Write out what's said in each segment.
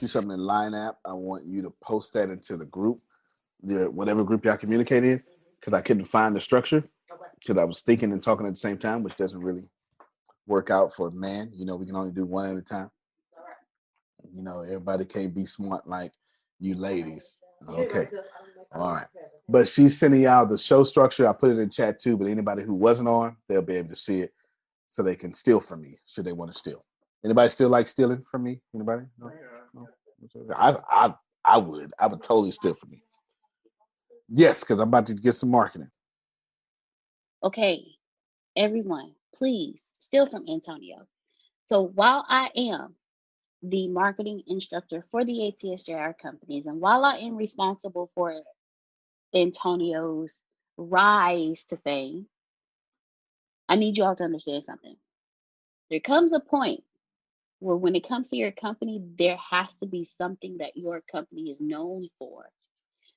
you something in Line app. I want you to post that into the group, whatever group y'all communicate in, because I couldn't find the structure because I was thinking and talking at the same time, which doesn't really work out for a man. You know, we can only do one at a time. You know, everybody can't be smart like you ladies. Okay. All right. But she's sending y'all the show structure. I put it in chat too, but anybody who wasn't on, they'll be able to see it so they can steal from me should they want to steal. Anybody still like stealing from me? Anybody? No? No? I would totally steal from me. Yes, because I'm about to get some marketing. Okay, everyone, please steal from Antonio. So while I am the marketing instructor for the ATS JR companies, and while I am responsible for Antonio's rise to fame, I need you all to understand something. There comes a point where when it comes to your company, there has to be something that your company is known for.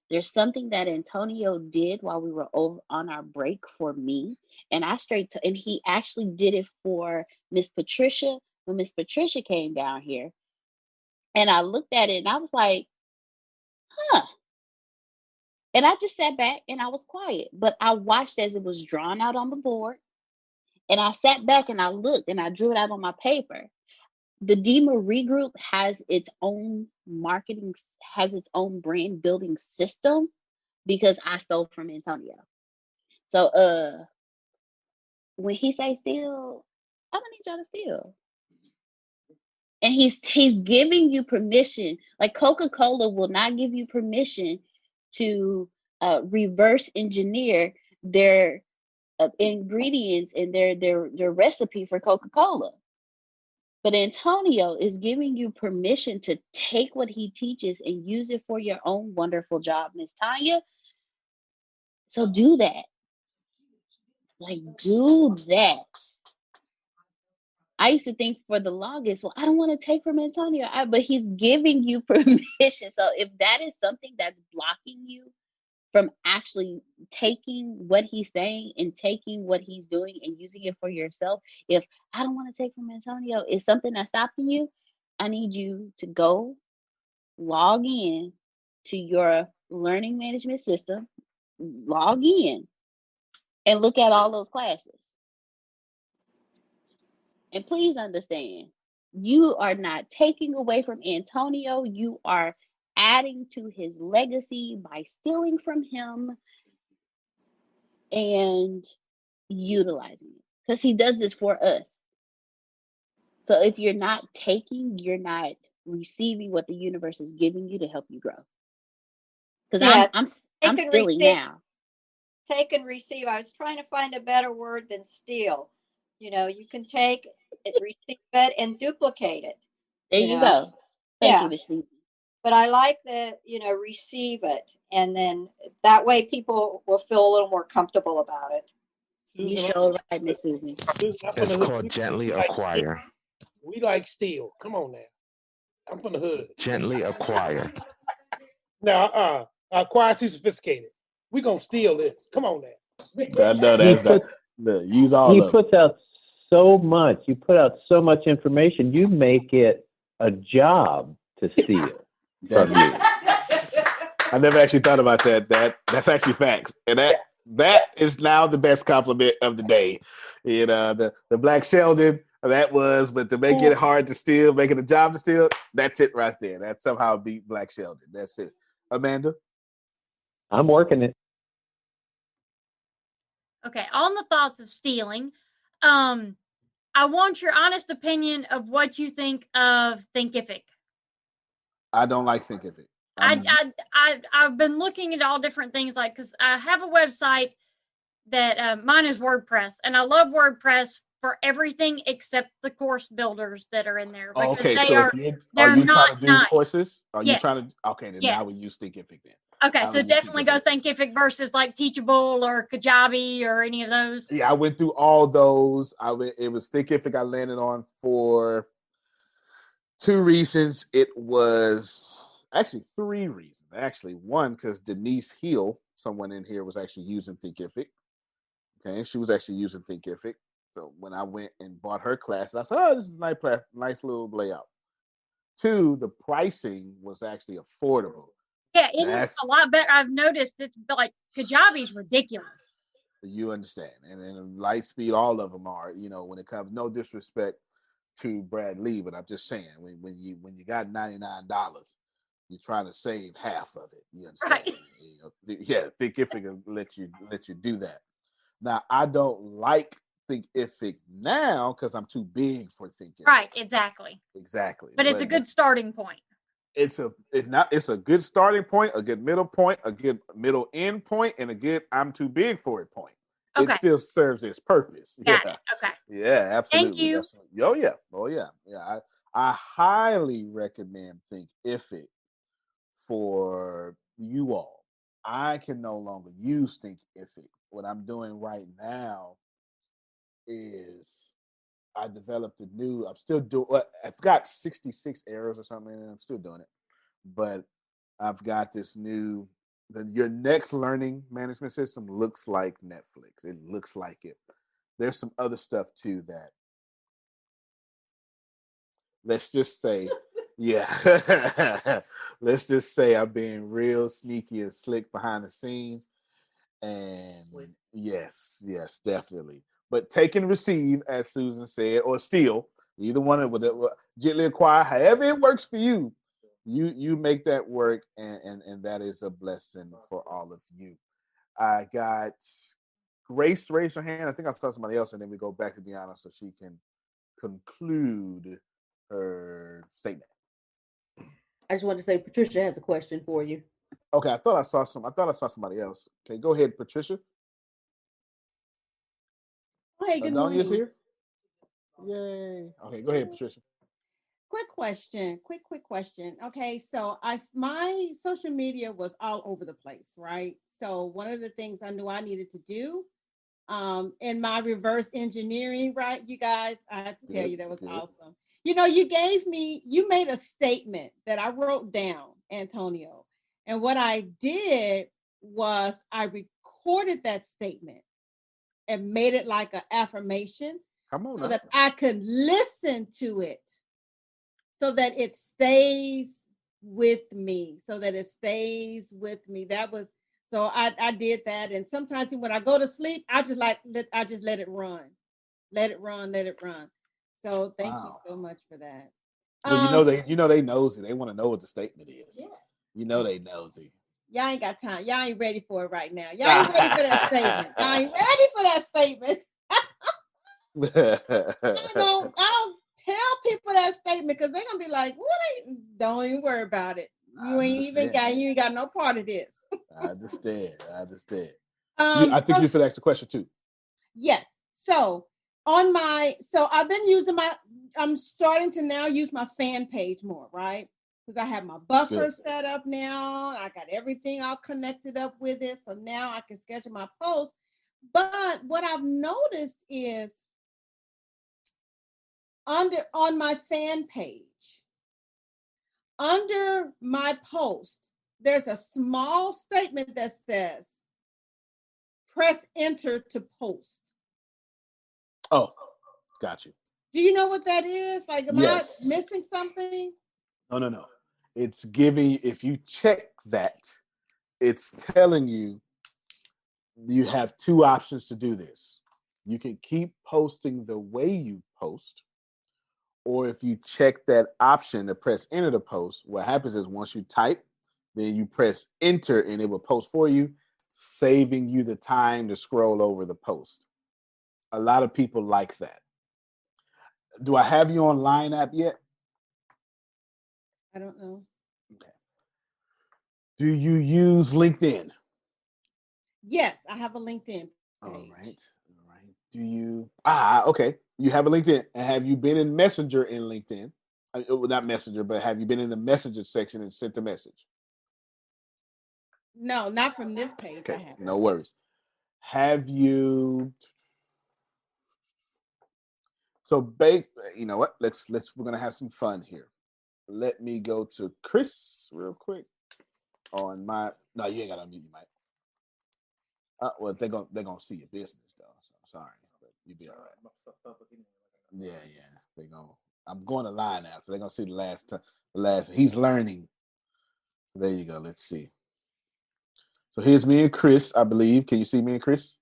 There's something that Antonio did while we were over on our break for me, and and he actually did it for Miss Patricia when Miss Patricia came down here. And I looked at it and I was like, huh. And I just sat back and I was quiet, but I watched as it was drawn out on the board. And I sat back and I looked and I drew it out on my paper. The DMarie Group has its own marketing, has its own brand building system because I stole from Antonio. So when he say steal, I'm gonna need y'all to steal. And he's giving you permission. Like Coca-Cola will not give you permission to reverse engineer their ingredients and their recipe for Coca-Cola. But Antonio is giving you permission to take what he teaches and use it for your own wonderful job, Miss Tanya. So do that. Like, do that. I used to think for the longest, well, I don't want to take from Antonio, but he's giving you permission. So if that is something that's blocking you from actually taking what he's saying and taking what he's doing and using it for yourself, if I don't want to take from Antonio is something that's stopping you, I need you to go log in to your learning management system, log in and look at all those classes. And please understand, you are not taking away from Antonio. You are adding to his legacy by stealing from him and utilizing it. Because he does this for us. So if you're not taking, you're not receiving what the universe is giving you to help you grow. Because I'm stealing now. Take and receive. I was trying to find a better word than steal. You know, you can take it, receive it, and duplicate it. There you go. Thank you, Miss Lee. But I like the, receive it. And then that way people will feel a little more comfortable about it. Susan, you sure right, Miss Susan. It's called gently acquire. We like steal. Come on now. I'm from the hood. Gently acquire. Now, acquire too sophisticated. We're going to steal this. Come on now. I know that's use all of it. He puts out so much. You put out so much information. You make it a job to steal from you. I never actually thought about that. That's actually facts. And that is now the best compliment of the day. You know, the Black Sheldon, that was, but to make it hard to steal, make it a job to steal, that's it right there. That somehow beat Black Sheldon. That's it. Amanda? I'm working it. Okay, on the thoughts of stealing, I want your honest opinion of what you think of Thinkific. I don't like Thinkific. I've been looking at all different things, like, because I have a website that mine is WordPress, and I love WordPress for everything except the course builders that are in there. Okay, so are you trying to do courses? Are you trying to? Okay, then now we use Thinkific then. Okay, so definitely go Thinkific versus like Teachable or Kajabi or any of those. Yeah, I went through all those. It was Thinkific I landed on for 2 reasons. It was actually 3 reasons. Actually, one, because Denise Hill, someone in here, was actually using Thinkific. Okay, she was actually using Thinkific. So when I went and bought her classes, I said, "Oh, this is a nice little layout." Two, the pricing was actually affordable. Yeah, it is That's a lot better. I've noticed it's like Kajabi's ridiculous. you understand, and then Lightspeed, all of them are. You know, when it comes, no disrespect to Brad Lee, but I'm just saying when you got $99, you're trying to save half of it. You understand? Right. You know, yeah, Thinkific can let you do that. Now I don't like Thinkific now because I'm too big for Thinkific. Right, exactly. Exactly. But it's a good starting point. It's a good starting point, a good middle point, a good middle end point, and a good I'm too big for it point. Okay. It still serves its purpose. Got Yeah. it. Okay. Yeah, absolutely. Thank you. Oh yeah. Oh yeah. Yeah. I highly recommend Thinkific for you all. I can no longer use Thinkific. What I'm doing right now is I developed a new. I'm still doing. I've got 66 errors or something, and I'm still doing it. But I've got this new. Your next learning management system looks like Netflix. It looks like it. There's some other stuff too that. Let's just say, yeah. Let's just say I'm being real sneaky and slick behind the scenes. And yes, definitely. But take and receive, as Susan said, or steal, either one of them, gently acquire, however it works for you. You make that work, and that is a blessing for all of you. I got Grace, raise your hand. I think I saw somebody else, and then we go back to Deanna so she can conclude her statement. I just wanted to say Patricia has a question for you. Okay, I thought I saw somebody else. Okay, go ahead, Patricia. Oh, hey, good Adonia's morning. here. Yay. Okay, go ahead, Patricia. Quick question. Okay, so my social media was all over the place, right? So one of the things I knew I needed to do, in my reverse engineering, right, you guys, I have to tell you that was awesome. You know, you made a statement that I wrote down, Antonio. And what I did was I recorded that statement and made it like an affirmation so that I could listen to it, so that it stays with me, That was, so I did that. And sometimes when I go to sleep, I just let it run. Let it run. So thank you so much for that. Well, they nosy. They want to know what the statement is. Yeah. You know they nosy. Y'all ain't got time. Y'all ain't ready for it right now. Y'all ain't ready for that statement. Y'all ain't ready for that statement. I don't tell people that statement because they're gonna be like, don't even worry about it. You ain't got no part of this. I understand. I think you should ask the question too. Yes. So I've been I'm starting to now use my fan page more, right? Because I have my buffer set up now. I got everything all connected up with it. So now I can schedule my posts. But what I've noticed is on my fan page, under my post, there's a small statement that says, press enter to post. Oh, got you. Do you know what that is? Like, am I missing something? No. It's giving, if you check that, it's telling you have two options to do this. You can keep posting the way you post, or if you check that option to press enter to post, what happens is once you type, then you press enter and it will post for you, saving you the time to scroll over the post. A lot of people like that. Do I have you on Line app yet? I don't know. Okay. Do you use LinkedIn? Yes, I have a LinkedIn page. All right. Do you? Okay. You have a LinkedIn. And have you been in Messenger in LinkedIn? Not Messenger, but have you been in the Messenger section and sent a message? No, not from this page. Okay. I haven't. No worries. Have you? So, you know what? We're gonna have some fun here. Let me go to Chris real quick on my. No, you ain't got to unmute your mic. Well, they're gonna see your business though. So sorry, but you'll be all right. Yeah, they're gonna I'm going to lie now, so they're gonna see the last. He's learning. There you go. Let's see. So here's me and Chris, I believe. Can you see me and Chris?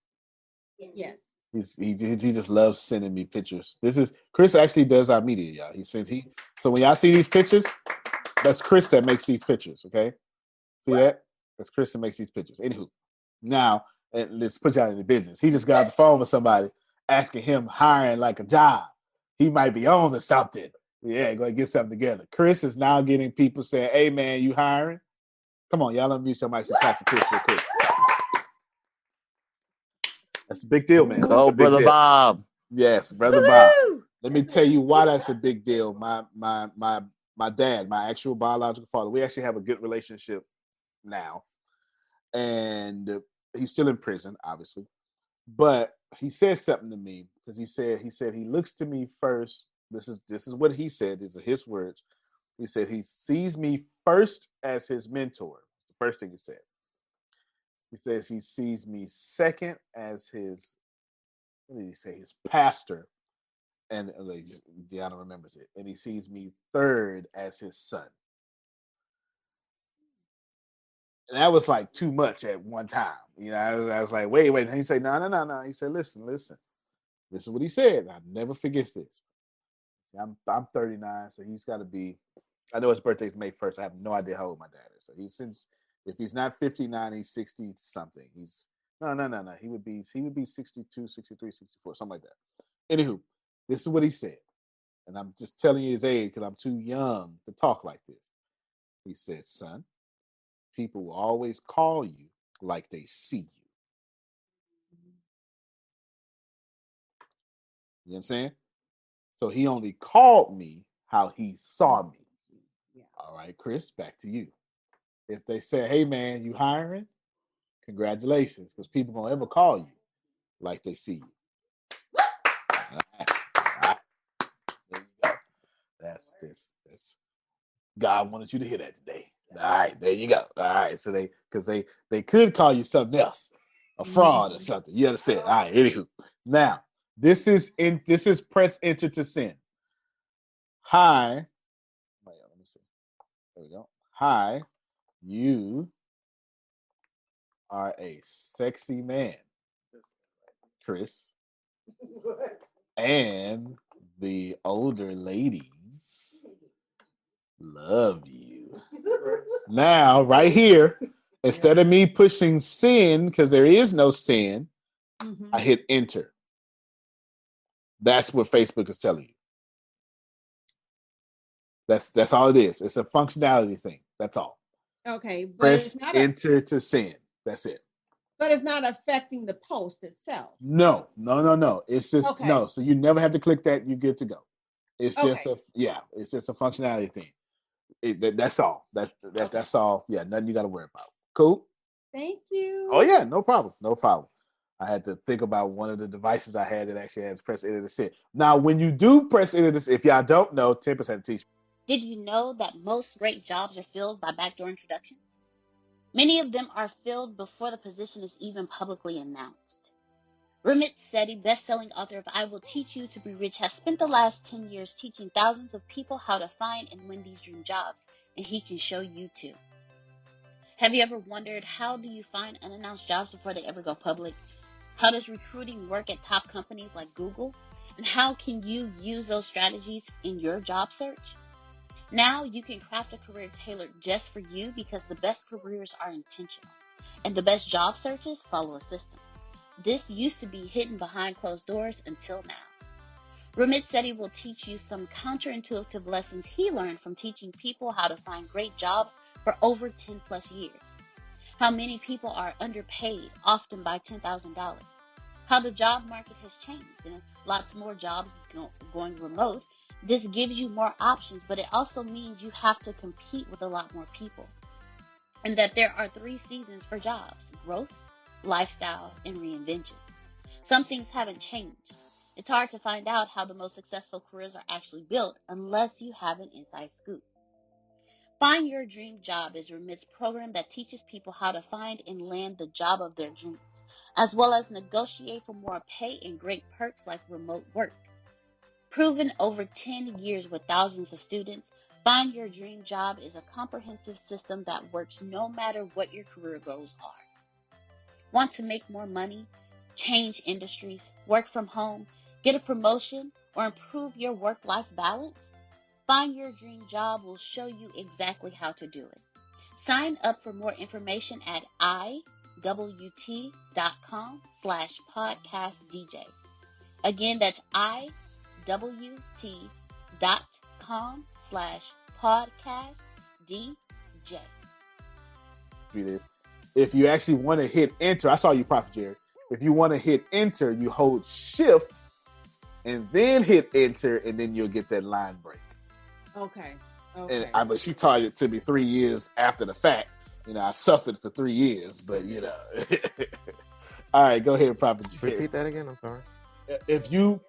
Yes. He just loves sending me pictures. This is Chris actually does our media, y'all. So when y'all see these pictures, that's Chris that makes these pictures. Okay, see that? That's Chris that makes these pictures. Anywho, now let's put y'all in the business. He just got off the phone with somebody asking him hiring like a job. He might be on to something. Yeah, go ahead, get something together. Chris is now getting people saying, "Hey man, you hiring?" Come on, y'all unmute your mics and clap for Chris real quick. That's a big deal, man. Go, Brother Bob. Yes, Brother Bob. Let me tell you why that's a big deal. My dad, my actual biological father, we actually have a good relationship now. And he's still in prison, obviously. But he said something to me because he said he looks to me first. This is what he said. These are his words. He said he sees me first as his mentor. The first thing he said. He says he sees me second as his, what did he say? His pastor. And Deanna remembers it. And he sees me third as his son. And that was like too much at one time. You know, I was like, wait. And he said, no. He said, listen. This is what he said. I never forget this. I'm 39, so he's got to be. I know his birthday's May 1st. I have no idea how old my dad is. So if he's not 59, he's 60 something. He's no. He would be 62, 63, 64, something like that. Anywho, this is what he said. And I'm just telling you his age because I'm too young to talk like this. He said, son, people will always call you like they see you. You know what I'm saying? So he only called me how he saw me. Yeah. All right, Chris, back to you. If they say, hey, man, you hiring? Congratulations, because people won't ever call you like they see you. All right. There you go. That's God wanted you to hear that today. All right, there you go. All right, so they could call you something else, a fraud or something. You understand? All right, anywho. Now, this is press enter to send. Hi. Let me see. There we go. Hi, you are a sexy man, Chris. And the older ladies love you. Now, right here, instead of me pushing send, because there is no send, I hit enter. That's what Facebook is telling you. That's all it is. It's a functionality thing. That's all. Okay, but press it's not enter to send. That's it. But it's not affecting the post itself. No. It's just okay. no. So you never have to click that. You're good to go. It's just it's just a functionality thing. That's all. That's all. Yeah, nothing you got to worry about. Cool. Thank you. Oh yeah, no problem. I had to think about one of the devices I had that actually had to press enter to send. Now, when you do press enter to send, if y'all don't know, 10% teach. Did you know that most great jobs are filled by backdoor introductions? Many of them are filled before the position is even publicly announced. Ramit Sethi, best-selling author of I Will Teach You to Be Rich, has spent the last 10 years teaching thousands of people how to find and win these dream jobs, and he can show you too. Have you ever wondered, how do you find unannounced jobs before they ever go public? How does recruiting work at top companies like Google? And how can you use those strategies in your job search? Now you can craft a career tailored just for you, because the best careers are intentional and the best job searches follow a system. This used to be hidden behind closed doors until now. Ramit Sethi will teach you some counterintuitive lessons he learned from teaching people how to find great jobs for over 10 plus years. How many people are underpaid, often by $10,000. How the job market has changed and lots more jobs going remote. This gives you more options, but it also means you have to compete with a lot more people. And that there are 3 seasons for jobs: growth, lifestyle, and reinvention. Some things haven't changed. It's hard to find out how the most successful careers are actually built unless you have an inside scoop. Find Your Dream Job is Ramit's program that teaches people how to find and land the job of their dreams, as well as negotiate for more pay and great perks like remote work. Proven over 10 years with thousands of students, Find Your Dream Job is a comprehensive system that works no matter what your career goals are. Want to make more money, change industries, work from home, get a promotion, or improve your work-life balance? Find Your Dream Job will show you exactly how to do it. Sign up for more information at iwt.com/podcastdj. Again, that's iwt.com/podcastdj. Do this. If you actually want to hit enter, I saw you, Prophet Jerry. If you want to hit enter, you hold shift and then hit enter, and then you'll get that line break. Okay. But she taught it to me 3 years after the fact. I suffered for 3 years, but All right, go ahead, Prophet Jerry. Repeat that again. I'm sorry. If you're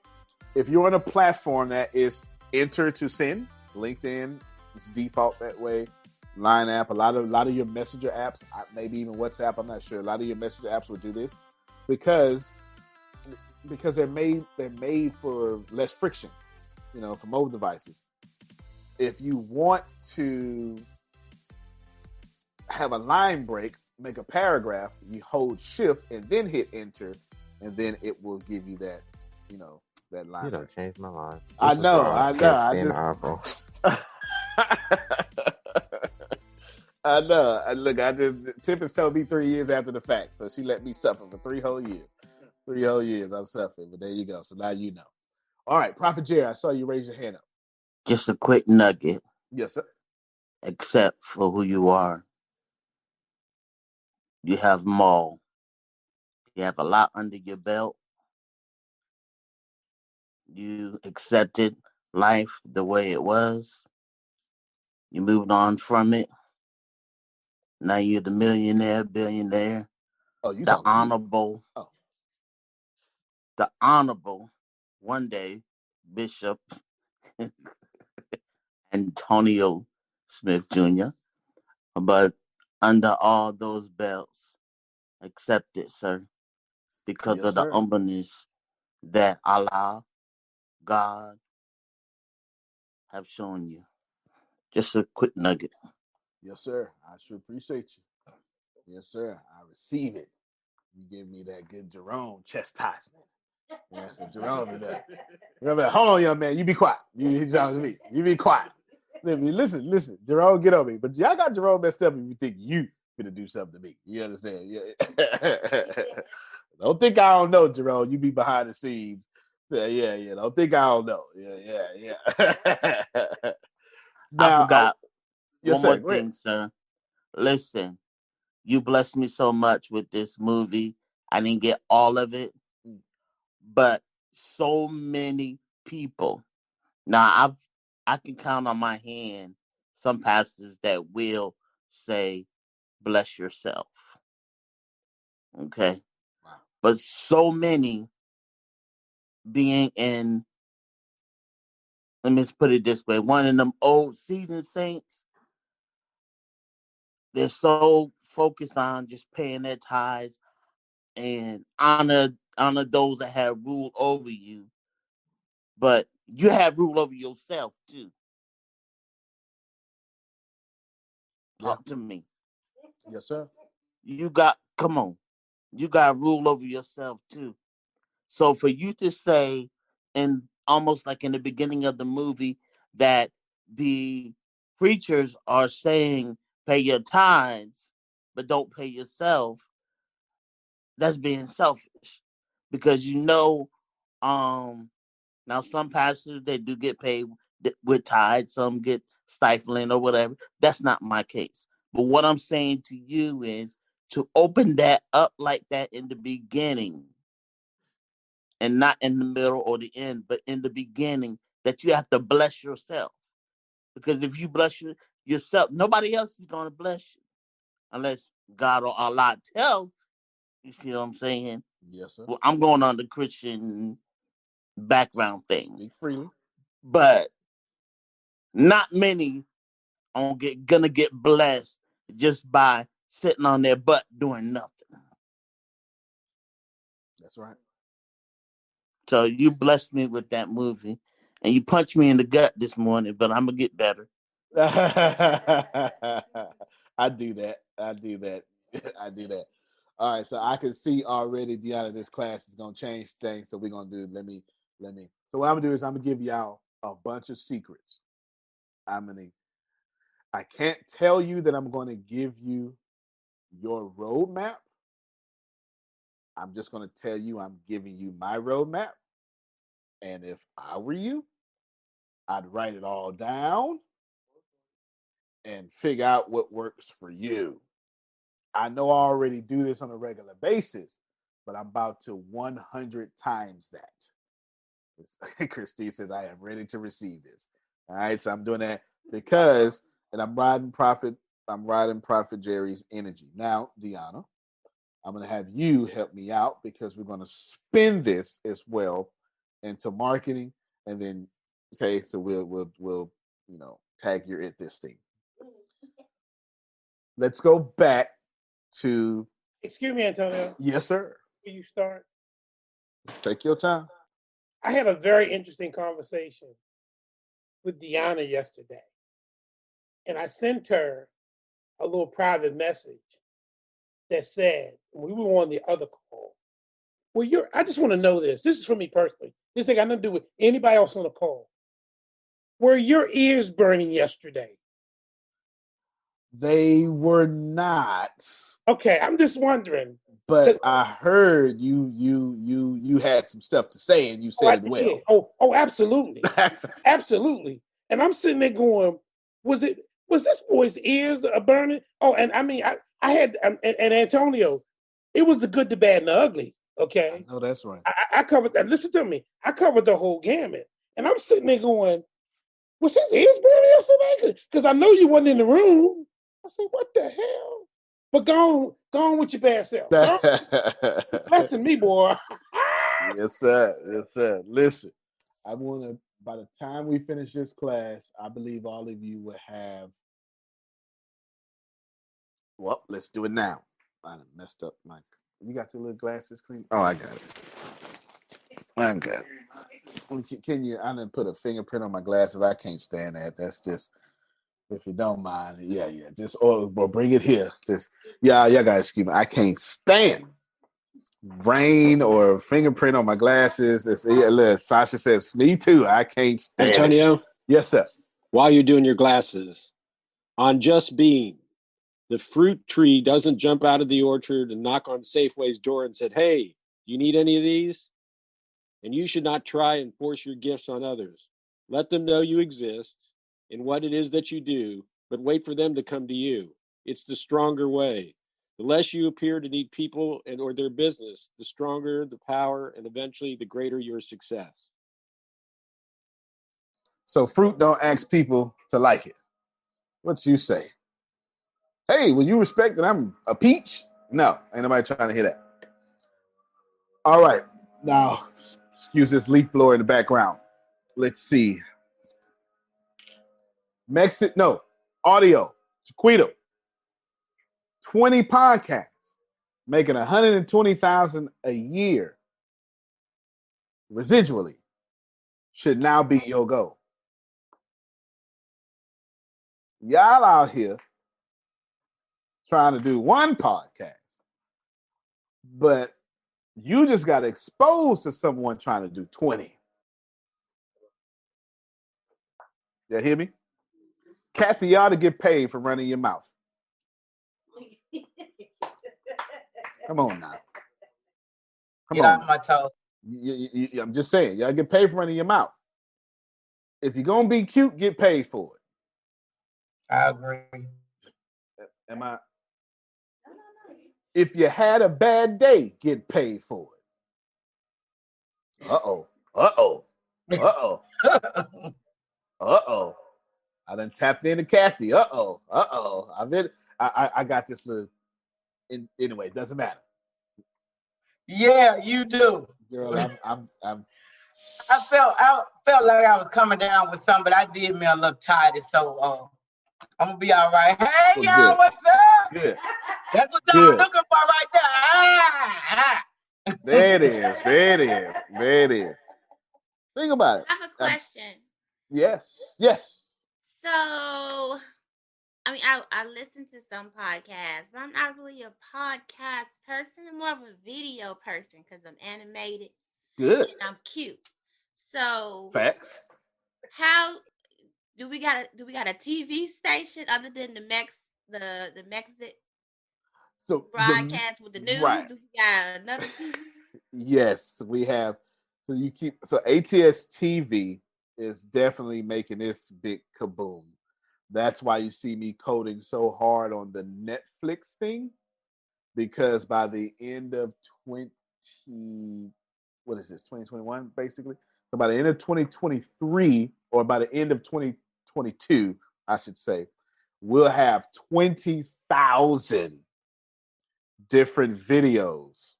on a platform that is enter to send, LinkedIn is default that way. Line app, a lot of your messenger apps, maybe even WhatsApp, I'm not sure. A lot of your messenger apps will do this because they're made for less friction, for mobile devices. If you want to have a line break, make a paragraph, you hold shift and then hit enter, and then it will give you that, that line. You don't change my life. I know. I know. Look, Tiff has told me 3 years after the fact, so she let me suffer for 3 whole years. 3 whole years I'm suffering, but there you go. So now you know. All right, Prophet Jerry, I saw you raise your hand up. Just a quick nugget. Yes, sir. Accept for who you are. You have them all. You have a lot under your belt. You accepted life the way it was. You moved on from it. Now you're the millionaire, billionaire. Oh, you the honorable. Oh. The honorable, one day, Bishop Antonio Smith Jr. But under all those belts, accept it, sir, because Yes, of the sir. humbleness that Allah, God, have shown you. Just a quick nugget. Yes, sir. I sure appreciate you. Yes, sir. I receive it. You give me that good Jerome chastisement. Yes, Jerome is that. Hold on, young man. You be quiet. He's talking to me. You be quiet. Listen. Jerome, get on me. But y'all got Jerome messed up if you think you gonna do something to me. You understand? Yeah. Don't think I don't know, Jerome. You be behind the scenes. Yeah. Don't think I don't know. Yeah. Now, I forgot yes, one sir. more thing, sir. Listen, you blessed me so much with this movie. I didn't get all of it, but so many people. Now, I can count on my hand some pastors that will say, bless yourself. Okay? Wow. But so many being in, let me just put it this way, one of them old seasoned saints, they're so focused on just paying their tithes and honor those that have rule over you. But you have rule over yourself too. Talk to me. Yes, sir. You got rule over yourself too. So for you to say, and almost like in the beginning of the movie, that the preachers are saying pay your tithes, but don't pay yourself, that's being selfish. Because now some pastors, they do get paid with tithes, some get stifling or whatever. That's not my case. But what I'm saying to you is to open that up like that in the beginning, and not in the middle or the end, but in the beginning, that you have to bless yourself. Because if you bless yourself, nobody else is going to bless you unless God or Allah tell. You see what I'm saying? Yes, sir. Well, I'm going on the Christian background thing. Speak freely. But not many are gonna get blessed just by sitting on their butt doing nothing. That's right. So you blessed me with that movie, And you punched me in the gut this morning, but I'm gonna get better. I do that. I do that. I do that. All right, so I can see already, Deanna, this class is gonna change things. So we're gonna do. Let me. So what I'm gonna do is I'm gonna give y'all a bunch of secrets. I can't tell you that I'm gonna give you your roadmap. I'm just gonna tell you I'm giving you my roadmap. And if I were you, I'd write it all down and figure out what works for you. I know I already do this on a regular basis, but I'm about to 100 times that. Christine says, I am ready to receive this. All right, so I'm doing that because, and I'm riding Prophet Jerry's energy. Now, Deanna, I'm going to have you help me out because we're going to spin this as well into marketing. And then, okay, so we'll tag your at this thing. Let's go back to. Excuse me, Antonio. Yes, sir. Before you start, take your time. I had a very interesting conversation with Deanna yesterday, and I sent her a little private message that said, we were on the other call. Well, I just want to know this. This is for me personally. This ain't got nothing to do with anybody else on the call. Were your ears burning yesterday? They were not. Okay, I'm just wondering. But I heard you had some stuff to say, and you said it well. Oh, absolutely, absolutely. And I'm sitting there going, was this boy's ears burning? Oh, and I mean, I had and Antonio, it was the good, the bad, and the ugly. Okay, no, that's right. I covered that. Listen to me. I covered the whole gamut, and I'm sitting there going, was his ears burning yesterday? Because I know you wasn't in the room. I said, what the hell? But go on with your bad self. Blessing me, boy. Yes, sir. Yes, sir. Listen, I want to, by the time we finish this class, I believe all of you will have, well, let's do it now. I messed up my, you got your little glasses clean? Oh, I got it. I got it. Can you, I didn't put a fingerprint on my glasses. I can't stand that. That's just, if you don't mind, yeah. Just bring it here. Just y'all guys, excuse me. I can't stand rain or fingerprint on my glasses. Sasha says, me too. I can't stand Antonio? it. Yes, sir. While you're doing your glasses, on Just Being, the fruit tree doesn't jump out of the orchard and knock on Safeway's door and said, hey, do you need any of these? And you should not try and force your gifts on others. Let them know you exist and what it is that you do, but wait for them to come to you. It's the stronger way. The less you appear to need people and or their business, the stronger the power and eventually the greater your success. So fruit don't ask people to like it. What you say? Hey, will you respect that I'm a peach? No, ain't nobody trying to hear that. All right. Now, excuse this leaf blower in the background. Let's see. Audio. Chiquito. 20 podcasts, making $120,000 a year residually should now be your goal. Y'all out here trying to do one podcast, but you just got exposed to someone trying to do 20. You hear me? Kathy, you ought to get paid for running your mouth. Come on now. Come on. My toe. I'm just saying, y'all get paid for running your mouth. If you're gonna be cute, get paid for it. I agree. Am I? If you had a bad day, get paid for it. Uh-oh. I done tapped into Kathy. I got this little. Anyway, it doesn't matter. Yeah, you do. Girl, I'm I felt like I was coming down with something, but I did me a little tidy, so I'm gonna be all right. Hey, y'all, what's up? Good. That's what y'all looking for right there. There it is. Think about it. I have a question. Yes. Yes. So, I mean, I listen to some podcasts, but I'm not really a podcast person. I'm more of a video person because I'm animated Good. and I'm cute. So, Facts. how do we got a TV station other than the Mexican So broadcast with the news? right. Do we got another TV? Yes, we have. So ATS TV is definitely making this big kaboom. That's why you see me coding so hard on the Netflix thing, because by the end of 2021, basically. So by the end of 2023, or by the end of 2022, I should say, we'll have 20,000 different videos,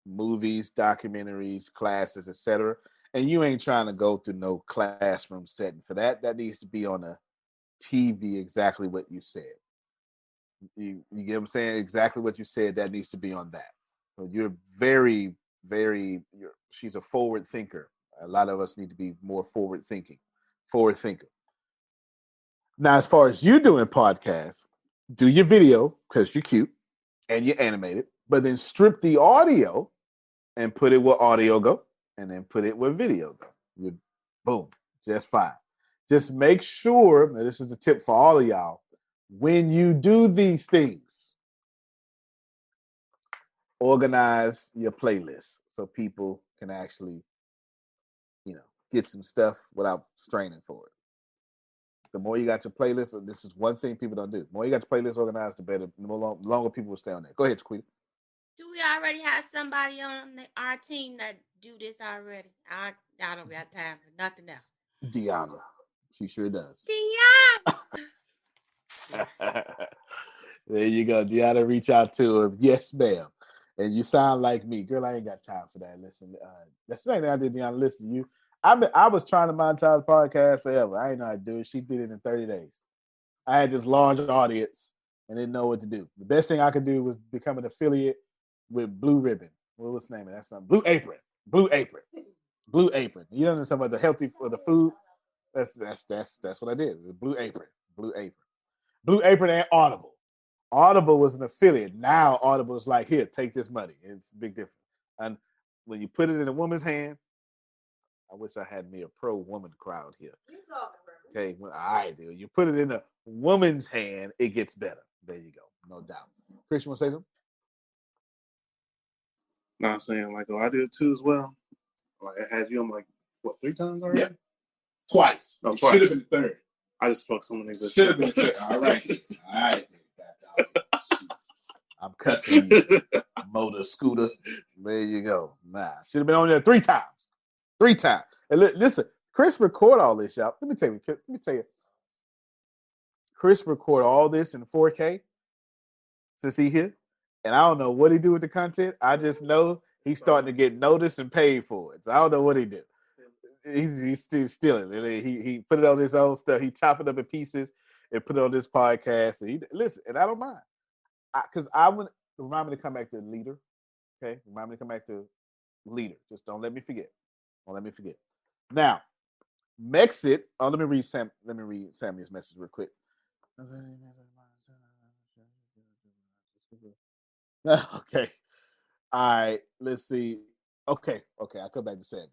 movies, documentaries, classes, etc. And you ain't trying to go through no classroom setting for that. That needs to be on a TV, exactly what you said. You get what I'm saying? Exactly what you said, that needs to be on that. So you're very, very, she's a forward thinker. A lot of us need to be more forward thinker. Now, as far as you doing podcasts, do your video because you're cute and you're animated, but then strip the audio and put it where audio go, and then put it where video go. Boom, just fine. Just make sure, and this is a tip for all of y'all, when you do these things, organize your playlist so people can actually, get some stuff without straining for it. The more you got your playlist, this is one thing people don't do. The more you got your playlist organized, the better, the longer people will stay on there. Go ahead, Chiquita. Do we already have somebody on our team that do this already? I don't got time for nothing else. Deanna. She sure does. Deanna! There you go. Deanna, reach out to her. Yes, ma'am. And you sound like me. Girl, I ain't got time for that. Listen, that's the same thing I did, Deanna. Listen to you. I was trying to monetize the podcast forever. I ain't know how to do it. She did it in 30 days. I had this large audience and didn't know what to do. The best thing I could do was become an affiliate with Blue Ribbon. What's the name of that? That's not Blue Apron. Blue Apron. Blue Apron. You know what I'm talking about? The healthy for the food. That's what I did. Blue Apron. Blue Apron. Blue Apron and Audible. Audible was an affiliate. Now Audible is like, here, take this money. It's a big difference. And when you put it in a woman's hand, I wish I had me a pro-woman crowd here. Okay, well, I do. You put it in a woman's hand, it gets better. There you go, no doubt. Chris, you want to say something? No, I'm saying like, I did too as well. Like, it has you on like what 3 times already? Yeah, twice. No, twice. Should have been third. I just spoke some of these. Should have been third. All right. I'm cussing you, motor scooter. There you go. Nah, should have been on there 3 times. 3 times. And listen, Chris record all this, y'all. Let me tell you. Chris record all this in 4K since he here. And I don't know what he do with the content. I just know he's starting to get noticed and paid for it. So I don't know what he did. He's still stealing. He put it on his own stuff. He chop it up in pieces and put it on this podcast. And listen, and I don't mind. Because I would remind me to come back to leader. Okay? Remind me to come back to leader. Just don't let me forget. Don't let me forget. Now, Mexit. Oh, let me read Sammy's message real quick. Okay. All right. Let's see. Okay. I'll come back to Sammy.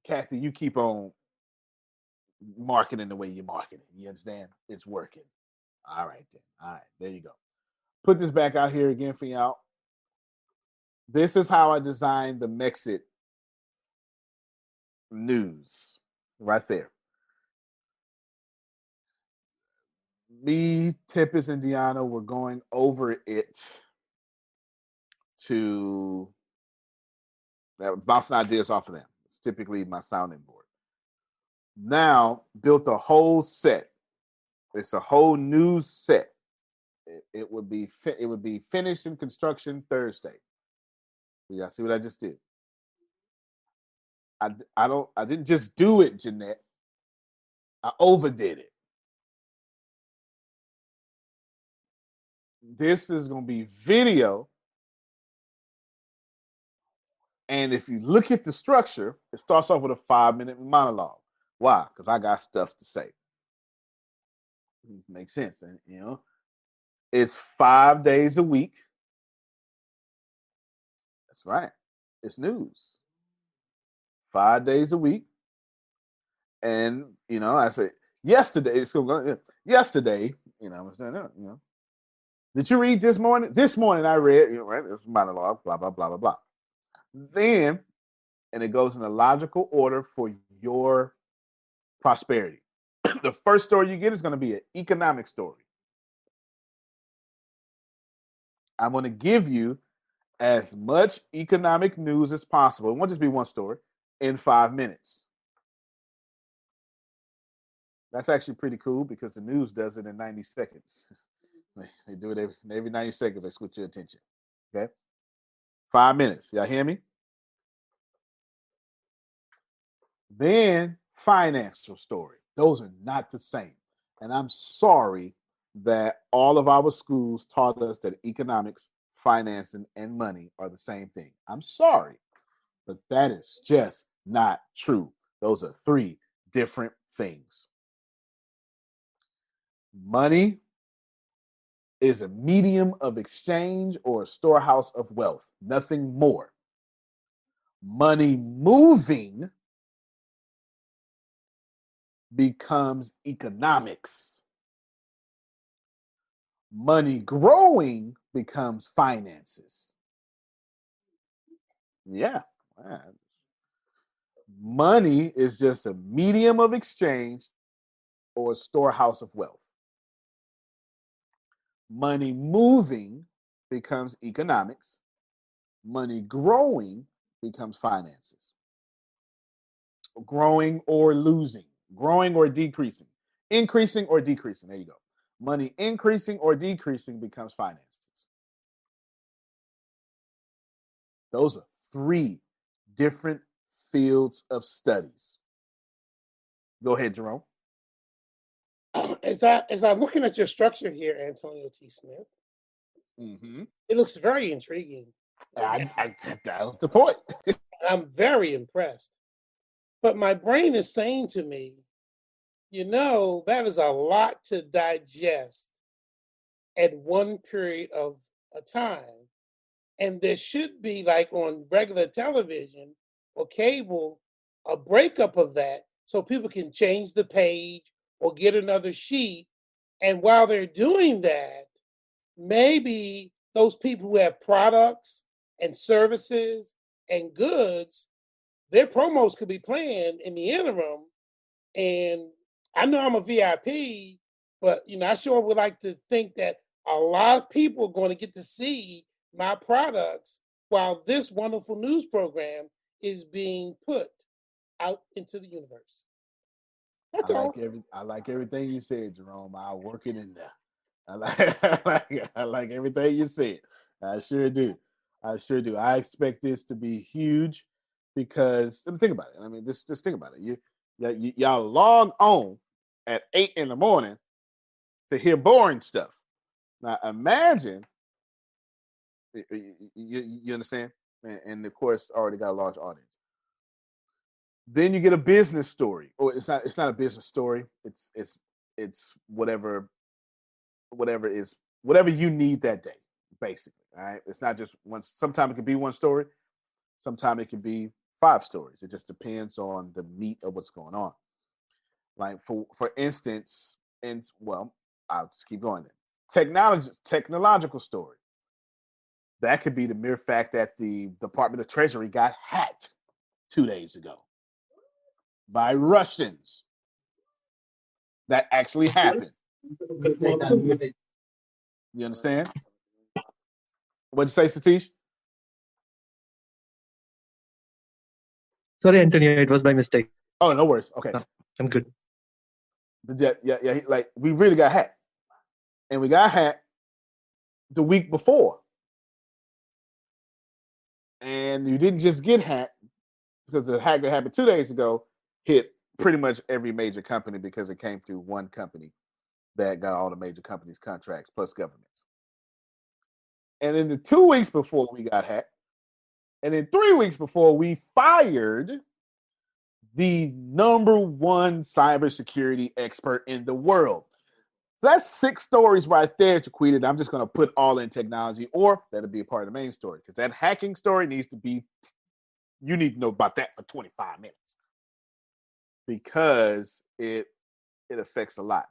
Kathy, you keep on marketing the way you're marketing. You understand? It's working. All right, then. All right. There you go. Put this back out here again for y'all. This is how I designed the Mexit news right there. Me, Tempest, and Deanna were going over it to bouncing ideas off of them. It's typically my sounding board. Now, built a whole set. It's a whole new set. It would be finished in construction Thursday. Y'all see what I just did? I didn't just do it, Jeanette. I overdid it. This is going to be video And if you look at the structure, it starts off with a 5-minute monologue. Why? Because I got stuff to say. Makes sense. And, it's 5 days a week. That's right. It's news. 5 days a week. And, I say, yesterday, yesterday, did you read this morning? This morning I read, right? It's monologue, blah, blah, blah, blah, blah. Then, and it goes in a logical order for your prosperity. The first story you get is going to be an economic story. I'm going to give you as much economic news as possible. It won't just be one story in 5 minutes. That's actually pretty cool because the news does it in 90 seconds. They do it every 90 seconds. They switch your attention. Okay. 5 minutes. Y'all hear me? Then financial story. Those are not the same. And I'm sorry that all of our schools taught us that economics, financing, and money are the same thing. I'm sorry, but that is just not true. Those are 3 different things. Money is a medium of exchange or a storehouse of wealth, nothing more. Money moving becomes economics. Money growing becomes finances. Yeah. Money is just a medium of exchange or a storehouse of wealth. Money moving becomes economics. Money growing becomes finances. Growing or losing, growing or decreasing, increasing or decreasing. There you go. Money increasing or decreasing becomes finances. Those are 3 different fields of studies. Go ahead, Jerome. As I'm looking at your structure here, Antonio T. Smith, it looks very intriguing. That was the point. I'm very impressed. But my brain is saying to me, that is a lot to digest at one period of a time. And there should be, like on regular television or cable, a breakup of that so people can change the page or get another sheet. And while they're doing that, maybe those people who have products and services and goods, their promos could be playing in the interim. And I know I'm a VIP, but I sure would like to think that a lot of people are going to get to see my products while this wonderful news program is being put out into the universe. That's all. I like everything you said, Jerome. I'll work it in there. I like everything you said. I sure do. I expect this to be huge because think about it. I mean, just think about it. Y'all log on at 8 in the morning to hear boring stuff. Now imagine, you understand? And of course, already got a large audience. Then you get a business story, or it's not a business story. It's whatever you need that day, basically. All right. It's not just one. Sometimes it can be one story. Sometimes it can be 5 stories. It just depends on the meat of what's going on. Like for instance, I'll just keep going then. Technological story. That could be the mere fact that the Department of Treasury got hacked 2 days ago by Russians. That actually happened. You understand? What'd you say, Satish? Sorry, Antonio, it was by mistake. Oh, no worries. Okay. No, I'm good. But yeah. Like we really got hacked. And we got hacked the week before. And you didn't just get hacked because the hack that happened 2 days ago hit pretty much every major company because it came through one company that got all the major companies' contracts plus governments. And in the 2 weeks before we got hacked, And then 3 weeks before, we fired the #1 cybersecurity expert in the world. So that's 6 stories right there, Jaquita. I'm just going to put all in technology, or that'll be a part of the main story, because that hacking story needs to be, you need to know about that for 25 minutes because it affects a lot.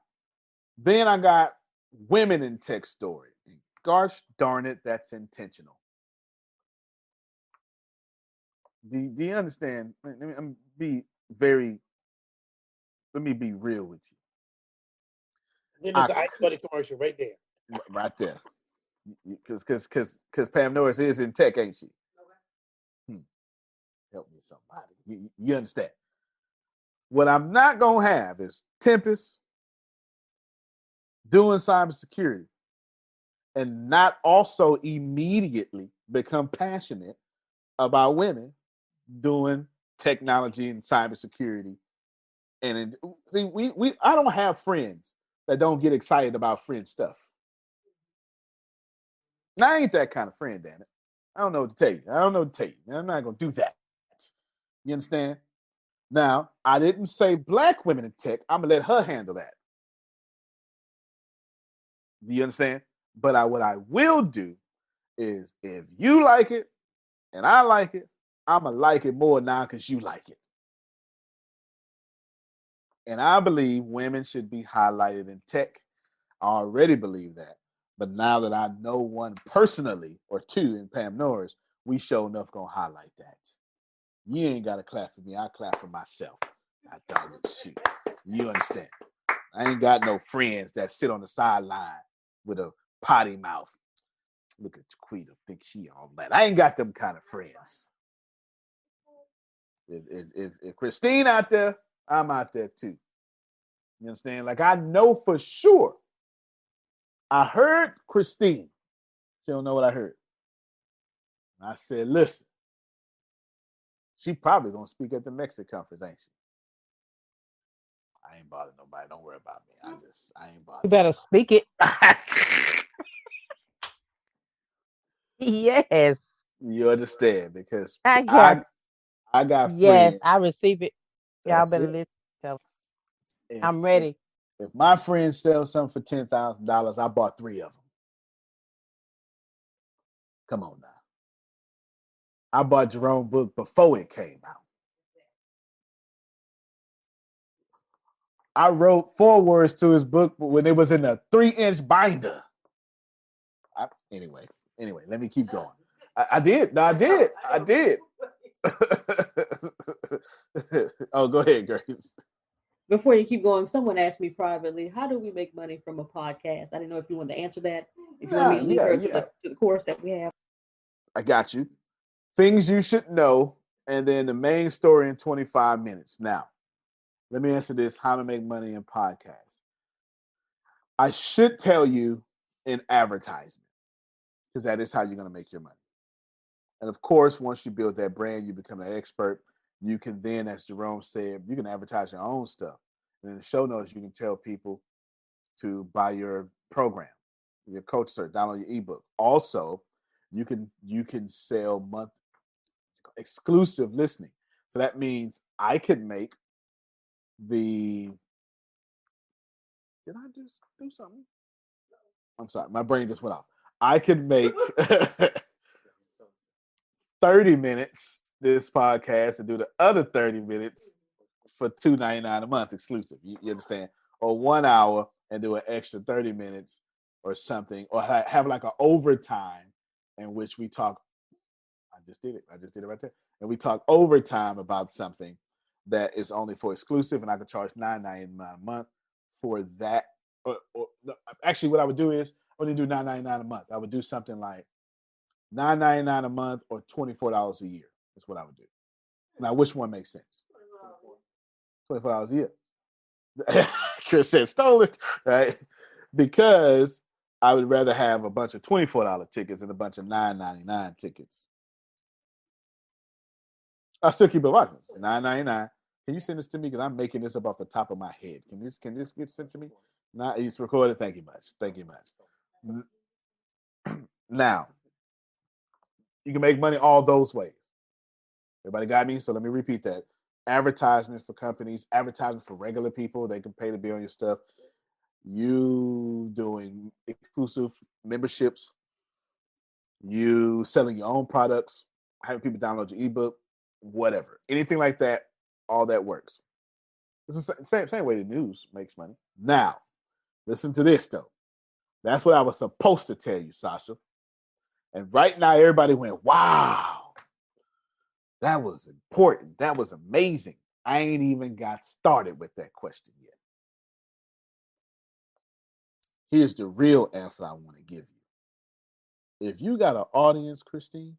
Then I got women in tech story. Gosh darn it, that's intentional. Do you understand? Let me be real with you. Then there's an ice buddy commercial right there. Right there. Because Pam Norris is in tech, ain't she? Help me, somebody. You understand? What I'm not gonna have is Tempest doing cybersecurity and not also immediately become passionate about women doing technology and cybersecurity. And see, I don't have friends that don't get excited about friend stuff. Now, I ain't that kind of friend, damn it. I don't know what to tell you. I'm not gonna do that. You understand? Now, I didn't say black women in tech. I'm gonna let her handle that. Do you understand? But what I will do is, if you like it and I like it, I'm gonna like it more now because you like it. And I believe women should be highlighted in tech. I already believe that. But now that I know one personally, or two in Pam Norris, we sure enough gonna highlight that. You ain't gotta clap for me. I clap for myself. I dog it, shoot. You understand? I ain't got no friends that sit on the sideline with a potty mouth. Look at Jaquita, think she all that. I ain't got them kind of friends. If Christine out there, I'm out there too. You understand? Like, I know for sure. I heard Christine. She don't know what I heard. I said, listen, she probably gonna speak at the Mexican conference, ain't she? I ain't bothering nobody. Don't worry about me. I ain't bothering. You better speak it. Yes. You understand? Because I got yes, friends. I receive it. Y'all That's better it. listen. Tell I'm ready. If my friend sells something for $10,000, I bought 3 of them. Come on now. I bought Jerome's book before it came out. I wrote forewords to his book when it was in a 3-inch binder. Anyway, let me keep going. I did. No, I did. Oh, go ahead, Grace. Before you keep going, someone asked me privately, how do we make money from a podcast? I didn't know if you wanted to answer that. If you want me to leave her to the course that we have. I got you. Things you should know, and then the main story in 25 minutes. Now, let me answer this: how to make money in podcasts. I should tell you in advertisement, because that is how you're going to make your money. And of course, once you build that brand, you become an expert. You can then, as Jerome said, you can advertise your own stuff. And in the show notes, you can tell people to buy your program, your coach cert, download your ebook. Also, you can sell month exclusive listening. So that means I could make the. Did I just do something? I'm sorry, my brain just went off. I could make 30 minutes this podcast and do the other 30 minutes for $2.99 a month exclusive. You understand? Or 1 hour and do an extra 30 minutes or something, or have like an overtime in which we talk. I just did it right there. And we talk overtime about something that is only for exclusive, and I could charge $9.99 a month for that. Actually, what I would do is I wouldn't do $9.99 a month. I would do something like $9.99 a month or $24 a year. That's what I would do. Now, which one makes sense? $24 a year. Chris said, stole it, right? Because I would rather have a bunch of $24 tickets than a bunch of $9.99 tickets. I still keep it watching. $9.99. Can you send this to me? Because I'm making this up off the top of my head. Can this get sent to me? Now it's recorded. Thank you much. Now, You can make money all those ways. Everybody got me? So let me repeat that. Advertisement for companies, advertisement for regular people. They can pay to be on your stuff. You doing exclusive memberships. You selling your own products, having people download your ebook, whatever. Anything like that, all that works. It's the same way the news makes money. Now, listen to this, though. That's what I was supposed to tell you, Sasha. And right now, everybody went, wow, that was important. That was amazing. I ain't even got started with that question yet. Here's the real answer I want to give you. If you got an audience, Christine,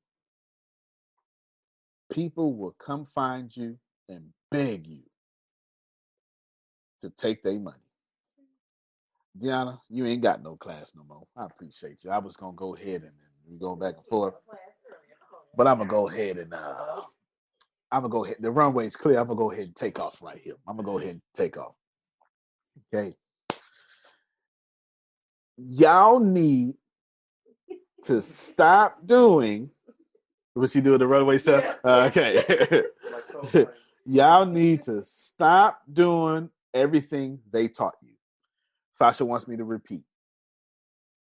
people will come find you and beg you to take their money. Deanna, you ain't got no class no more. I appreciate you. I was going to go ahead and we go back and forth. But I'm going to go ahead and the runway's clear. I'm going to go ahead and take off right here. I'm going to go ahead and take off. Okay. Y'all need to stop doing what you do with the runway stuff. Okay. Y'all need to stop doing everything they taught you. Sasha wants me to repeat.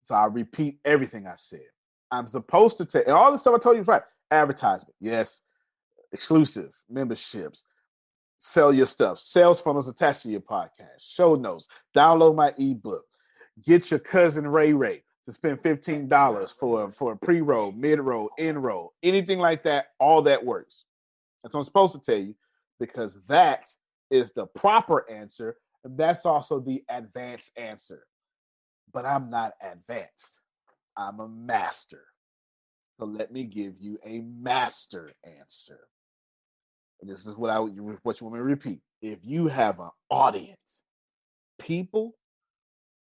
So I'll repeat everything I said. I'm supposed to take, and all the stuff I told you is right. Advertisement, yes. Exclusive memberships. Sell your stuff. Sales funnels attached to your podcast. Show notes. Download my ebook. Get your cousin Ray to spend $15 for a pre-roll, mid-roll, Enroll. Anything like that, all that works. That's what I'm supposed to tell you because that is the proper answer. And that's also the advanced answer. But I'm not advanced. I'm a master. So let me give you a master answer. And this is what you want me to repeat. If you have an audience, people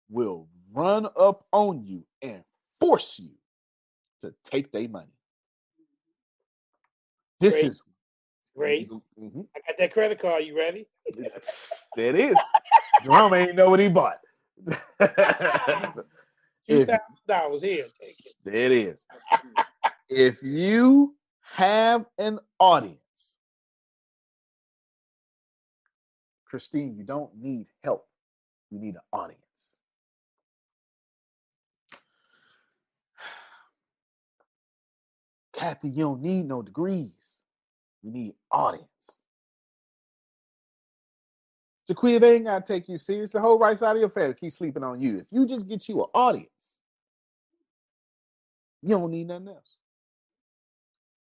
will run up on you and force you to take their money. This Grace, is Grace. Mm-hmm. I got that credit card. You ready? There it is. Jerome ain't know what he bought. $2,000 here. Take it. There it is. If you have an audience, Christine, you don't need help. You need an audience. Kathy, you don't need no degrees. You need audience. Jaquita, they ain't got to take you serious. The whole right side of your family keep sleeping on you. If you just get you an audience, you don't need nothing else.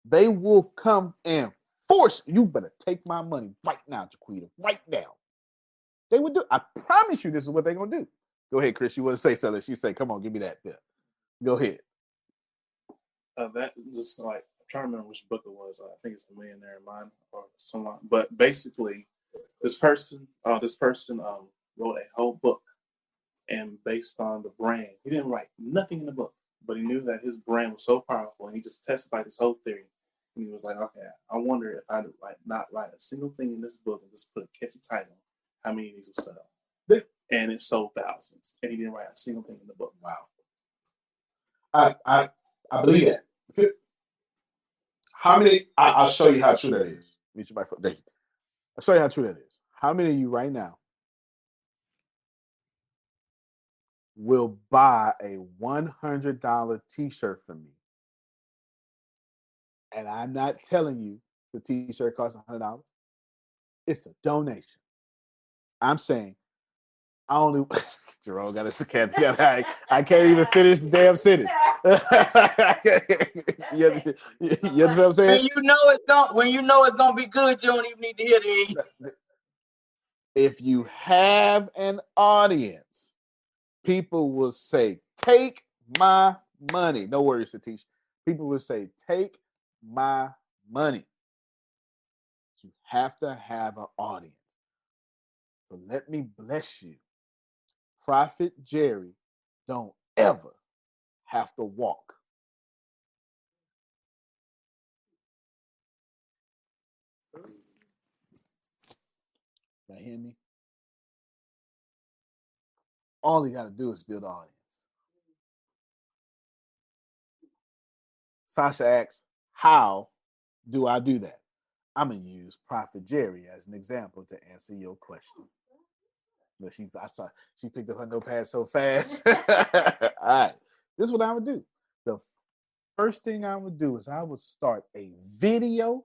They will come and force you. Better take my money right now, Jaquita, right now. They would do. I promise you, this is what they're gonna do. Go ahead, Chris. You want to say something? She say, "Come on, give me that." There. Go ahead. That just like I'm trying to remember which book it was. I think it's The Millionaire Mind or someone. But basically, this person wrote a whole book, and based on the brand, he didn't write nothing in the book, but he knew that his brand was so powerful, and he just testified his whole theory. And he was like, "Okay, I wonder if I not write a single thing in this book and just put a catchy title, how many of these will sell?" Yeah. And it sold thousands, and he didn't write a single thing in the book. Wow. I believe that. How many? I'll show you how true that is. I'll show you how true that is. How many of you right now will buy a $100 t-shirt from me? And I'm not telling you the t-shirt costs $100. It's a donation. I'm saying I only Jerome got his cat. I can't even finish the damn sentence. You understand what I'm saying? When you know it's gonna be good, you don't even need to hear the end. If you have an audience, people will say, "Take my money." No worries, Satish. People will say, "Take my money." You have to have an audience. So let me bless you. Prophet Jerry don't ever have to walk. You hear me? All he got to do is build an audience. Sasha asks, how do I do that? I'm gonna use Prophet Jerry as an example to answer your question. But I saw she picked up her notepad so fast. All right, this is what I would do. The first thing I would do is I would start a video.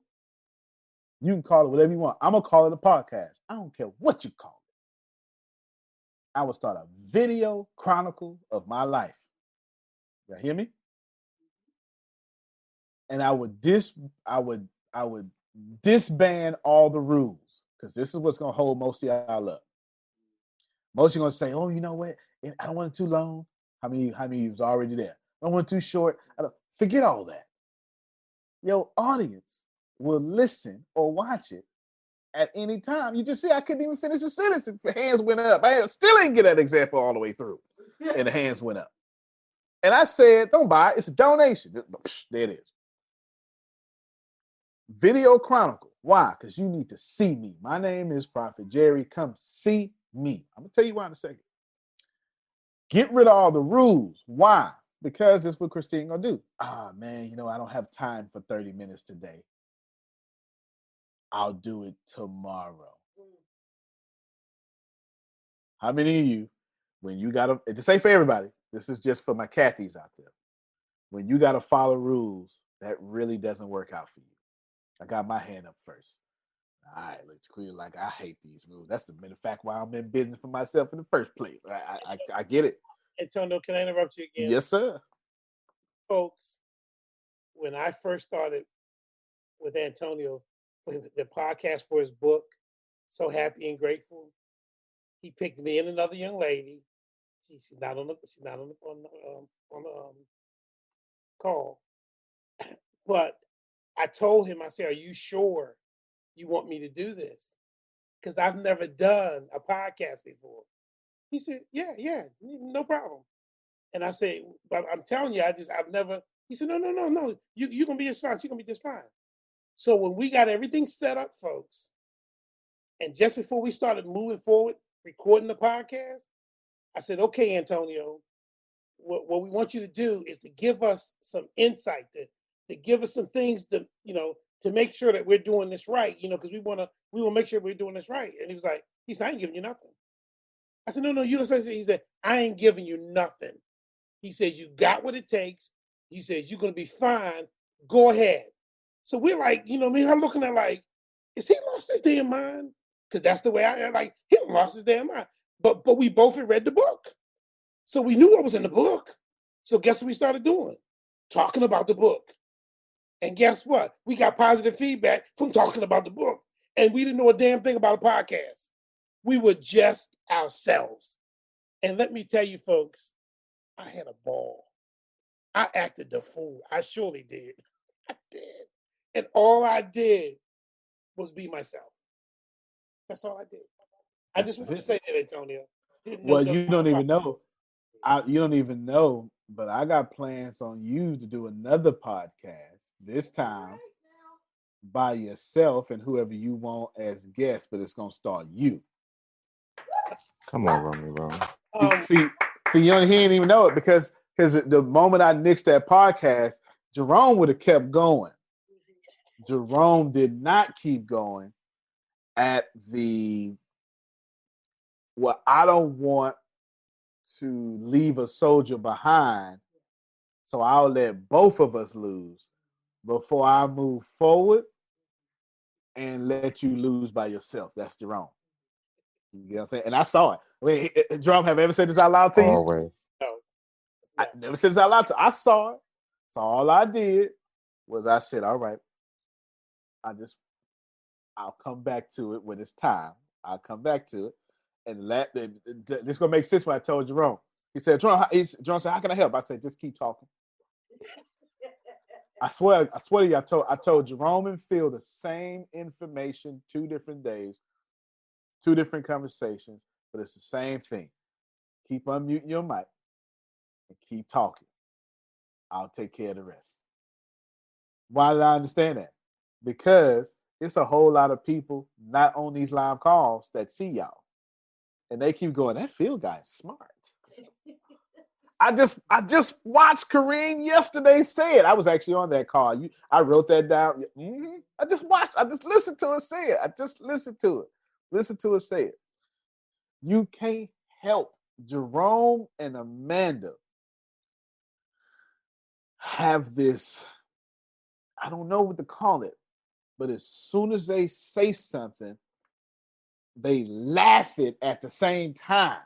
You can call it whatever you want. I'm gonna call it a podcast. I don't care what you call it. I would start a video chronicle of my life. You hear me? And I would disband all the rules, because this is what's gonna hold most of y'all up. Most of you are gonna say, "Oh, you know what? I don't want it too long." How many of you was already there? I don't want it too short. Forget all that. Your audience will listen or watch it at any time. You just see, I couldn't even finish the sentence and the hands went up. I still didn't get that example all the way through, and the hands went up. And I said, "Don't buy it. It's a donation." There it is. Video chronicle. Why? Because you need to see me. My name is Prophet Jerry. Come see me. I'm gonna tell you why in a second. Get rid of all the rules. Why? Because that's what Christine gonna do. Man, I don't have time for 30 minutes today. I'll do it tomorrow. How many of you, when you gotta, this ain't for everybody, this is just for my Cathys out there. When you gotta follow rules, that really doesn't work out for you. I got my hand up first. All right, look, clear like I hate these rules. That's the matter of fact why I'm in business for myself in the first place. I get it. Antonio, can I interrupt you again? Yes, sir. Folks, when I first started with Antonio, with the podcast for his book, So Happy and Grateful, he picked me and another young lady. She's not on the call, but I told him, I said, "Are you sure you want me to do this? Because I've never done a podcast before." He said, yeah, no problem. And I said, "But I'm telling you, I've never." He said, no. You're going to be just fine. She's going to be just fine. So when we got everything set up, folks, and just before we started moving forward, recording the podcast, I said, "Okay, Antonio, what we want you to do is to give us some insight, to give us some things to make sure that we're doing this right, because we want to make sure we're doing this right." And he said, "I ain't giving you nothing." I said, "No, you don't say." He said, "I ain't giving you nothing." He says, "You got what it takes." He says, "You're going to be fine. Go ahead." So we're like, me, I'm looking at like, is he lost his damn mind? Because that's the way I like, he lost his damn mind. But we both had read the book. So we knew what was in the book. So guess what we started doing? Talking about the book. And guess what? We got positive feedback from talking about the book. And we didn't know a damn thing about a podcast. We were just ourselves. And let me tell you, folks, I had a ball. I acted the fool. I surely did. I did. And all I did was be myself. That's all I did. I just want to say that, Antonio. Well, you don't even know. You don't even know, but I got plans on you to do another podcast, this time by yourself and whoever you want as guests, but it's going to start you. Come on, Romeo. See, he didn't even know it because the moment I nixed that podcast, Jerome would have kept going. Jerome did not keep going at I don't want to leave a soldier behind, so I'll let both of us lose before I move forward and let you lose by yourself. That's Jerome. You know what I'm saying? And I saw it. Wait, Jerome, have I ever said this out loud to you? Always. No. I never said this out loud to you. I saw it. So all I did was I said, all right, I'll come back to it when it's time. I'll come back to it. And this gonna make sense when I told Jerome. He said, Jerome said, "How can I help?" I said, "Just keep talking." I swear to you, I told Jerome and Phil the same information, 2 different days, 2 different conversations, but it's the same thing. Keep unmuting your mic and keep talking. I'll take care of the rest. Why did I understand that? Because it's a whole lot of people not on these live calls that see y'all. And they keep going, that Phil guy is smart. I just watched Kareem yesterday say it. I was actually on that call. I wrote that down. Mm-hmm. I just listened to it say it. I just listened to it. Listen to it say it. You can't help Jerome and Amanda have this, I don't know what to call it, but as soon as they say something, they laugh it at the same time.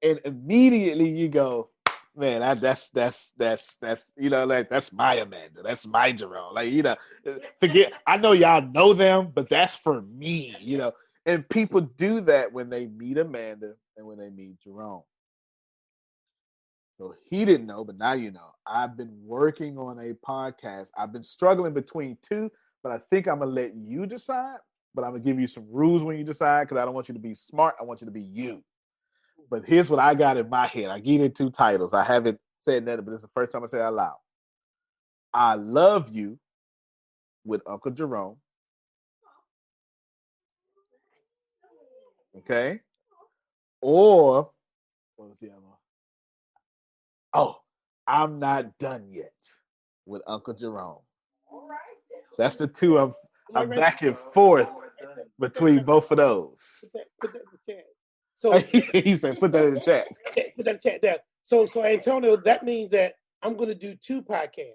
And immediately you go, man, that's like that's my Amanda, that's my Jerome. Like, forget, I know y'all know them, but that's for me, And people do that when they meet Amanda and when they meet Jerome. So he didn't know, but now you know. I've been working on a podcast. I've been struggling between two, but I think I'm gonna let you decide. But I'm gonna give you some rules when you decide, because I don't want you to be smart. I want you to be you. But here's what I got in my head. I gave it 2 titles. I haven't said that, but this is the first time I say it out loud. I love you with Uncle Jerome. Okay. Or what was the other one? Oh, I'm not done yet with Uncle Jerome. That's the 2 I'm back and forth between both of those. Put that in the chat. So he said, put that in the chat. Put that in the chat there. So Antonio, that means that I'm going to do 2 podcasts,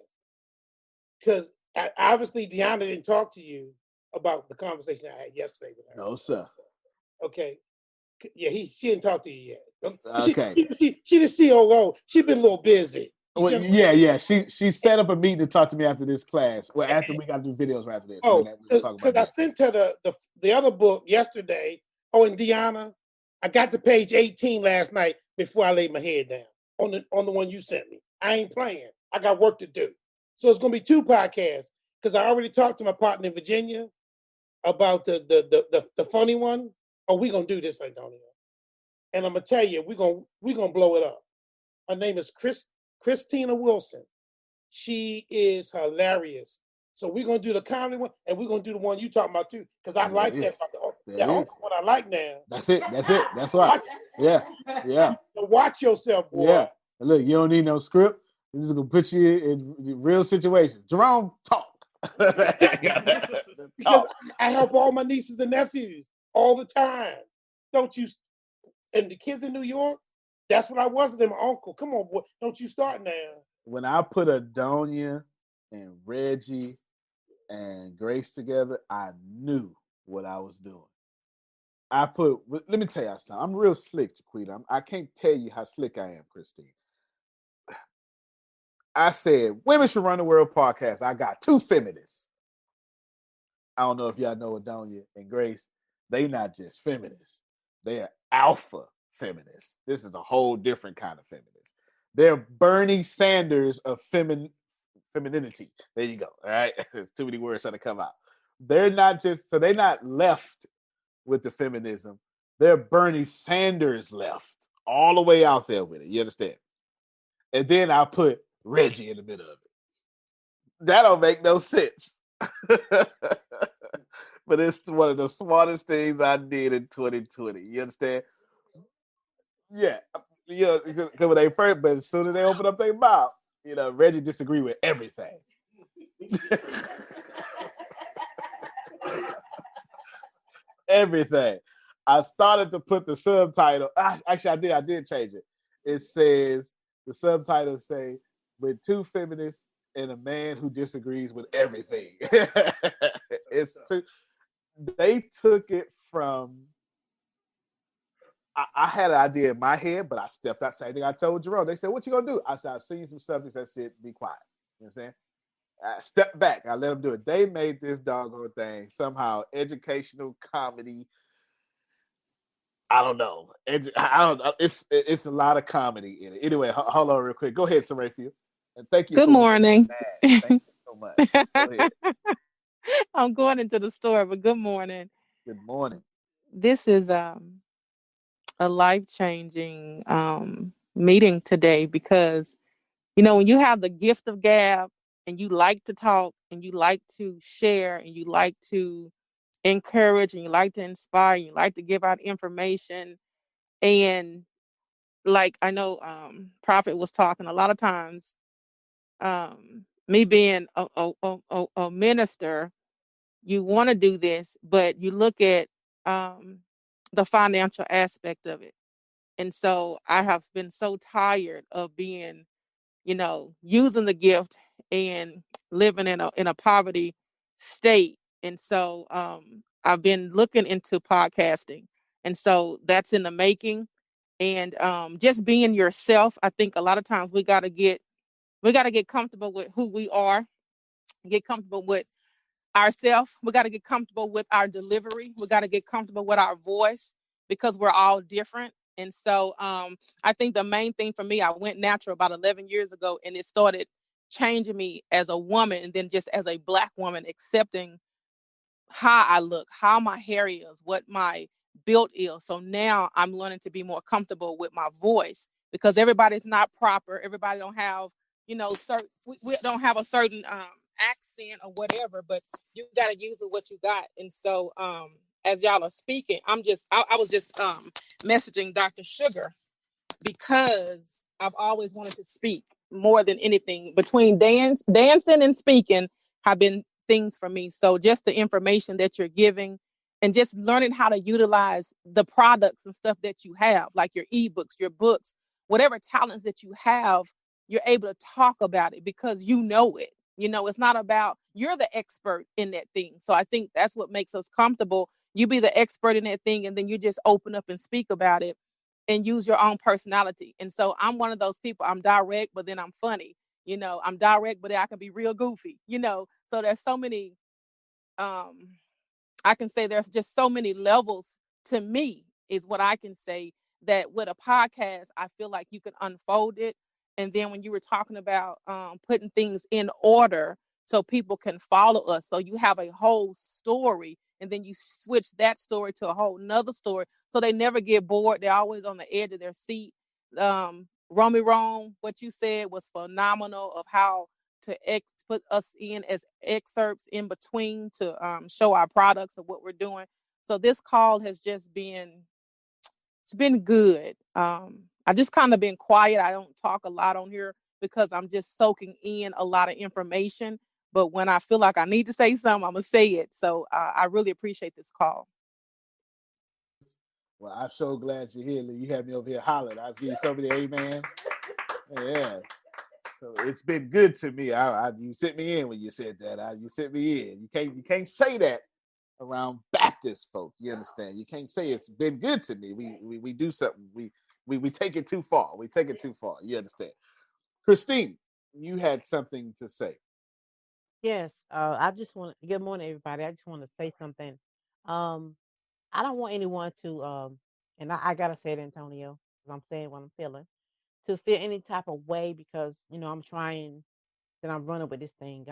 because obviously Deanna didn't talk to you about the conversation I had yesterday with her. No, sir. Okay. Yeah, she didn't talk to you yet. Okay. She the COO. She's been a little busy. Well, yeah. She set up a meeting to talk to me after this class. Well, after we got to do videos right after this. Oh, because I sent her the other book yesterday. Oh, and Deanna, I got to page 18 last night before I laid my head down on the one you sent me. I ain't playing. I got work to do. So it's gonna be 2 podcasts, because I already talked to my partner in Virginia about the funny one. Oh, we gonna do this, Antonio. And I'm gonna tell you, we gonna blow it up. Her name is Christina Wilson. She is hilarious. So we're gonna do the comedy one, and we're gonna do the one you talking about too, because I like that about the uncle one. I like now. That's it. That's right. Yeah. So watch yourself, boy. Yeah. And look, you don't need no script. This is gonna put you in real situations. Jerome, talk. Because I help all my nieces and nephews all the time. Don't you? And the kids in New York, that's what I was to them, my uncle. Come on, boy. Don't you start now. When I put Adonia and Reggie and Grace together, I knew what I was doing. Let me tell you something. I'm real slick, Jaquita. I can't tell you how slick I am, Christine. I said, Women Should Run the World podcast. I got 2 feminists. I don't know if y'all know Adonia and Grace. They not just feminists. They are alpha feminists. This is a whole different kind of feminist. They're Bernie Sanders of femininity. There you go. All right. There's too many words trying to come out. They're not left with the feminism. They're Bernie Sanders left. All the way out there with it. You understand? And then I put Reggie in the middle of it. That don't make no sense. But it's one of the smartest things I did in 2020. You understand? Yeah. Because when they first, but as soon as they open up their mouth, Reggie disagree with everything. Everything. I started to put the subtitle. Actually, I did change it. It says, the subtitle say, with 2 feminists and a man who disagrees with everything. They took it from, I had an idea in my head, but I stepped out. Same thing I told Jerome. They said, what you gonna do? I said, I've seen some subjects that said, be quiet. You know what I'm saying? I stepped back. I let them do it. They made this doggone thing somehow educational comedy. I don't know. It's a lot of comedy in it. Anyway, hold on real quick. Go ahead, Sarafia. And thank you. Good morning. Thank you so much. Go ahead. I'm going into the store, but good morning. Good morning. This is a life-changing meeting today, because, when you have the gift of gab and you like to talk and you like to share and you like to encourage and you like to inspire, you like to give out information, and like I know Prophet was talking a lot of times, me being a minister, you want to do this, but you look at the financial aspect of it. And so I have been so tired of being, using the gift and living in a poverty state. And so I've been looking into podcasting. And so that's in the making. And just being yourself, I think a lot of times we gotta get comfortable with who we are, get comfortable with ourselves. We got to get comfortable with our delivery. We got to get comfortable with our voice because we're all different. And so I think the main thing for me, I went natural about 11 years ago, and it started changing me as a woman, and then just as a Black woman, accepting how I look, how my hair is, what my build is. So now I'm learning to be more comfortable with my voice because everybody's not proper. Everybody don't have, we don't have a certain accent or whatever, but you got to use it what you got. And so as y'all are speaking, I was just messaging Dr. Sugar because I've always wanted to speak more than anything. Between dancing and speaking have been things for me. So just the information that you're giving and just learning how to utilize the products and stuff that you have, like your ebooks, your books, whatever talents that you have, you're able to talk about it because you know it. It's not about you're the expert in that thing. So I think that's what makes us comfortable. You be the expert in that thing, and then you just open up and speak about it and use your own personality. And so I'm one of those people. I'm direct, but then I'm funny. I'm direct, but I can be real goofy. So there's so many, I can say there's just so many levels to me is what I can say, that with a podcast, I feel like you can unfold it. And then when you were talking about putting things in order so people can follow us, so you have a whole story and then you switch that story to a whole nother story, so they never get bored. They're always on the edge of their seat. Romy Rome, what you said was phenomenal, of how to put us in as excerpts in between to show our products of what we're doing. So this call has just been, it's been good. I just kind of been quiet. I don't talk a lot on here because I'm just soaking in a lot of information. But when I feel like I need to say something, I'm going to say it. So I really appreciate this call. Well, I'm so glad you're here. You had me over here hollering. I was giving you so many amens. Yeah. So it's been good to me. You sent me in when you said that. You sent me in. You can't say that around Baptist folk. You understand? You can't say it's been good to me. We do something. We take it too far. We take it too far. You understand? Christine, you had something to say. Yes, I just want. Good morning, everybody. I just want to say something. I don't want anyone to, and I gotta say it, Antonio, 'cause I'm saying what I'm feeling, to feel any type of way because I'm trying, that I'm running with this thing.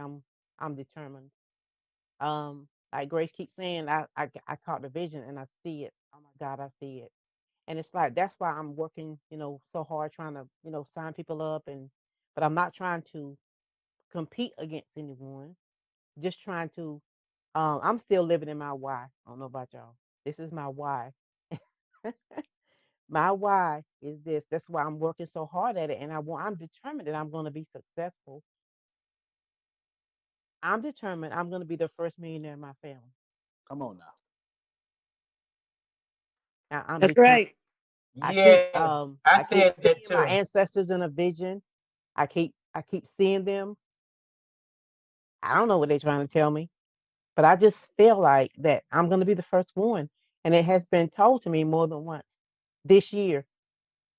I'm determined. Like Grace keeps saying, I caught the vision and I see it. Oh my God, I see it. And it's like that's why I'm working, so hard trying to, sign people up, but I'm not trying to compete against anyone. Just trying to. I'm still living in my why. I don't know about y'all. This is my why. My why is this. That's why I'm working so hard at it, and I'm determined that I'm going to be successful. I'm determined I'm going to be the first millionaire in my family. Come on now. I'm That's determined. right. Yes, I I keep said that seeing my too. ancestors in a vision. I keep seeing them. I don't know what they're trying to tell me, but I just feel like that I'm going to be the first one, and it has been told to me more than once this year.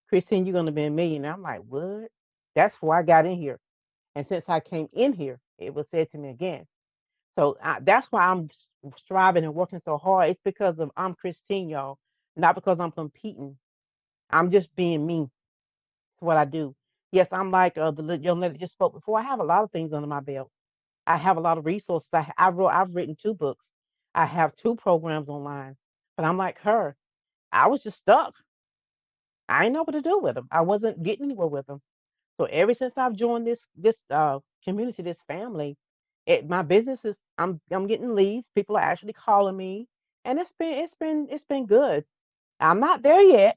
Christine, you're going to be a millionaire. I'm like, what? That's before I got in here. And since I came in here, it was said to me again. So that's why I'm striving and working so hard. It's because of I'm Christine, y'all, not because I'm competing. I'm just being me. It's what I do. Yes, I'm like the young lady that just spoke before. I have a lot of things under my belt. I have a lot of resources. I've written 2 books. I have 2 programs online. But I'm like her. I was just stuck. I didn't know what to do with them. I wasn't getting anywhere with them. So ever since I've joined this community, this family, my business is I'm getting leads. People are actually calling me, and it's been good. I'm not there yet.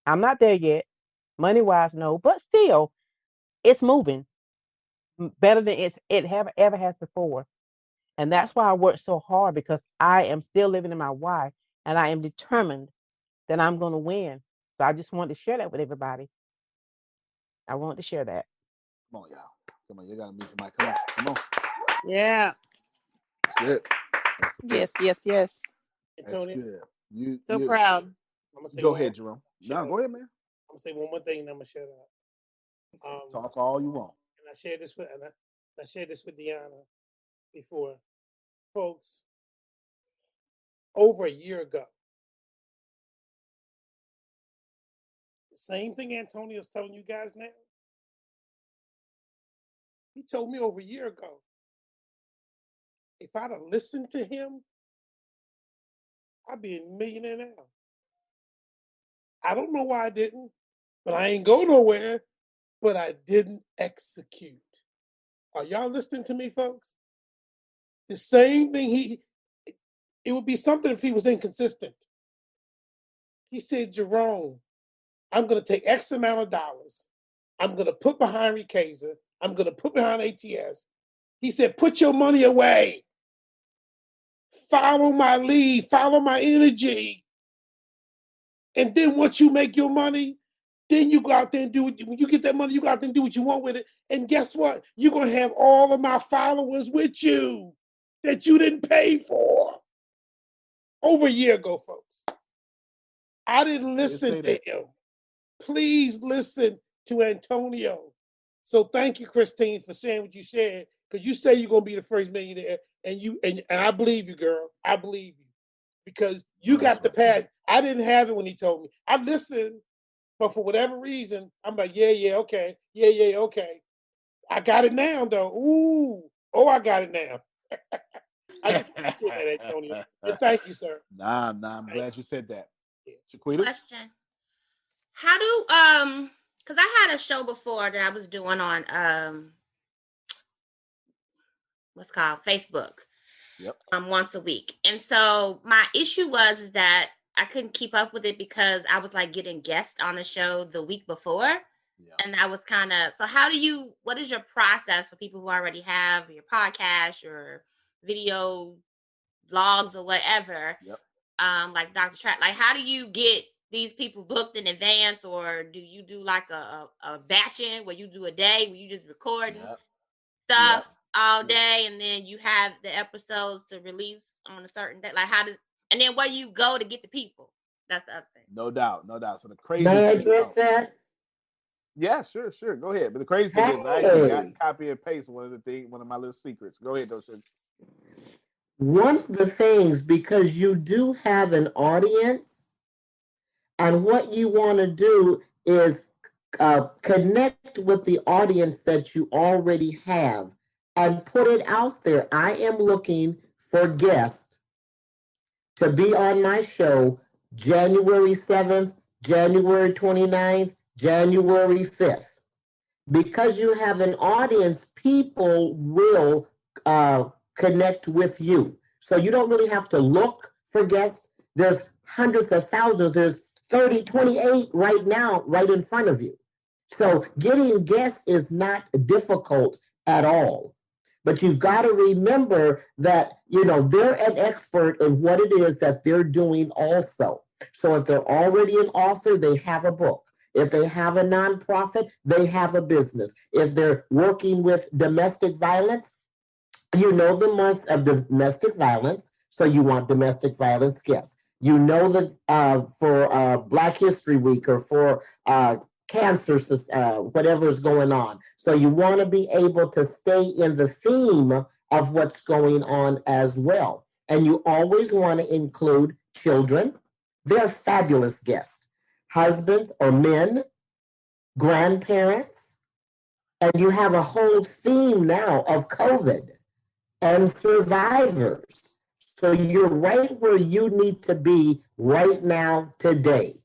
I'm not there yet, Money wise, no, but still, it's moving better than ever has before. And that's why I work so hard, because I am still living in my why, and I am determined that I'm going to win. So I just wanted to share that with everybody. I wanted to share that. Come on, y'all. Come on, you gotta meet your mic. Come on, come on. Yeah. That's good. That's good. Yes. That's Antonio, good. You So proud. I'm gonna say go one ahead, more- Jerome. shut No, up. go ahead, man. I'm gonna say one more thing, and I'm gonna shut up. Talk all you want. And I shared this with Deanna before, folks. Over a year ago, the same thing Antonio's telling you guys now. He told me over a year ago. If I'd have listened to him, I'd be a millionaire now. I don't know why I didn't, but I ain't go nowhere. But I didn't execute. Are y'all listening to me, folks? The same thing it would be something if he was inconsistent. He said, Jerome, I'm going to take X amount of dollars. I'm going to put behind Ricasa. I'm going to put behind ATS. He said, put your money away. Follow my lead. Follow my energy. And then once you make your money, then you go out there and do it. When you get that money, you go out there and do what you want with it. And guess what? You're going to have all of my followers with you that you didn't pay for. Over a year ago, folks. I didn't listen to him. Please listen to Antonio. So thank you, Christine, for saying what you said, because you say you're going to be the first millionaire, and I believe you, girl. I believe you, because you got the pad. I didn't have it when he told me. I listened, but for whatever reason, I'm like, yeah, okay. Yeah, okay. I got it now, though. I got it now. I just appreciate that, Antonio. And thank you, sir. Nah, I'm glad you said that. Shaquita? Question. How do because I had a show before that I was doing on what's called Facebook. Yep. Once a week. And so my issue was that I couldn't keep up with it because I was like getting guests on the show the week before. Yeah. And I was so what is your process for people who already have your podcast, your video vlogs or whatever? Yep. Like Dr. Track, like how do you get these people booked in advance, or do you do like a batching where you do a day where you just recording stuff all day and then you have the episodes to release on a certain day? Like and then where you go to get the people? That's the other thing. No doubt. So the crazy May I thing address that? Yeah, sure. Go ahead. But the crazy thing is I actually got copy and paste one of my little secrets. Go ahead, though. One of the things, because you do have an audience, and what you want to do is connect with the audience that you already have and put it out there. I am looking for guests to be on my show January 7th, January 29th, January 5th. Because you have an audience, people will connect with you. So you don't really have to look for guests. There's hundreds of thousands. There's 30, 28 right now, right in front of you. So getting guests is not difficult at all. But you've got to remember that, they're an expert in what it is that they're doing also. So if they're already an author, they have a book. If they have a nonprofit, they have a business. If they're working with domestic violence, the month of domestic violence, so you want domestic violence guests. For Black History Week or for cancer, whatever is going on. So you want to be able to stay in the theme of what's going on as well. And you always want to include children. They're fabulous guests. Husbands or men, grandparents, and you have a whole theme now of COVID and survivors. So you're right where you need to be right now, today.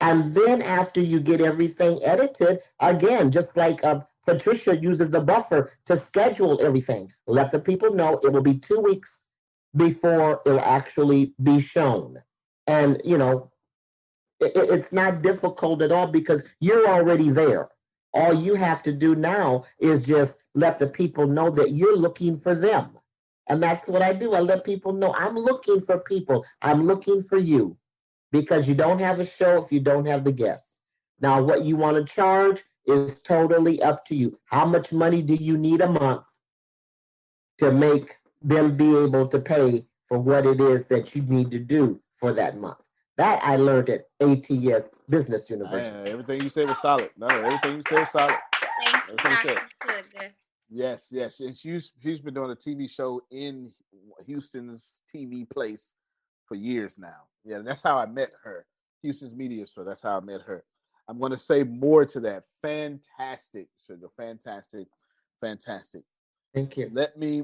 And then after you get everything edited, again, just like Patricia uses the buffer to schedule everything, let the people know it will be 2 weeks before it'll actually be shown. And, It's not difficult at all because you're already there. All you have to do now is just let the people know that you're looking for them. And that's what I do. I let people know I'm looking for people. I'm looking for you because you don't have a show if you don't have the guests. Now, what you want to charge is totally up to you. How much money do you need a month to make them be able to pay for what it is that you need to do for that month? That I learned at ATS Business University. Everything you said was solid. No, everything you said was solid. Thank you, Everything you Dr. said. Sugar. Yes. And she's been doing a TV show in Houston's TV place for years now. Yeah, that's how I met her. Houston's media show. That's how I met her. I'm going to say more to that. Fantastic, Sugar. Fantastic. Thank you. Let me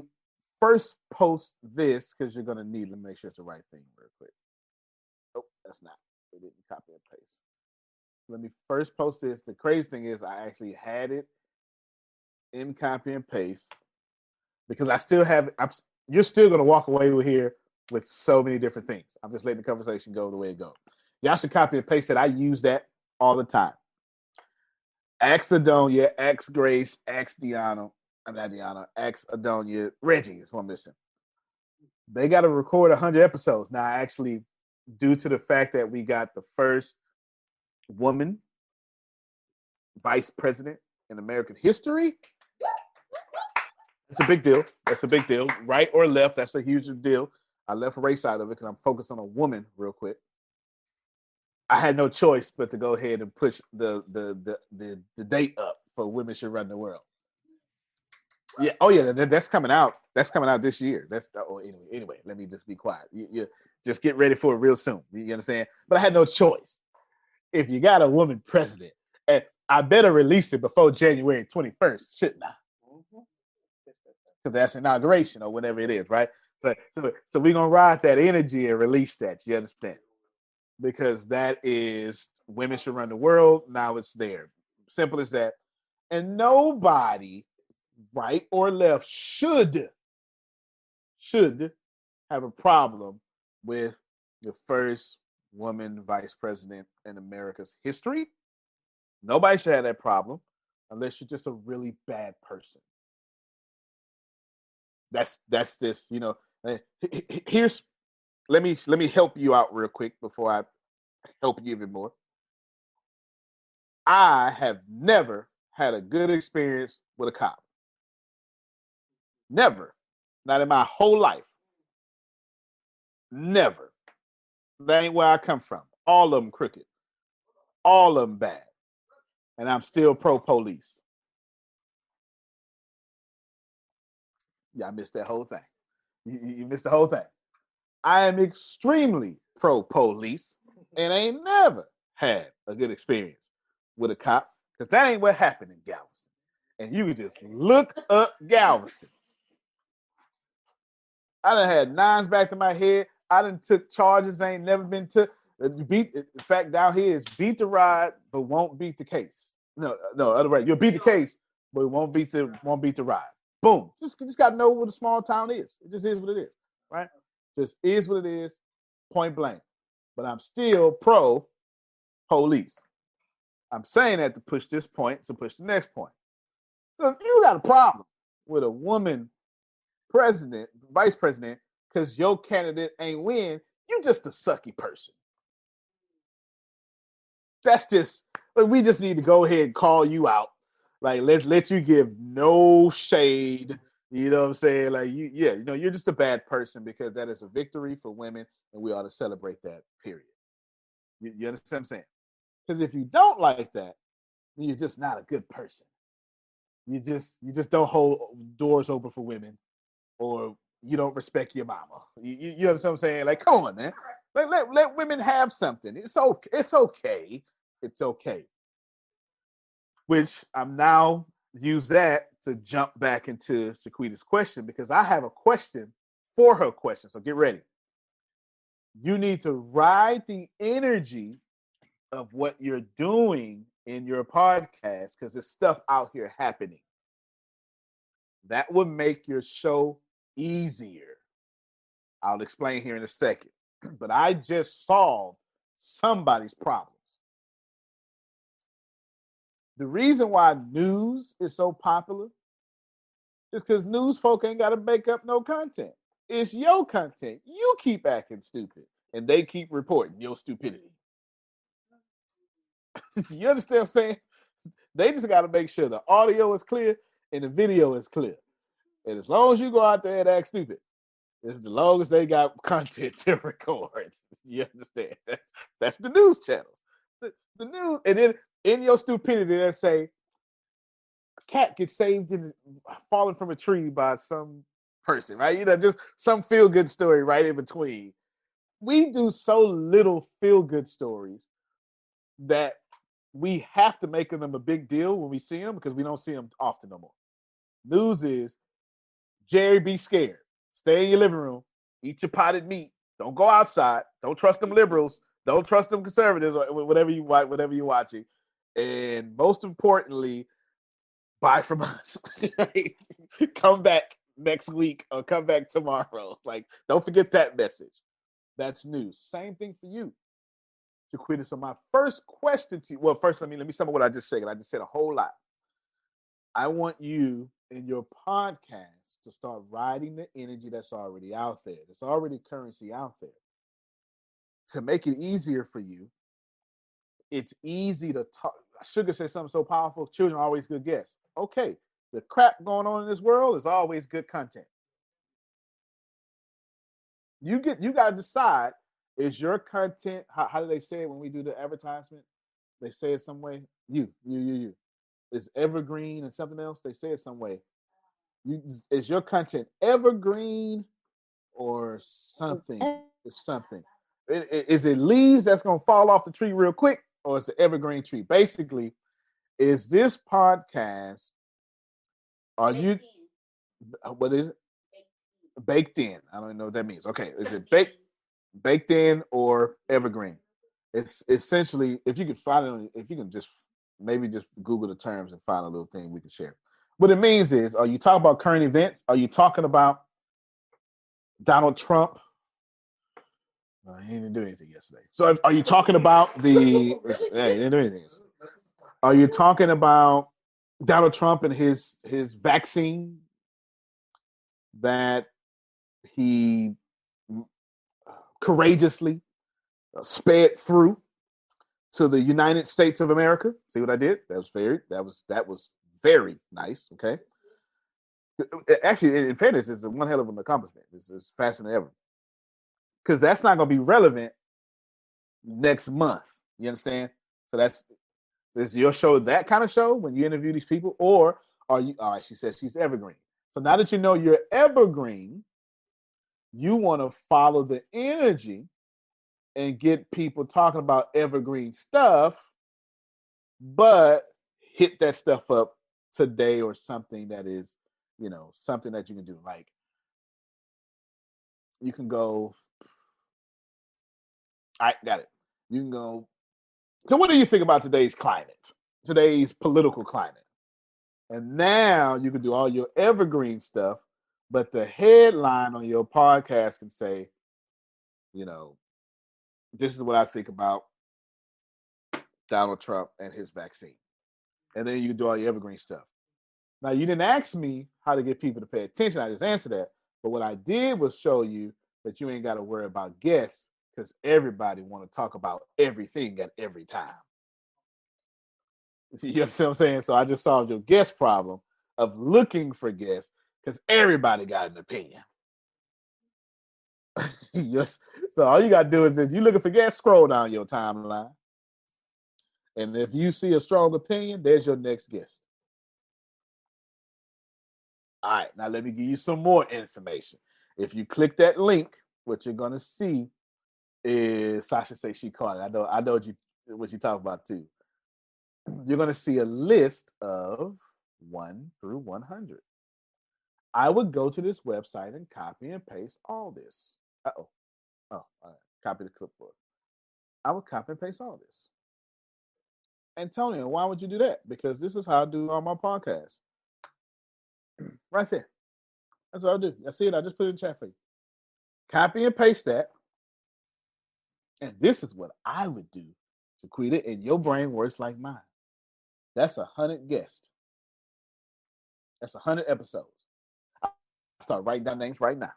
first post this because you're going to need. Let me make sure it's the right thing real quick. Oh, that's not. We didn't copy and paste. Let me first post this. The crazy thing is I actually had it in copy and paste because I still have. You're still going to walk away with here with so many different things. I'm just letting the conversation go the way it goes. Y'all should copy and paste it. I use that all the time. Ask Adonia, ask Grace, ask Deanna. I'm not Deanna. Ask Adonia. Reggie is what I'm missing. They got to record 100 episodes. Now, actually, due to the fact that we got the first woman vice president in American history, that's a big deal. Right or left, that's a huge deal. I left the race out of it because I'm focused on a woman real quick. I had no choice but to go ahead and push the date up for Women Should Run the World. Yeah. Oh yeah. That's coming out. That's coming out this year. Anyway. Let me just be quiet. You just get ready for it real soon. You understand? But I had no choice. If you got a woman president, and I better release it before January 21st, shouldn't I? Because that's inauguration or whatever it is, right? So we're gonna ride that energy and release that. You understand? Because that is Women Should Run the World. Now it's there. Simple as that. And nobody, right or left, should have a problem with the first woman vice president in America's history. Nobody should have that problem unless you're just a really bad person. That's this, here's let me help you out real quick before I help you even more. I have never had a good experience with a cop. Never. Not in my whole life. Never. That ain't where I come from. All of them crooked. All of them bad. And I'm still pro-police. Yeah, I missed that whole thing. You missed the whole thing. I am extremely pro-police and ain't never had a good experience with a cop because that ain't what happened in Galveston. And you can just look up Galveston. I done had nines back to my head. I done took charges I ain't never been took. The fact down here is beat the ride, but won't beat the case. No, other way. You'll beat the case, but it won't beat the ride. Boom. Just got to know what a small town is. It just is what it is, right? Just is what it is, point blank. But I'm still pro-police. I'm saying that to push this point to push the next point. So if you got a problem with a woman president, vice president, because your candidate ain't win, you just a sucky person. That's just, we just need to go ahead and call you out. Like, let's let you give no shade. You know what I'm saying? Like, you're just a bad person because that is a victory for women and we ought to celebrate that, period. You understand what I'm saying? Because if you don't like that, then you're just not a good person. You just don't hold doors open for women, or you don't respect your mama. You know what I'm saying? Like, come on, man. Let women have something. It's okay. It's okay. Which I'm now use that to jump back into Shaquita's question because I have a question for her question. So get ready. You need to ride the energy of what you're doing in your podcast because there's stuff out here happening. That would make your show easier. I'll explain here in a second. But I just solved somebody's problems. The reason why news is so popular is because news folk ain't got to make up no content. It's your content. You keep acting stupid, and they keep reporting your stupidity. You understand what I'm saying? They just got to make sure the audio is clear and the video is clear. And as long as you go out there and act stupid, it's the longest they got content to record. You understand? That's the news channels. The news, and then in your stupidity, they say a cat gets saved in falling from a tree by some person, right? Just some feel good story right in between. We do so little feel good stories that we have to make them a big deal when we see them because we don't see them often no more. News is Jerry, be scared. Stay in your living room. Eat your potted meat. Don't go outside. Don't trust them liberals. Don't trust them conservatives or whatever you're watching. And most importantly, buy from us. Come back next week or come back tomorrow. Don't forget that message. That's news. Same thing for you, Jaquita. So my first question to you, well, first let me sum up what I just said. I just said a whole lot. I want you in your podcast to start riding the energy that's already out there. There's already currency out there. To make it easier for you, it's easy to talk. Sugar said something so powerful. Children are always good guests. Okay, the crap going on in this world is always good content. You got to decide, is your content, how do they say it when we do the advertisement? They say it some way. You. Is evergreen and something else? They say it some way. Is your content evergreen or something? It's something. Is it leaves that's going to fall off the tree real quick, or is it evergreen tree? Basically, is this podcast, are you, what is it? Baked in. I don't even know what that means. Okay, is it baked in or evergreen? It's essentially, if you could find it, if you can just maybe just Google the terms and find a little thing we can share. What it means is, are you talking about current events? Are you talking about Donald Trump? He didn't do anything yesterday. So are you talking about he didn't do anything yesterday. Are you talking about Donald Trump and his vaccine that he courageously sped through to the United States of America? See what I did? That was very nice. Okay. Actually, in fairness, it's one hell of an accomplishment. It's faster than ever. Because that's not going to be relevant next month. You understand? So is your show that kind of show when you interview these people? Or are you, all right, she says she's evergreen. So now that you know you're evergreen, you want to follow the energy and get people talking about evergreen stuff, but hit that stuff up today or something that is, something that you can do. Like you can go, I got it. You can go, so what do you think about today's climate, today's political climate? And now you can do all your evergreen stuff, but the headline on your podcast can say, this is what I think about Donald Trump and his vaccine. And then you can do all your evergreen stuff. Now, you didn't ask me how to get people to pay attention. I just answered that. But what I did was show you that you ain't got to worry about guests because everybody want to talk about everything at every time. You know what I'm saying? So I just solved your guest problem of looking for guests because everybody got an opinion. Yes. So all you got to do is you looking for guests, scroll down your timeline. And if you see a strong opinion, there's your next guest. All right, now let me give you some more information. If you click that link, what you're gonna see is Sasha say she caught it. I know what you talk about too. You're gonna see a list of 1 through 100. I would go to this website and copy and paste all this. All right. Copy the clipboard. I would copy and paste all this. Antonio, why would you do that? Because this is how I do on my podcast. Right there. That's what I do. I see it. I just put it in chat for you. Copy and paste that. And this is what I would do, Shaquita, and your brain works like mine. That's 100 guests. That's 100 episodes. I start writing down names right now.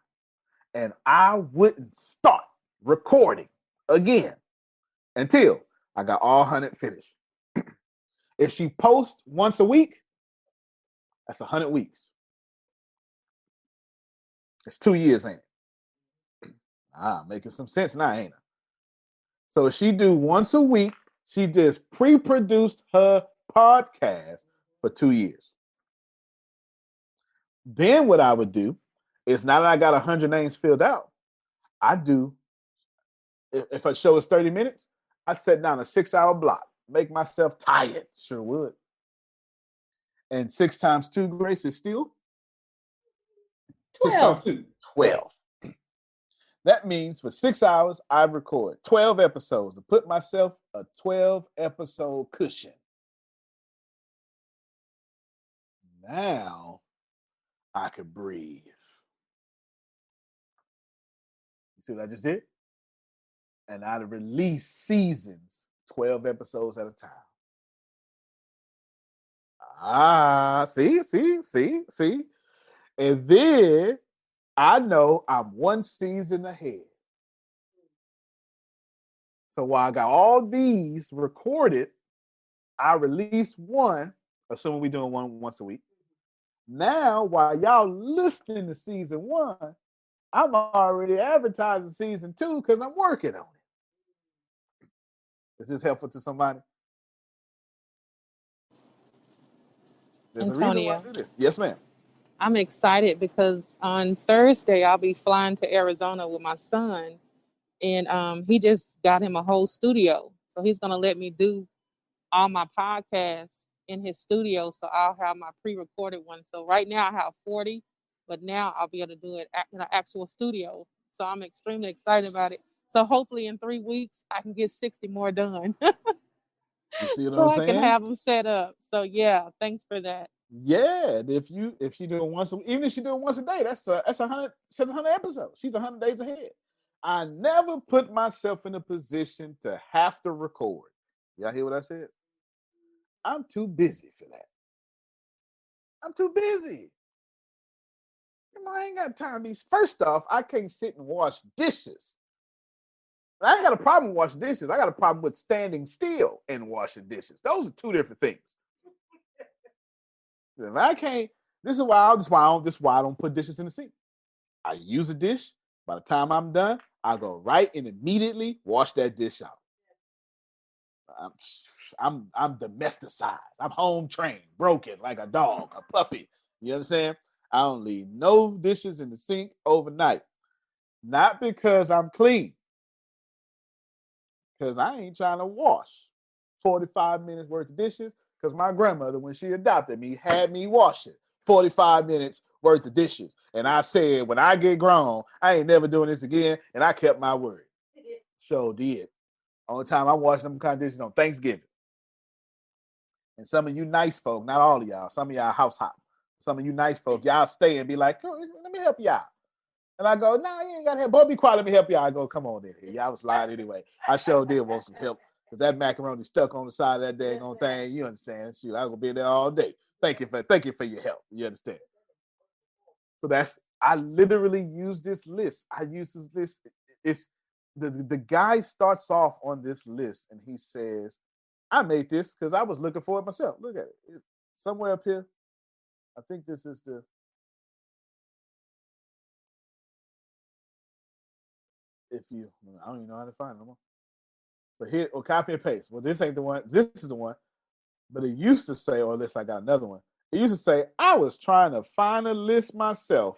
And I wouldn't start recording again until I got all 100 finished. If she posts once a week, that's 100 weeks. It's 2 years, ain't it? Making some sense now, ain't it? So if she do once a week, she just pre-produced her podcast for 2 years. Then what I would do is, now that I got 100 names filled out, I do, if a show is 30 minutes, I set down a 6-hour block, make myself tired, sure would. And 6 times 2, Grace, is still 12. 6 times 2, 12. That means for 6 hours, I record 12 episodes to put myself a 12-episode cushion. Now I could breathe. You see what I just did? And I'd release seasons, 12 episodes at a time. See. And then I know I'm one season ahead. So while I got all these recorded, I release one, assuming we're doing one once a week. Now, while y'all listening to season 1, I'm already advertising season 2 because I'm working on it. Is this helpful to somebody? There's a reason why I Antonio, do this. Yes, ma'am. I'm excited because on Thursday I'll be flying to Arizona with my son, and he just got him a whole studio. So he's gonna let me do all my podcasts in his studio. So I'll have my pre-recorded one. So right now I have 40, but now I'll be able to do it in an actual studio. So I'm extremely excited about it. So hopefully in 3 weeks I can get 60 more done. You see what So I'm I can saying? have them set up. So yeah, thanks for that. Yeah, if she doing once, even if she doing once a day, that's 100. She's 100 episodes. She's 100 days ahead. I never put myself in a position to have to record. Y'all hear what I said? I'm too busy for that. I'm too busy. I ain't got time. First off, I can't sit and wash dishes. I ain't got a problem washing dishes. I got a problem with standing still and washing dishes. Those are 2 different things. If I can't, this is why I don't put dishes in the sink. I use a dish. By the time I'm done, I go right and immediately wash that dish out. I'm domesticized. I'm home trained, broken like a dog, a puppy. You understand? I don't leave no dishes in the sink overnight. Not because I'm clean, because I ain't trying to wash 45 minutes worth of dishes, because my grandmother, when she adopted me, had me washing 45 minutes worth of dishes. And I said, when I get grown, I ain't never doing this again. And I kept my word. So did. Only time I washed them kind of dishes on Thanksgiving. And some of you nice folk, not all of y'all, some of y'all house hop. Some of you nice folk, y'all stay and be like, oh, let me help you out. And I go, no, you ain't got to help. Boy, be quiet, let me help you out. I go, come on in here. Y'all was lying anyway. I sure did want some help. Because that macaroni stuck on the side of that dang on thing. You understand? Shoot, I was gonna be there all day. Thank you for your help. You understand? So I literally use this list. I use this list. It's the guy starts off on this list and he says, I made this because I was looking for it myself. Look at it. It's somewhere up here. I think this is I don't even know how to find it no more. So here, or copy and paste. Well, this ain't the one. This is the one. But it used to say, or unless I got another one, it used to say, I was trying to find a list myself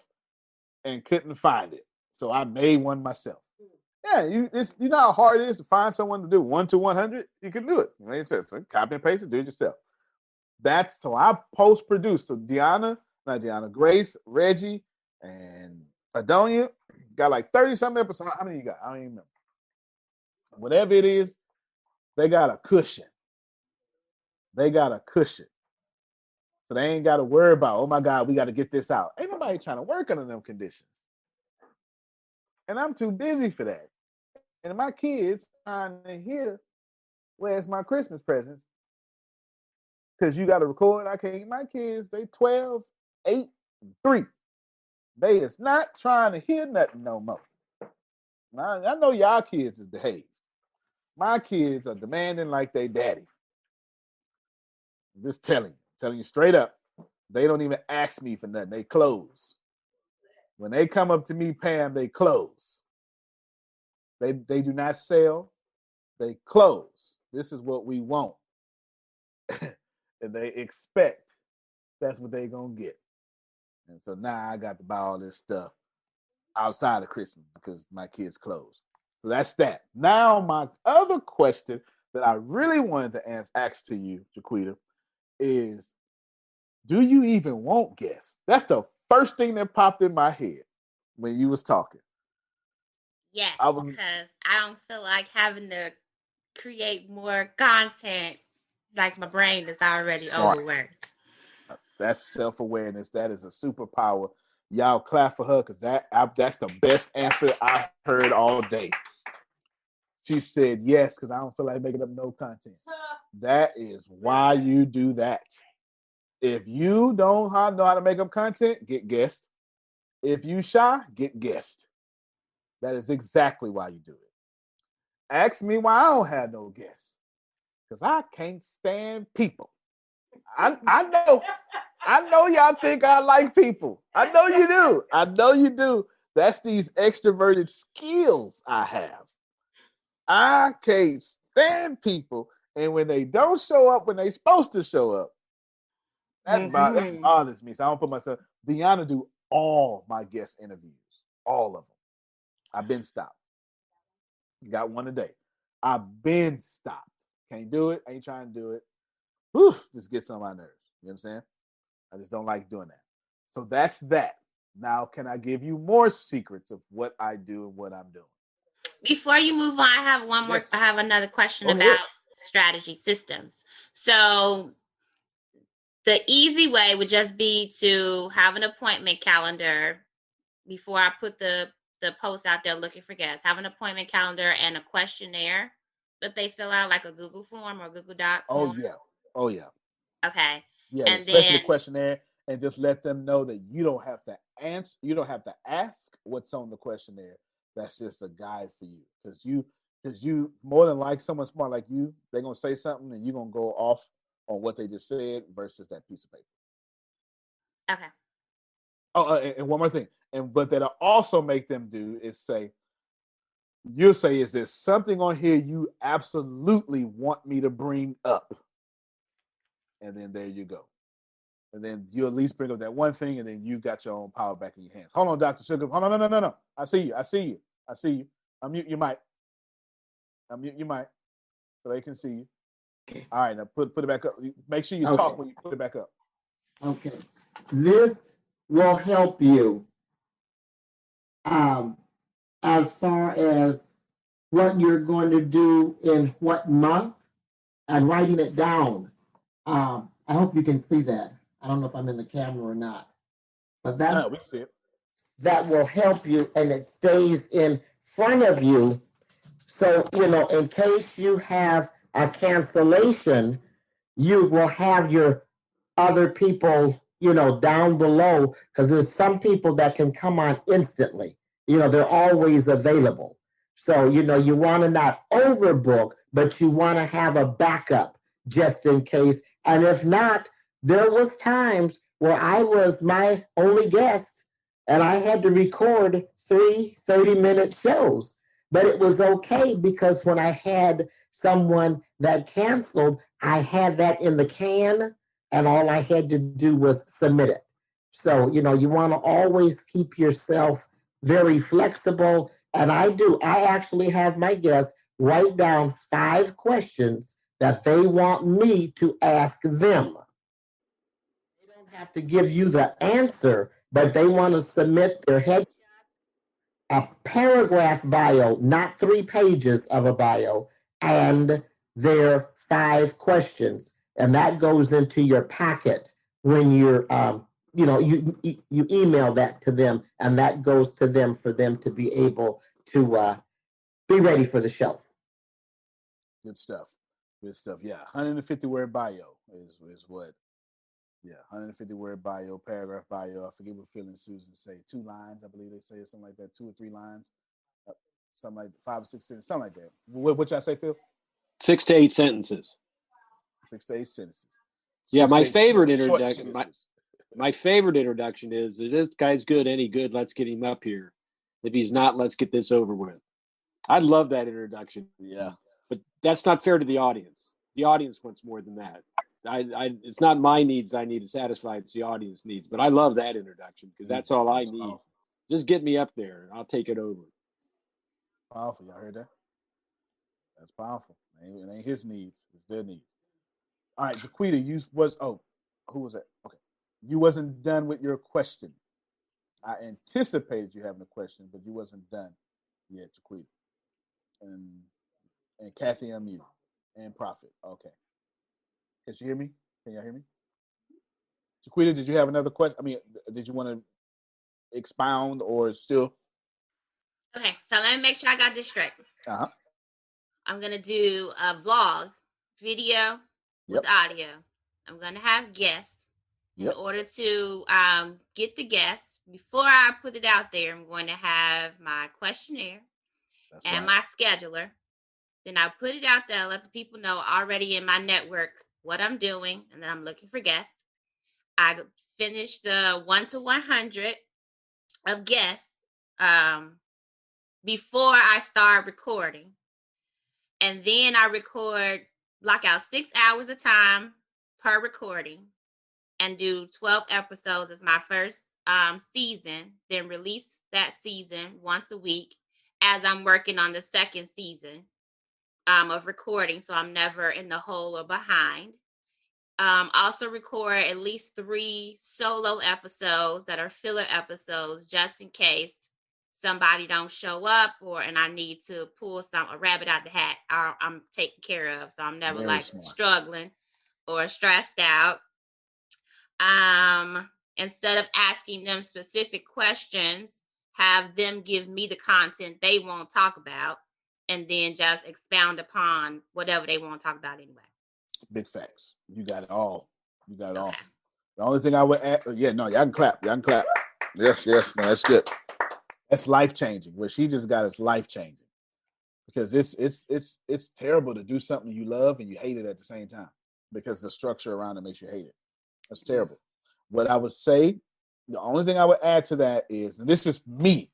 and couldn't find it. So I made one myself. Yeah, you know how hard it is to find someone to do 1 to 100? You can do it. So copy and paste it, do it yourself. That's so I post-produce. So Grace, Reggie, and Adonia got like 30-something episodes. How many you got? I don't even remember. Whatever it is, they got a cushion. They got a cushion. So they ain't got to worry about, oh my God, we got to get this out. Ain't nobody trying to work under them conditions. And I'm too busy for that. And my kids trying to hear, where's my Christmas presents? Because you got to record. I can't. My kids, they 12, 8, 3. They is not trying to hear nothing no more. Now, I know y'all kids is behaved. My kids are demanding like they daddy. I'm just telling you straight up. They don't even ask me for nothing. They close. When they come up to me, Pam, they close. They do not sell. They close. This is what we want. And they expect that's what they gonna get. And so now I got to buy all this stuff outside of Christmas because my kids close. So that's that. Now my other question that I really wanted to ask to you, Jaquita, is do you even want guests? That's the first thing that popped in my head when you was talking. Yes, because I don't feel like having to create more content. Like my brain is already overworked. That's self-awareness. That is a superpower. Y'all clap for her because that's the best answer I heard all day. She said yes because I don't feel like making up no content. That is why you do that. If you don't know how to make up content, get guests. If you shy, get guests. That is exactly why you do it. Ask me why I don't have no guests. Because I can't stand people. I know y'all think I like people. I know you do. I know you do. That's these extroverted skills I have. I can't stand people. And when they don't show up when they're supposed to show up, that bothers me. So I don't put myself. Deanna do all my guest interviews. All of them. I've been stopped. Got one a day. I've been stopped. Can't do it. Ain't trying to do it. Whew, just gets on my nerves. You know what I'm saying? I just don't like doing that. So that's that. Now, can I give you more secrets of what I do and what I'm doing? Before you move on, I have one more. I have another question about strategy systems. So the easy way would just be to have an appointment calendar before I put the post out there looking for guests. Have an appointment calendar and a questionnaire that they fill out, like a Google form or Google Doc form. Oh yeah. Okay. Yeah, and especially then the questionnaire, and just let them know that you don't have to answer. You don't have to ask what's on the questionnaire. That's just a guide for you, because you more than like someone smart like you, they're gonna say something and you're gonna go off on what they just said versus that piece of paper. Okay. Oh, and one more thing, but that'll also make them do is say, you'll say, is there something on here you absolutely want me to bring up? And then there you go. And then you at least bring up that one thing, and then you've got your own power back in your hands. Hold on, Dr. Sugar. Hold on, no. I see you. Unmute your mic. Unmute your mic so they can see you. All right, now put it back up. Make sure you talk when you put it back up. Okay. This will help you as far as what you're going to do in what month and writing it down. I hope you can see that. I don't know if I'm in the camera or not, but that's we can see it. That will help you, and it stays in front of you. So, in case you have a cancellation, you will have your other people, down below, because there's some people that can come on instantly. They're always available. So, you want to not overbook, but you want to have a backup just in case. And if not, there was times where I was my only guest and I had to record 3 30-minute shows. But it was okay, because when I had someone that canceled, I had that in the can, and all I had to do was submit it. So, you want to always keep yourself very flexible. And I actually have my guests write down 5 questions that they want me to ask them. They don't have to give you the answer, but they want to submit their headshot, a paragraph bio, not 3 pages of a bio, and their 5 questions. And that goes into your packet when you're, you email that to them, and that goes to them for them to be able to be ready for the show. Good stuff. Good stuff. Yeah, 150 word bio is what. Yeah, 150 word bio, paragraph bio. I forget what Phil and Susan say. 2 lines, I believe they say, or something like that. 2 or 3 lines, something like 5 or 6 sentences, something like that. What y'all say, Phil? 6 to 8 sentences. 6 to 8 sentences. Yeah, my 6 to 8 favorite short introduction. sentences. My favorite introduction is, if this guy's good, any good, let's get him up here. If he's not, let's get this over with. I love that introduction. Yeah. But that's not fair to the audience. The audience wants more than that. It's not my needs I need to satisfy, it's the audience needs. But I love that introduction because that's all I need. Powerful. Just get me up there. I'll take it over. Powerful. Y'all heard that? That's powerful. It ain't his needs. It's their needs. All right, Jaquita, who was that? Okay. You wasn't done with your question. I anticipated you having a question, but you wasn't done yet, Jaquita. And Kathy unmute. And Prophet. Okay. Can you hear me? Can y'all hear me? Jaquita, did you have another question? I mean, did you want to expound or still? Okay, so let me make sure I got this straight. Uh-huh. I'm going to do a vlog, video with audio. I'm going to have guests. In order to get the guests, before I put it out there, I'm going to have my questionnaire my scheduler. Then I'll put it out there, let the people know already in my network what I'm doing, and then I'm looking for guests. I finished the 1 to 100 of guests before I start recording. And then I block out 6 hours of time per recording and do 12 episodes as my first season, then release that season once a week as I'm working on the second season of recording, so I'm never in the hole or behind. Also record at least 3 solo episodes that are filler episodes, just in case somebody don't show up and I need to pull a rabbit out the hat. I'm taken care of, so I'm never struggling or stressed out. Instead of asking them specific questions, have them give me the content they want to talk about, and then just expound upon whatever they want to talk about anyway. Big facts. You got it all. You got it all. The only thing I would add, y'all can clap. Y'all can clap. Yes, no, that's good. That's life changing. What she just got is life changing, because it's terrible to do something you love and you hate it at the same time, because the structure around it makes you hate it. That's terrible. What I would say, the only thing I would add to that is, and this is me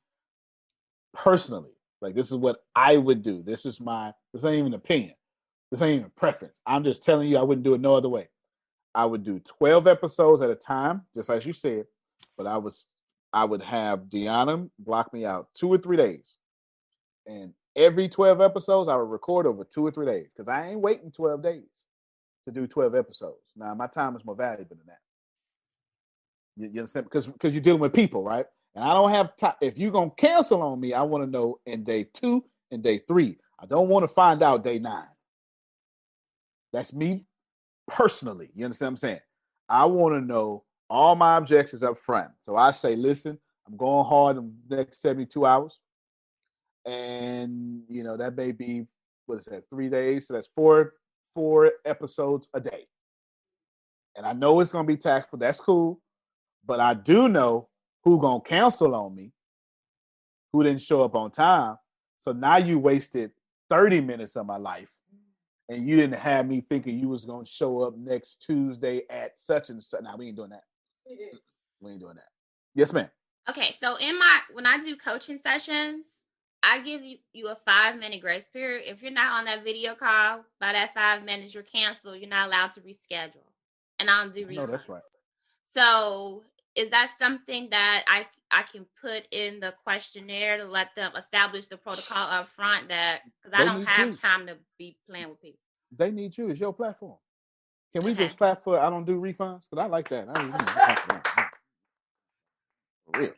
personally, like this is what I would do. This ain't even opinion. This ain't even preference. I'm just telling you, I wouldn't do it no other way. I would do 12 episodes at a time, just as you said, but I would have Deanna block me out 2 or 3 days. And every 12 episodes, I would record over 2 or 3 days, because I ain't waiting 12 days to do 12 episodes. Now, my time is more valuable than that. You understand? Because you're dealing with people, right? And I don't have time. If you're going to cancel on me, I want to know in day 2 and day 3. I don't want to find out day 9. That's me personally. You understand what I'm saying? I want to know all my objectives up front. So I say, listen, I'm going hard in the next 72 hours. And, that may be, 3 days? So that's four episodes a day. And I know it's going to be taxable. That's cool. But I do know who going to cancel on me, who didn't show up on time. So now you wasted 30 minutes of my life, and you didn't have me thinking you was going to show up next Tuesday at such and such. Now, we ain't doing that. We ain't doing that. Yes, ma'am. Okay, so when I do coaching sessions, I give you a 5-minute grace period. If you're not on that video call by that 5 minutes, you're canceled. You're not allowed to reschedule. And I don't do refunds. No, that's right. So is that something that I can put in the questionnaire to let them establish the protocol up front, because I don't have time to be playing with people? They need you. It's your platform. Can we just clap for I don't do refunds? Because I like that. For real.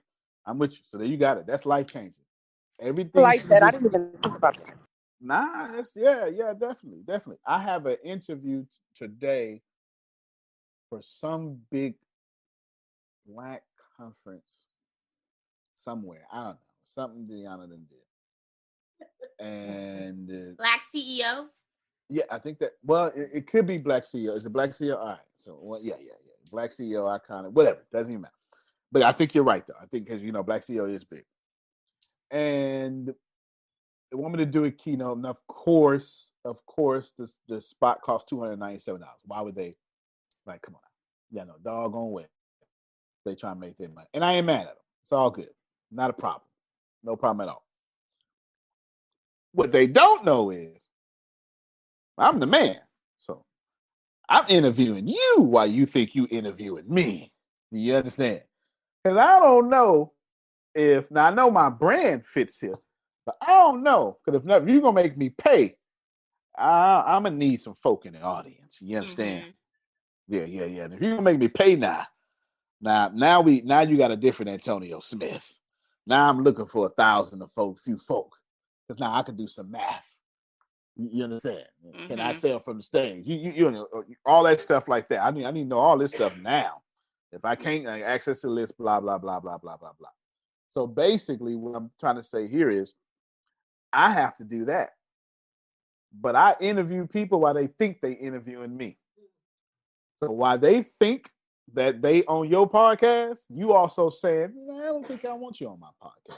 I'm with you. So there you got it. That's life changing. Everything like that. I didn't even think about that. Nah, definitely. I have an interview today for some big Black conference somewhere. I don't know. Something Deanna done did. And Black CEO. yeah, I think that. Well, it could be Black CEO. Is it Black CEO? All right. So, well, yeah. Black CEO. I kind of whatever. Doesn't even matter. But I think you're right though. I think because Black CEO is big, and they want me to do a keynote, and of course, the spot costs $297. Why would they? Like, come on, yeah, no, doggone way. They try and make their money, and I ain't mad at them. It's all good, not a problem, no problem at all. What they don't know is I'm the man, so I'm interviewing you while you think you interviewing me. Do you understand? Because I don't know if now I know my brand fits here, but I don't know because if you're gonna make me pay, I'm gonna need some folk in the audience. You understand? Yeah. And if you're gonna make me pay now you got a different Antonio Smith. Now I'm looking for 1,000 of few folk because now I can do some math. You understand? Can I sell from the stage? You know all that stuff like that. I need to know all this stuff now. If I can't access the list, blah blah blah blah blah blah blah. So basically, what I'm trying to say here is, I have to do that, but I interview people while they think they interviewing me. So while they think that they on your podcast, you also saying, I don't think I want you on my podcast.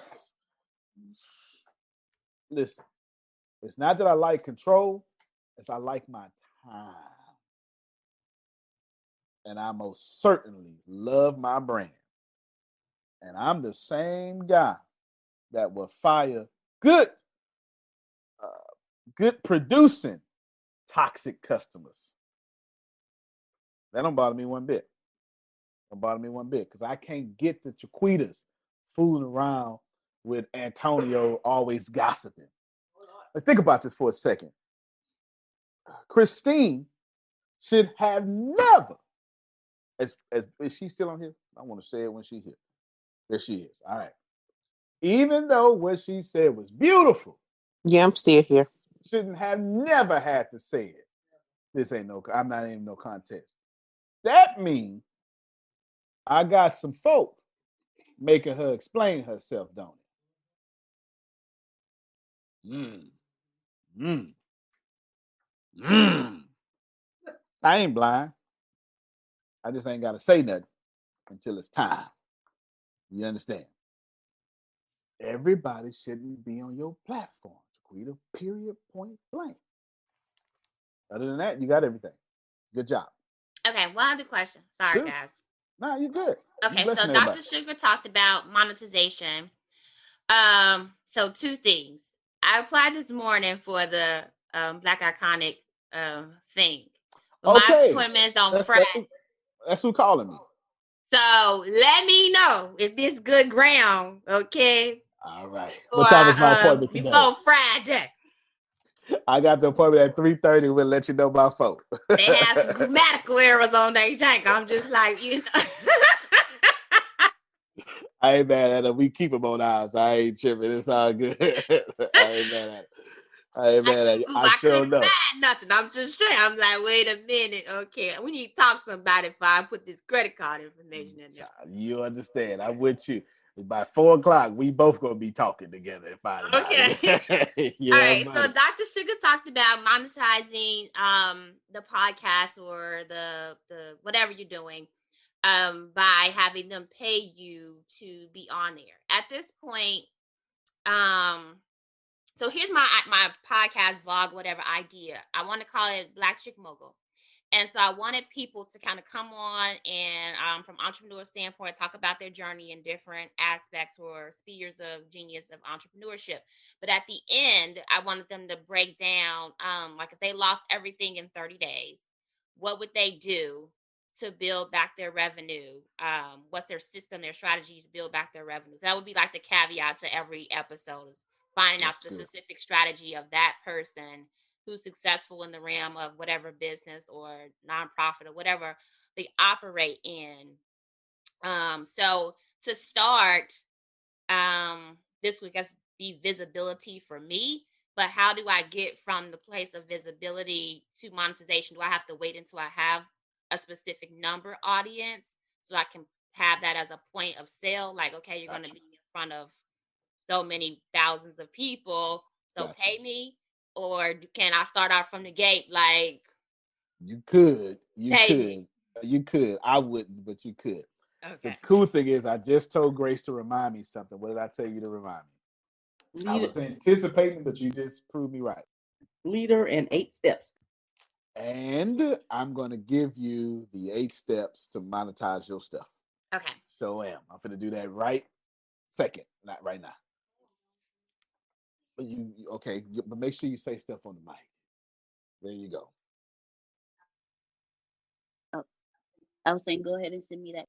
Listen, it's not that I like control, it's I like my time. And I most certainly love my brand. And I'm the same guy that will fire good producing toxic customers. That don't bother me one bit. Don't bother me one bit because I can't get the Chiquitas fooling around with Antonio always gossiping. Let's think about this for a second. Christine should have never, is she still on here? I want to say it when she's here. There she is. All right. Even though what she said was beautiful. Yeah, I'm still here. Shouldn't have never had to say it. I'm not even no contest. That means I got some folk making her explain herself, don't it? I ain't blind. I just ain't got to say nothing until it's time. You understand? Everybody shouldn't be on your platform, Chiquita, period, point blank. Other than that, you got everything. Good job. Okay, one other question. Sorry, Sure. guys. No, you're good. Okay, so Dr. Sugar talked about monetization. So two things. I applied this morning for the Black Iconic thing. My appointment is on Friday. That's who calling me. So let me know if this good ground, okay? All right. What time is my appointment today? Before Friday. I got the appointment at 3:30. We'll let you know by 4. They have some grammatical errors on their jank. I'm just like, I ain't mad at it. We keep them on ours. I ain't tripping. It's all good. I ain't mad at it. I sure know. Find nothing. I'm just straight. I'm like, wait a minute. Okay, we need to talk to somebody before I put this credit card information in there. You understand? I'm with you. By 4 o'clock, we both gonna be talking together and find out. Okay. Yeah, all right. buddy. So Dr. Sugar talked about monetizing the podcast or the whatever you're doing by having them pay you to be on there. At this point, so here's my podcast vlog, whatever idea. I want to call it Black Chick Mogul. And so I wanted people to kind of come on and from entrepreneur standpoint, talk about their journey in different aspects or spheres of genius of entrepreneurship. But at the end, I wanted them to break down, like if they lost everything in 30 days, what would they do to build back their revenue? What's their system, their strategy to build back their revenue? So that would be like the caveat to every episode is finding out the specific strategy of that person who's successful in the realm of whatever business or nonprofit or whatever they operate in. So to start, this would just be visibility for me. But how do I get from the place of visibility to monetization? Do I have to wait until I have a specific number audience so I can have that as a point of sale? Like, okay, you're going to be in front of so many thousands of people. So Gotcha. pay me, or can I start out from the gate like You could. pay me? You could. I wouldn't, but you could. The Okay. cool thing is I just told Grace to remind me something. What did I tell you to remind me? I was anticipating, but you just proved me right. Leader and 8 steps. And I'm going to give you the 8 steps to monetize your stuff. Okay. So am. I'm going to do that right second, not right now. But but make sure you say stuff on the mic. There you go. Oh, I was saying, go ahead and send me that.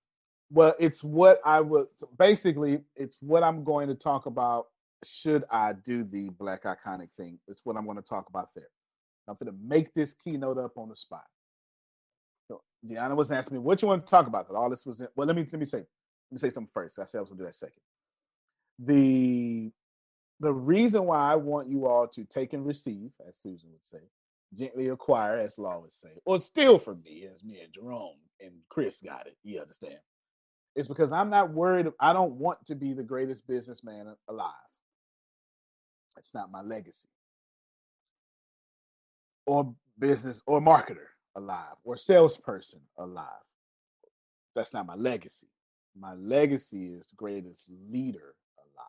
Well, it's what I would basically. It's what I'm going to talk about. Should I do the Black Iconic thing? It's what I'm going to talk about there. I'm going to make this keynote up on the spot. So Deanna was asking me what you want to talk about because all this was. Well, let me say something first. I said I was going to do that second. The reason why I want you all to take and receive, as Susan would say, gently acquire, as Law would say, or steal from me, as me and Jerome and Chris got it. You understand? It's because I'm not worried. I don't want to be the greatest businessman alive. It's not my legacy. Or business or marketer alive or salesperson alive. That's not my legacy. My legacy is the greatest leader alive.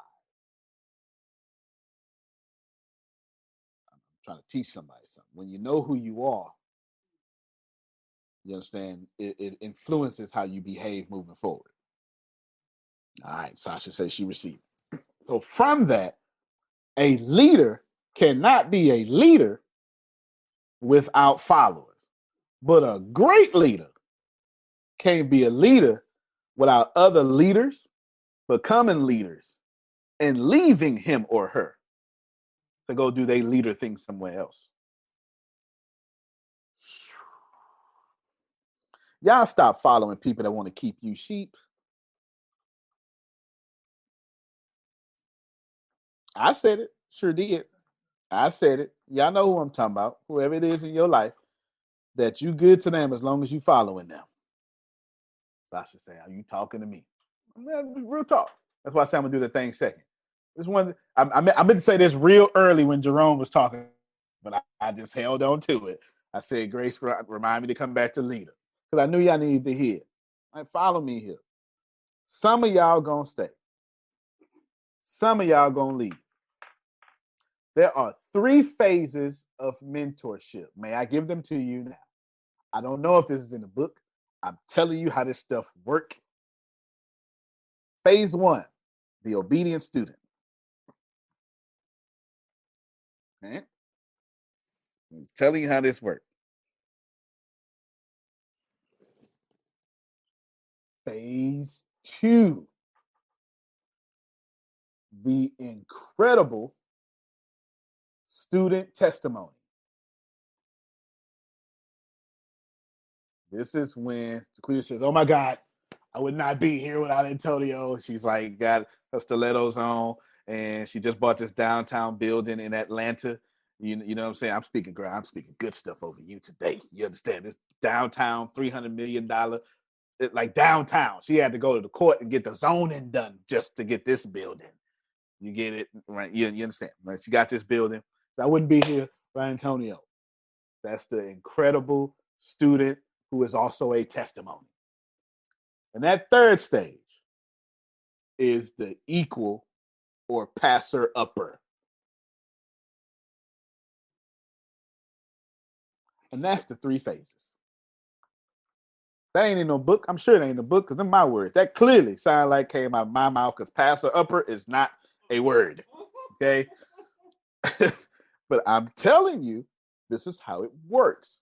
I'm trying to teach somebody something. When you know who you are, you understand, it influences how you behave moving forward. All right, Sasha says she received. So from that, a leader cannot be a leader without followers. But a great leader can't be a leader without other leaders becoming leaders and leaving him or her to go do their leader thing somewhere else. Y'all stop following people that want to keep you sheep. I said it. Sure did. I said it. Y'all know who I'm talking about. Whoever it is in your life, that you good to them as long as you following them. Sasha say, are you talking to me? Real talk. That's why I said I'm going to do the thing second. This one, I meant to say this real early when Jerome was talking, but I just held on to it. I said, Grace, remind me to come back to leader. Because I knew y'all needed to hear. Like, follow me here. Some of y'all going to stay. Some of y'all going to leave. There are 3 phases of mentorship. May I give them to you now? I don't know if this is in the book. I'm telling you how this stuff works. Phase 1, the obedient student. Okay? I'm telling you how this works. Phase 2, the incredible student testimony. This is when Jaquita says, oh my God, I would not be here without Antonio. She's like got her stilettos on and she just bought this downtown building in Atlanta. You know what I'm saying? I'm speaking good stuff over you today. You understand? This downtown $300 million, like downtown. She had to go to the court and get the zoning done just to get this building. You get it, right? You understand? Right? She got this building. So I wouldn't be here for Antonio. That's the incredible student who is also a testimony. And that third stage is the equal or passer upper. And that's the 3 phases. That ain't in no book. I'm sure it ain't in the book because they're my words. That clearly sound like came out of my mouth because passer upper is not a word. Okay? But I'm telling you, this is how it works.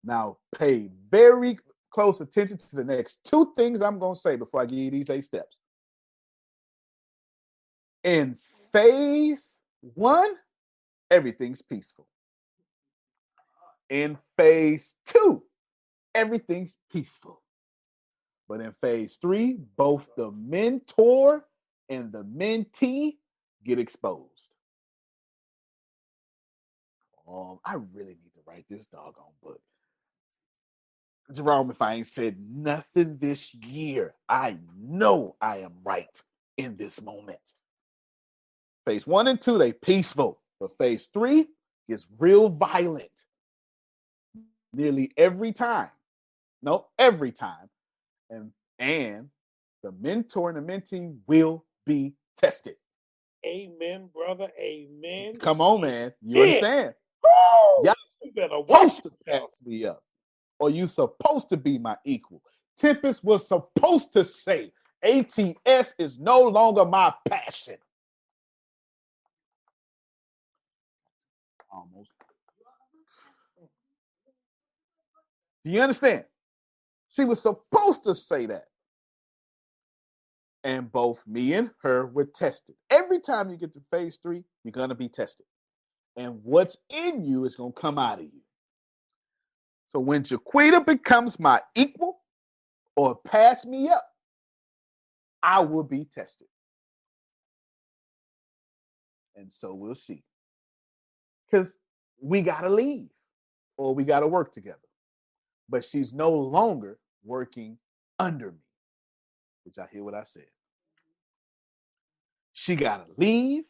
Now, pay very close attention to the next 2 things I'm going to say before I give you these 8 steps. In phase 1, everything's peaceful. In phase 2, everything's peaceful. But in phase 3, both the mentor and the mentee get exposed. I really need to write this doggone book. Jerome, if I ain't said nothing this year, I know I am right in this moment. Phase 1 and 2, they peaceful. But phase 3 gets real violent nearly every time. No, every time. And the mentor and the mentee will be tested. Amen, brother. Amen. Come on, man. You understand? Woo! Y'all You better watch supposed to yourself. pass me up. Or you supposed to be my equal. Tempest was supposed to say, ATS is no longer my passion. Almost. Do you understand? She was supposed to say that. And both me and her were tested. Every time you get to phase 3, you're going to be tested. And what's in you is going to come out of you. So when Jaquita becomes my equal or pass me up, I will be tested. And so we'll see. Because we got to leave or we got to work together. But she's no longer working under me, which I hear what I said. She got to leave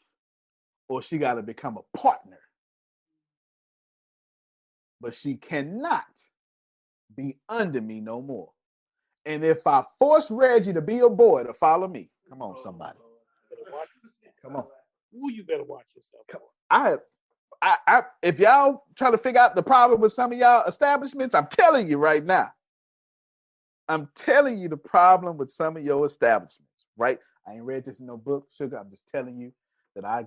or she got to become a partner. But she cannot be under me no more. And if I force Reggie to be a boy to follow me, come on, somebody. Come on. Ooh, you better watch yourself. If y'all trying to figure out the problem with some of y'all establishments, I'm telling you right now. I'm telling you the problem with some of your establishments, right? I ain't read this in no book, Sugar. I'm just telling you that I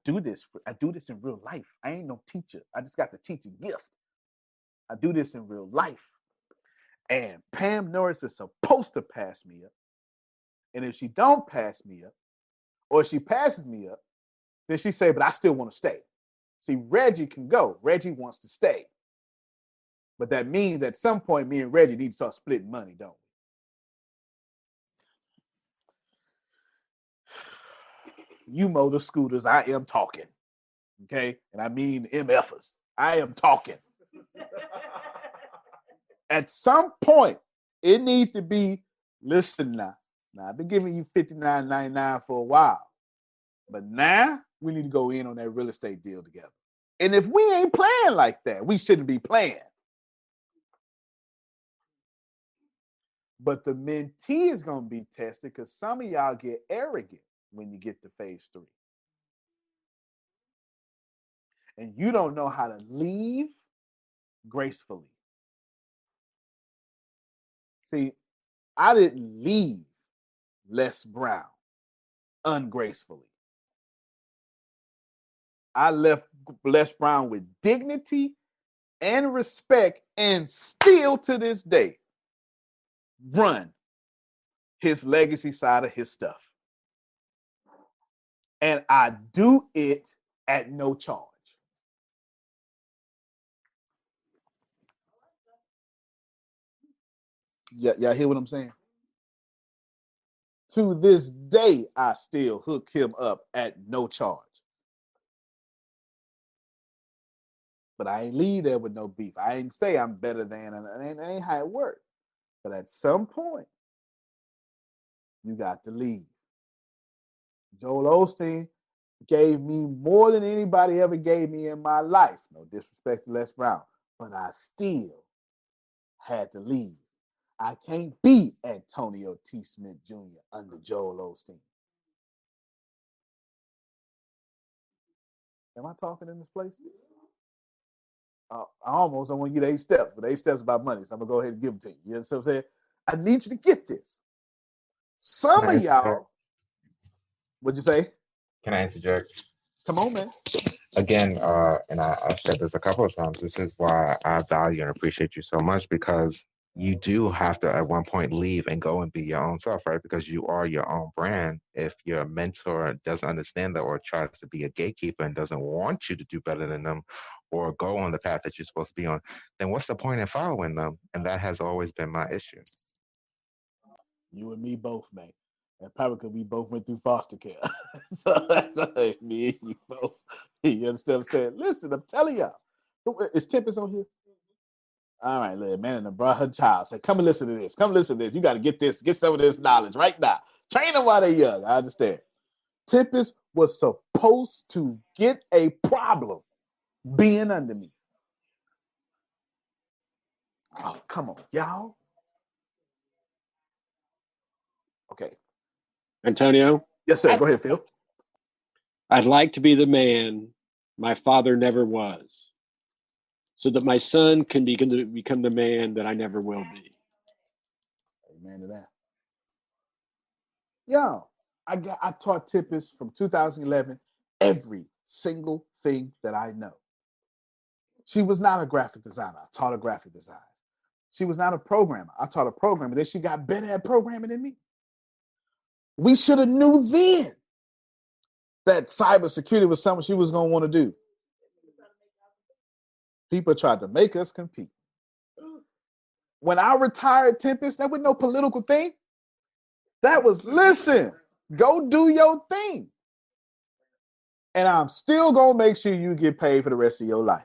do this. I do this in real life. I ain't no teacher. I just got the teaching gift. I do this in real life. And Pam Norris is supposed to pass me up. And if she don't pass me up, or if she passes me up, then she say, but I still want to stay. See, Reggie can go. Reggie wants to stay. But that means at some point, me and Reggie need to start splitting money, don't we? You motor scooters, I am talking. Okay? And I mean MFers. I am talking. At some point, it needs to be, listen now. Now, I've been giving you $59.99 for a while. But now, we need to go in on that real estate deal together. And if we ain't playing like that, we shouldn't be playing. But the mentee is going to be tested because some of y'all get arrogant when you get to phase 3. And you don't know how to leave gracefully. See, I didn't leave Les Brown ungracefully. I left Les Brown with dignity and respect, and still to this day run his legacy side of his stuff. And I do it at no charge. Y'all hear what I'm saying? To this day, I still hook him up at no charge. But I ain't leave there with no beef. I ain't say I'm better than, and that ain't how it works. But at some point, you got to leave. Joel Osteen gave me more than anybody ever gave me in my life. No disrespect to Les Brown, but I still had to leave. I can't be Antonio T. Smith Jr. under Joel Osteen. Am I talking in this place? I almost don't want to get 8 steps, but 8 steps about money, so I'm going to go ahead and give them to you. You know what I'm saying? I need you to get this. Some of y'all, what'd you say? Can I interject? Come on, man. Again, and I've said this a couple of times, this is why I value and appreciate you so much, because you do have to at one point leave and go and be your own self, right? Because you are your own brand. If your mentor doesn't understand that or tries to be a gatekeeper and doesn't want you to do better than them or go on the path that you're supposed to be on, then what's the point in following them? And that has always been my issue. You and me both, man. And probably because we both went through foster care. So that's me and you both. You understand what I'm saying? Listen, I'm telling y'all. Is Tempest on here? All right, little man, and brought her child. Said, come and listen to this. Come listen to this. You got to get this, get some of this knowledge right now. Train them while they're young. I understand. Tempest was supposed to get a problem being under me. Oh, come on, y'all. Okay. Antonio? Yes, sir. Go ahead, Phil. I'd like to be the man my father never was, so that my son can become the man that I never will be. Amen to that. Yo, I taught Tempest from 2011 every single thing that I know. She was not a graphic designer. I taught her graphic design. She was not a programmer. I taught her programming. Then she got better at programming than me. We should have knew then that cybersecurity was something she was going to want to do. People tried to make us compete. When I retired Tempest, that was no political thing. That was, listen, go do your thing. And I'm still going to make sure you get paid for the rest of your life.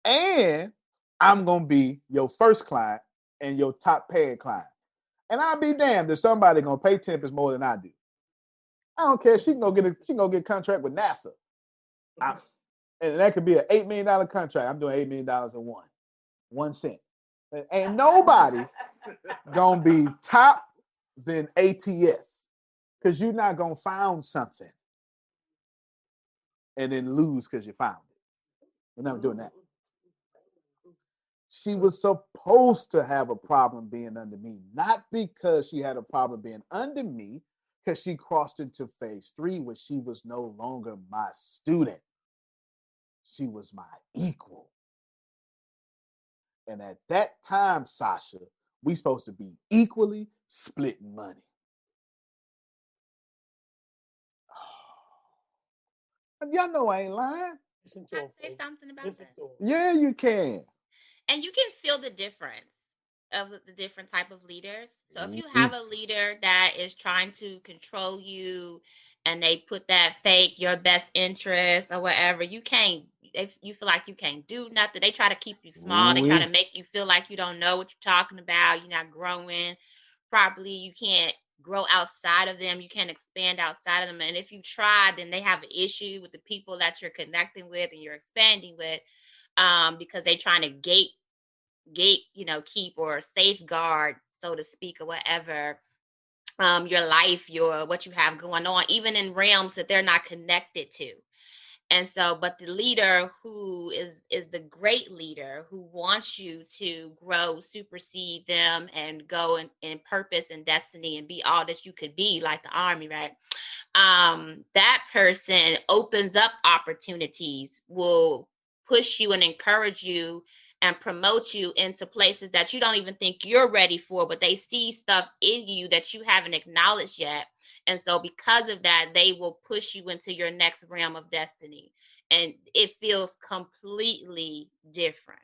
And I'm going to be your first client and your top paid client. And I'll be damned if somebody going to pay Tempest more than I do. I don't care. She can go get a contract with NASA. And that could be an $8 million contract. I'm doing $8 million in 1 cent. And ain't nobody going to be top than ATS, because you're not going to find something and then lose because you found it. We're never doing that. She was supposed to have a problem being under me, not because she had a problem being under me, because she crossed into phase 3 where she was no longer my student. She was my equal. And at that time, Sasha, we supposed to be equally splitting money. Y'all know I ain't lying. Can I say something about that? Yeah, you can. And you can feel the difference of the different type of leaders. So if you have a leader that is trying to control you and they put that fake your best interest or whatever, you feel like you can't do nothing. They try to keep you small. They try to make you feel like you don't know what you're talking about. You're not growing properly. You can't grow outside of them. You can't expand outside of them. And if you try, then they have an issue with the people that you're connecting with and you're expanding with, because they're trying to gate, keep or safeguard, so to speak, or whatever, your life, what you have going on, even in realms that they're not connected to. And so, but the leader who is the great leader who wants you to grow, supersede them, and go in purpose and destiny and be all that you could be, like the army, right? That person opens up opportunities, will push you and encourage you and promote you into places that you don't even think you're ready for, but they see stuff in you that you haven't acknowledged yet. And so because of that, they will push you into your next realm of destiny. And it feels completely different.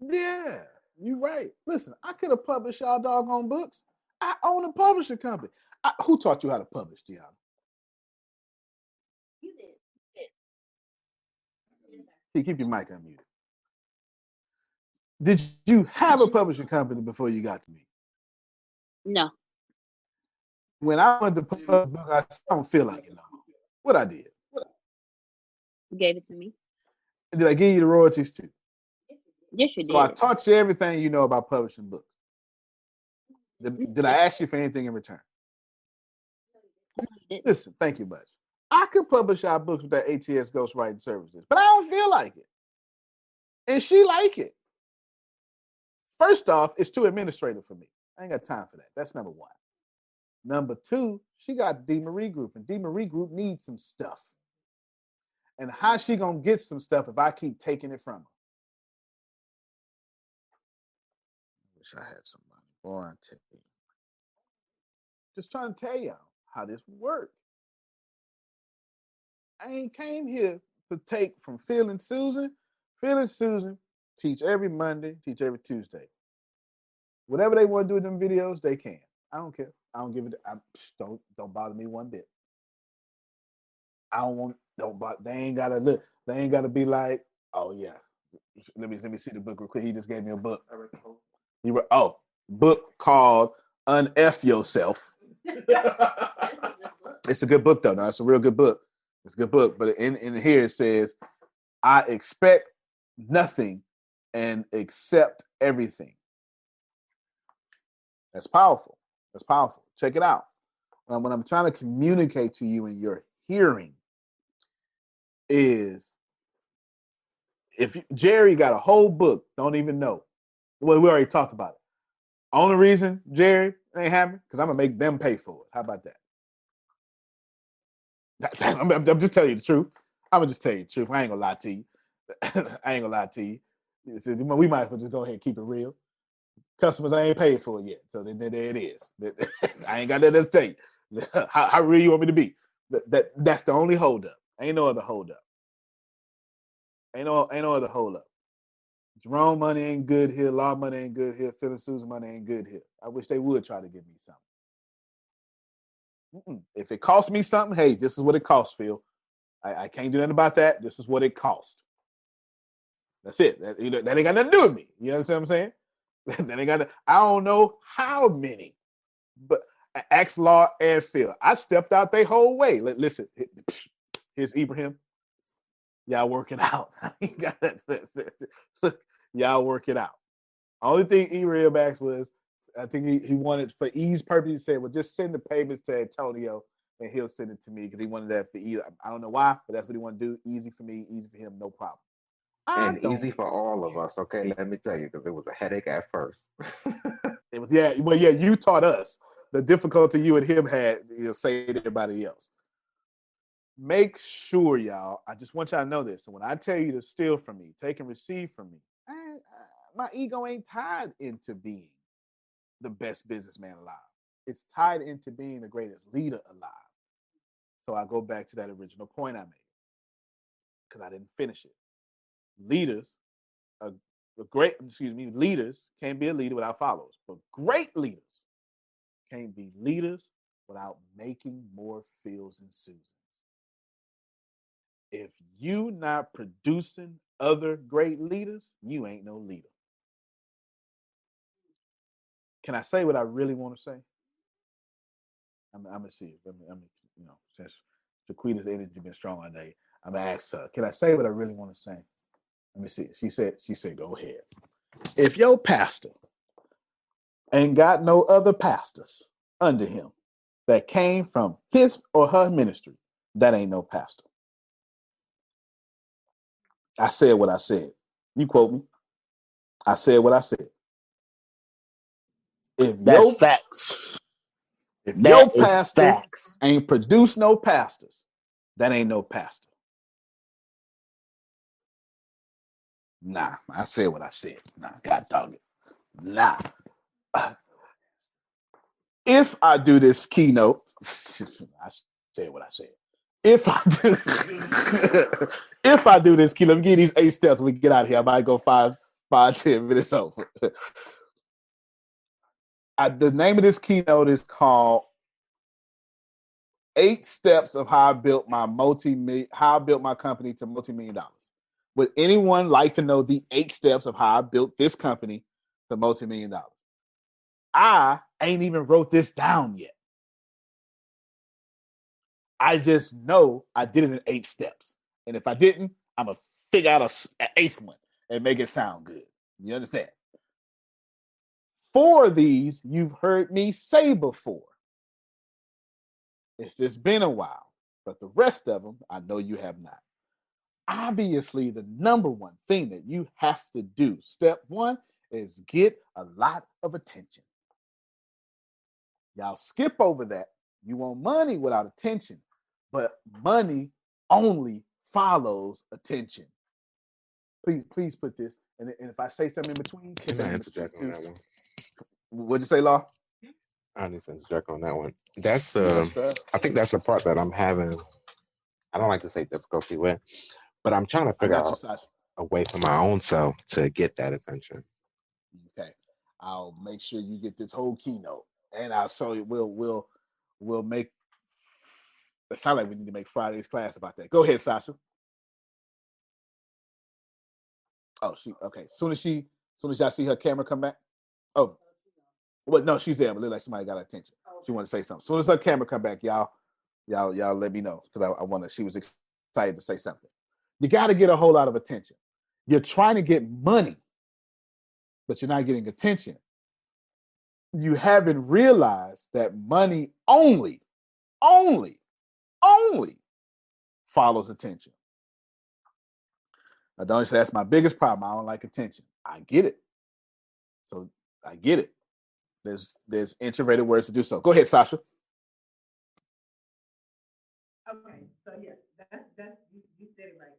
Yeah, you're right. Listen, I could have published y'all doggone books. I own a publishing company. Who taught you how to publish, Gianna? You did. Keep your mic unmuted. Did you have a publishing company before you got to me? No. When I went to publish a book, I don't feel like it no more. What I did? You gave it to me. Did I give you the royalties too? Yes, you did. So I taught you everything you know about publishing books. Did I ask you for anything in return? Listen, thank you much. I could publish our books with that ATS ghostwriting services, but I don't feel like it. And she like it. First off, it's too administrative for me. I ain't got time for that. That's number one. Number two, she got D. Marie Group, and D. Marie Group needs some stuff. And how she gonna get some stuff if I keep taking it from her? Wish I had some money. Boy, I tell you. Just trying to tell y'all how this works. I ain't came here to take from Phil and Susan. Phil and Susan teach every Monday, teach every Tuesday. Whatever they want to do with them videos, they can. I don't care. I don't give it. Don't bother me one bit. I don't want. Don't bother. They ain't gotta look. They ain't gotta be like, oh yeah. Let me see the book real quick. He just gave me a book. Book called Unf Yourself. It's a good book, though. No, it's a real good book. It's a good book. But in here it says, I expect nothing and accept everything. That's powerful. That's powerful. Check it out. What I'm trying to communicate to you in your hearing is, if Jerry got a whole book, don't even know. Well, we already talked about it. Only reason, Jerry, it ain't happening, because I'm going to make them pay for it. How about that? I'm just telling you the truth. I'm going to just tell you the truth. I ain't going to lie to you. I ain't going to lie to you. We might as well just go ahead and keep it real. Customers, I ain't paid for it yet. So there it is. I ain't got nothing else to tell you. How real you want me to be? That's the only holdup. Ain't no other holdup. Ain't no other holdup. Jerome money ain't good here. Law money ain't good here. Phil and Susan money ain't good here. I wish they would try to give me something. If it costs me something, hey, this is what it costs, Phil. I can't do nothing about that. This is what it costs. That's it. That ain't got nothing to do with me. You understand what I'm saying? That ain't got. I don't know how many, but ask Law and Phil. I stepped out their whole way. Listen, here's Ibrahim. Y'all work it out. Y'all work it out. Only thing Ibrahim asked was, I think he wanted, for ease purposes, he said, well, just send the payments to Antonio and he'll send it to me, because he wanted that for ease. I don't know why, but that's what he wanted to do. Easy for me, easy for him, no problem. And easy for all of us, okay? Let me tell you, because it was a headache at first. It was, yeah. Well, yeah, you taught us the difficulty you and him had, say to everybody else. Make sure, y'all, I just want y'all to know this. And when I tell you to steal from me, take and receive from me, my ego ain't tied into being the best businessman alive. It's tied into being the greatest leader alive. So I go back to that original point I made, because I didn't finish it. Leaders can't be a leader without followers, but great leaders can't be leaders without making more Phils and Susans. If you not producing other great leaders, you ain't no leader. Can I say what I really want to say? I'm gonna see. Since Jaquita's energy been strong all day, I'm gonna ask her. Can I say what I really want to say? Let me see. She said, go ahead. If your pastor ain't got no other pastors under him that came from his or her ministry, that ain't no pastor. I said what I said. You quote me. I said what I said. That's facts. If That your is pastor facts. ain't produced no pastors, that ain't no pastor. Nah, I said what I said. Nah, God dog it. Nah. If I do this keynote, I said what I said. If I do this keynote, let me give these 8 steps. We get out of here. I might go 5, 10 minutes over. The name of this keynote is called 8 Steps of How I Built My Company to multi-million dollars. Would anyone like to know the 8 steps of how I built this company to multi-million dollars? I ain't even wrote this down yet. I just know I did it in 8 steps. And if I didn't, I'm going to figure out an 8th one and make it sound good. You understand? 4 of these you've heard me say before. It's just been a while. But the rest of them, I know you have not. Obviously, the number one thing that you have to do, step 1, is get a lot of attention. Y'all skip over that. You want money without attention, but money only follows attention. Please put this. And if I say something in between, Can I interject on that one? What'd you say, Law? I need to interject on that one. That's I think that's the part that I'm having. I don't like to say difficulty with, but I'm trying to figure out a way for my own self to get that attention. Okay, I'll make sure you get this whole keynote, and I'll show you. We'll make. It sounds like we need to make Friday's class about that. Go ahead, Sasha. Oh, okay. Soon as y'all see her camera come back. Oh, well, no, she's there, but it look like somebody got her attention. She wanted to say something. Soon as her camera come back, y'all Y'all let me know because I want to. She was excited to say something. You got to get a whole lot of attention. You're trying to get money, but you're not getting attention. You haven't realized that money only follows attention. I don't say that's my biggest problem. I don't like attention. I get it. So I get it. There's introverted words to do so. Go ahead, Sasha. Okay, so yeah, that's you said it right.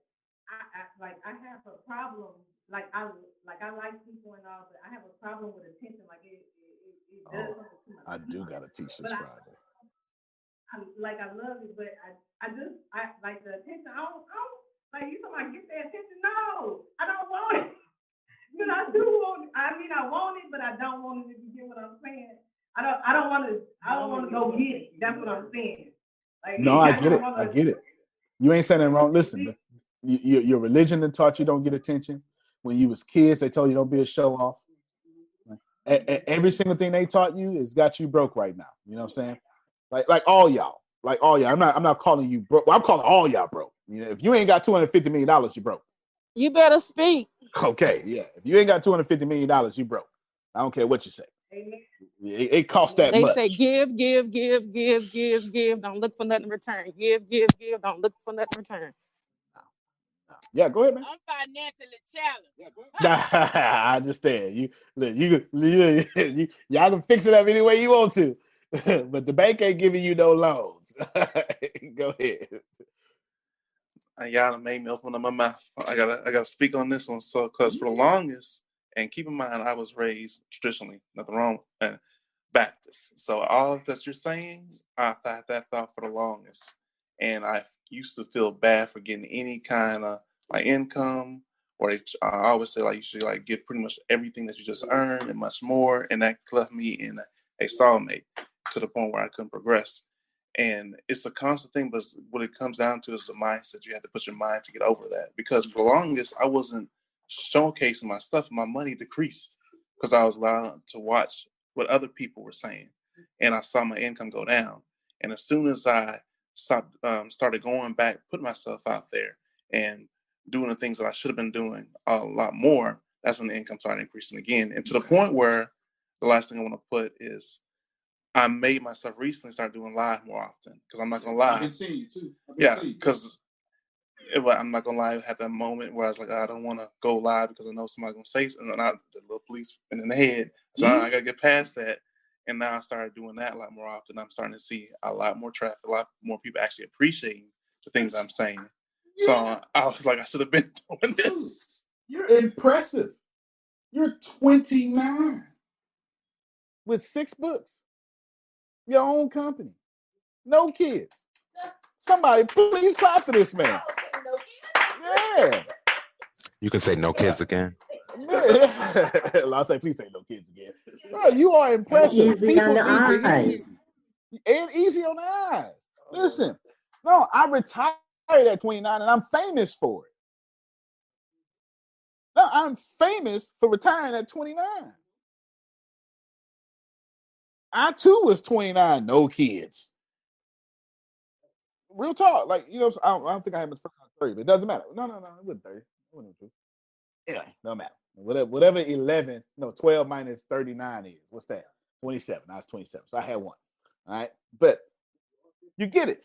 I have a problem. I like people and all, but I have a problem with attention. Like it does something to my. I do got to teach this Friday. I love it, but I like the attention. I don't like you talking about get the attention. No, I don't want it. But I do want it. I mean, I want it, but I don't want it. If you get what I'm saying, I don't want to go get it. That's what I'm saying. Like, no, I get it. I get it. You ain't saying it wrong. Listen, your religion that taught you don't get attention. When you was kids, they told you don't be a show off. Every single thing they taught you has got you broke right now. You know what I'm saying? Like all y'all. I'm not calling you broke. Well, I'm calling all y'all broke. You know, if you ain't got $250 million, you broke. You better speak. Okay, yeah. If you ain't got $250 million, you broke. I don't care what you say. It costs that they much. They say give. Don't look for nothing in return. Give. Don't look for nothing in return. Yeah, go ahead, man. I'm financially challenged. I understand. Y'all can fix it up any way you want to, but the bank ain't giving you no loans. Go ahead. Y'all made me open up my mouth. I gotta speak on this one. So, because for the longest, and keep in mind, I was raised traditionally, nothing wrong, Baptist. So all of that you're saying, I've had that thought for the longest, and I used to feel bad for getting any kind of income, or I always say you should get pretty much everything that you just earned and much more, and that left me in a stalemate to the point where I couldn't progress. And it's a constant thing, but what it comes down to is the mindset. You have to put your mind to get over that. Because for the longest, I wasn't showcasing my stuff. My money decreased because I was allowed to watch what other people were saying, and I saw my income go down. And as soon as I started going back, putting myself out there, and doing the things that I should have been doing a lot more, that's when the income started increasing again. And to the point where the last thing I want to put is, I made myself recently start doing live more often, because I'm not gonna lie. I've been seeing you too. Because I'm not gonna lie. I had that moment where I was like, I don't want to go live because I know somebody's gonna say something. And the little police in the head. So I gotta get past that. And now I started doing that a lot more often. I'm starting to see a lot more traffic, a lot more people actually appreciating the things I'm saying. So I was like, I should have been doing this. You're impressive. You're 29 with 6 books. Your own company. No kids. Somebody please clap for this man. Yeah. You can say no kids again. I'll say please say no kids again. Bro, you are impressive. Easy on the eyes. And easy on the eyes. Listen, no, I retired at 29 and I'm famous for it. No, I'm famous for retiring at 29. I too was 29, no kids. Real talk, I don't think I had my first 30, but it doesn't matter. No, it wasn't 30. It wasn't true. Anyway, no matter. Whatever 12 minus 39 is, what's that? 27. I was 27, so I had one. All right, but you get it.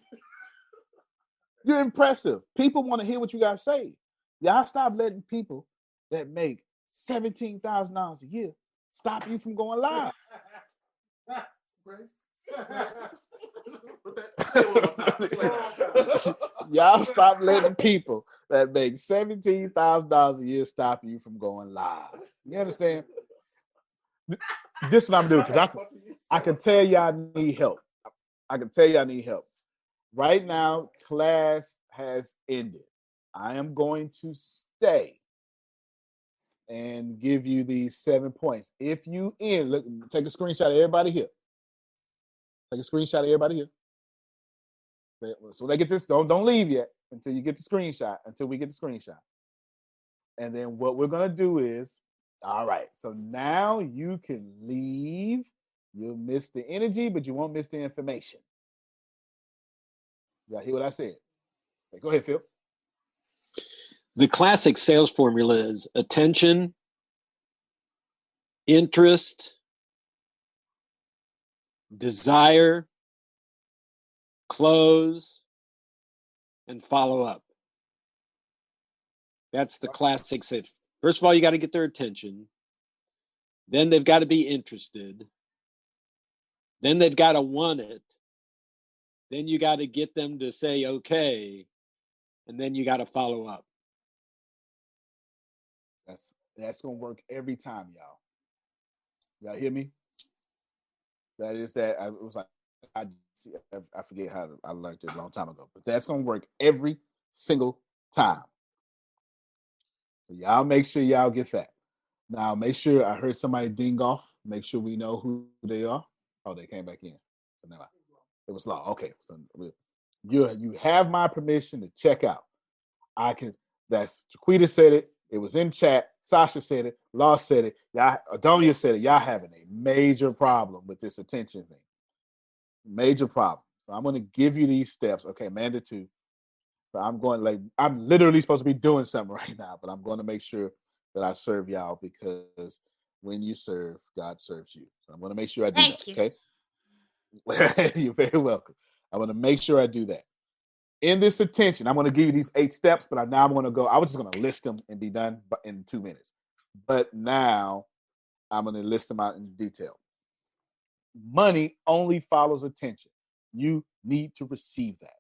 You're impressive. People want to hear what you got to say. Y'all stop letting people that make $17,000 a year stop you from going live. Y'all stop letting people that make $17,000 a year stop you from going live. You understand? This is what I'm doing, because I can tell y'all need help. I can tell y'all need help. Right now, class has ended. I am going to stay and give you these 7 points. If you look, take a screenshot of everybody here. Take a screenshot of everybody here. So they get this. Don't leave yet until you get the screenshot. Until we get the screenshot. And then what we're gonna do is, all right. So now you can leave. You'll miss the energy, but you won't miss the information. Y'all hear what I said? Okay, go ahead, Phil. The classic sales formula is attention, interest, desire, close, and follow up. That's the classic sales. First of all, you got to get their attention. Then they've got to be interested. Then they've got to want it. Then you got to get them to say, okay. And then you got to follow up. That's going to work every time, y'all. Y'all hear me? That is that. It was like, I forget how I learned it a long time ago. But that's going to work every single time. So y'all make sure y'all get that. Now, make sure I heard somebody ding off. Make sure we know who they are. Oh, they came back in. So never mind. It was Law. Okay. So you have my permission to check out. I can. That's Jaquita said it. It was in chat. Sasha said it. Law said it. Y'all, Adonia said it. Y'all having a major problem with this attention thing. Major problem. So I'm going to give you these steps. Okay, Amanda too. So I'm literally supposed to be doing something right now, but I'm going to make sure that I serve y'all, because when you serve, God serves you. So I'm going to make sure I do Thank that. you. Okay. You're very welcome. I'm going to make sure I do that. In this attention, I'm going to give you these 8 steps, but now I'm going to go. I was just going to list them and be done in 2 minutes. But now I'm going to list them out in detail. Money only follows attention. You need to receive that.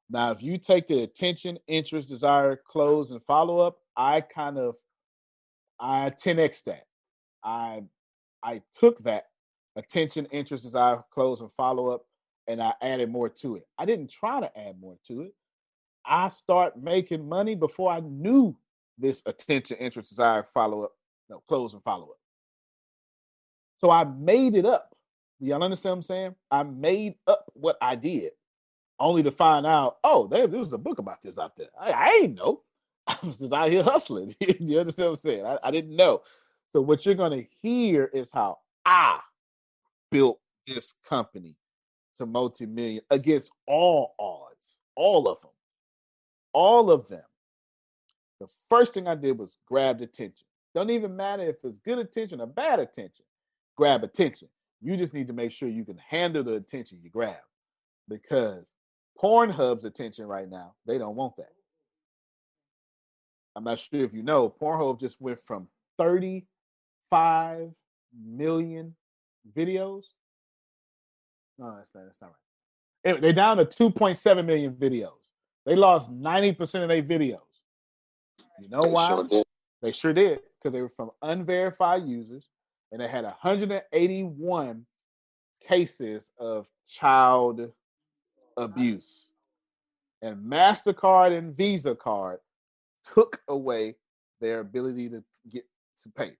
Now, if you take the attention, interest, desire, close, and follow up, I 10x that. I took that attention, interest, desire, close, and follow up, and I added more to it. I didn't try to add more to it. I start making money before I knew this attention, interest, desire, follow up, close, and follow up. So I made it up. Y'all understand what I'm saying? I made up what I did, only to find out, oh, there was a book about this out there. I ain't know. I was just out here hustling. You understand what I'm saying? I didn't know. So what you're going to hear is how I built this company to multi-million against all odds, all of them. All of them. The first thing I did was grab attention. Don't even matter if it's good attention or bad attention. Grab attention. You just need to make sure you can handle the attention you grab, because Pornhub's attention right now, they don't want that. I'm not sure if you know, Pornhub just went from 35 million videos. No, that's not right. Anyway, they're down to 2.7 million videos. They lost 90% of their videos. You know why? They sure did, because they were from unverified users, and they had 181 cases of child abuse. And MasterCard and Visa card took away their ability to get to pay.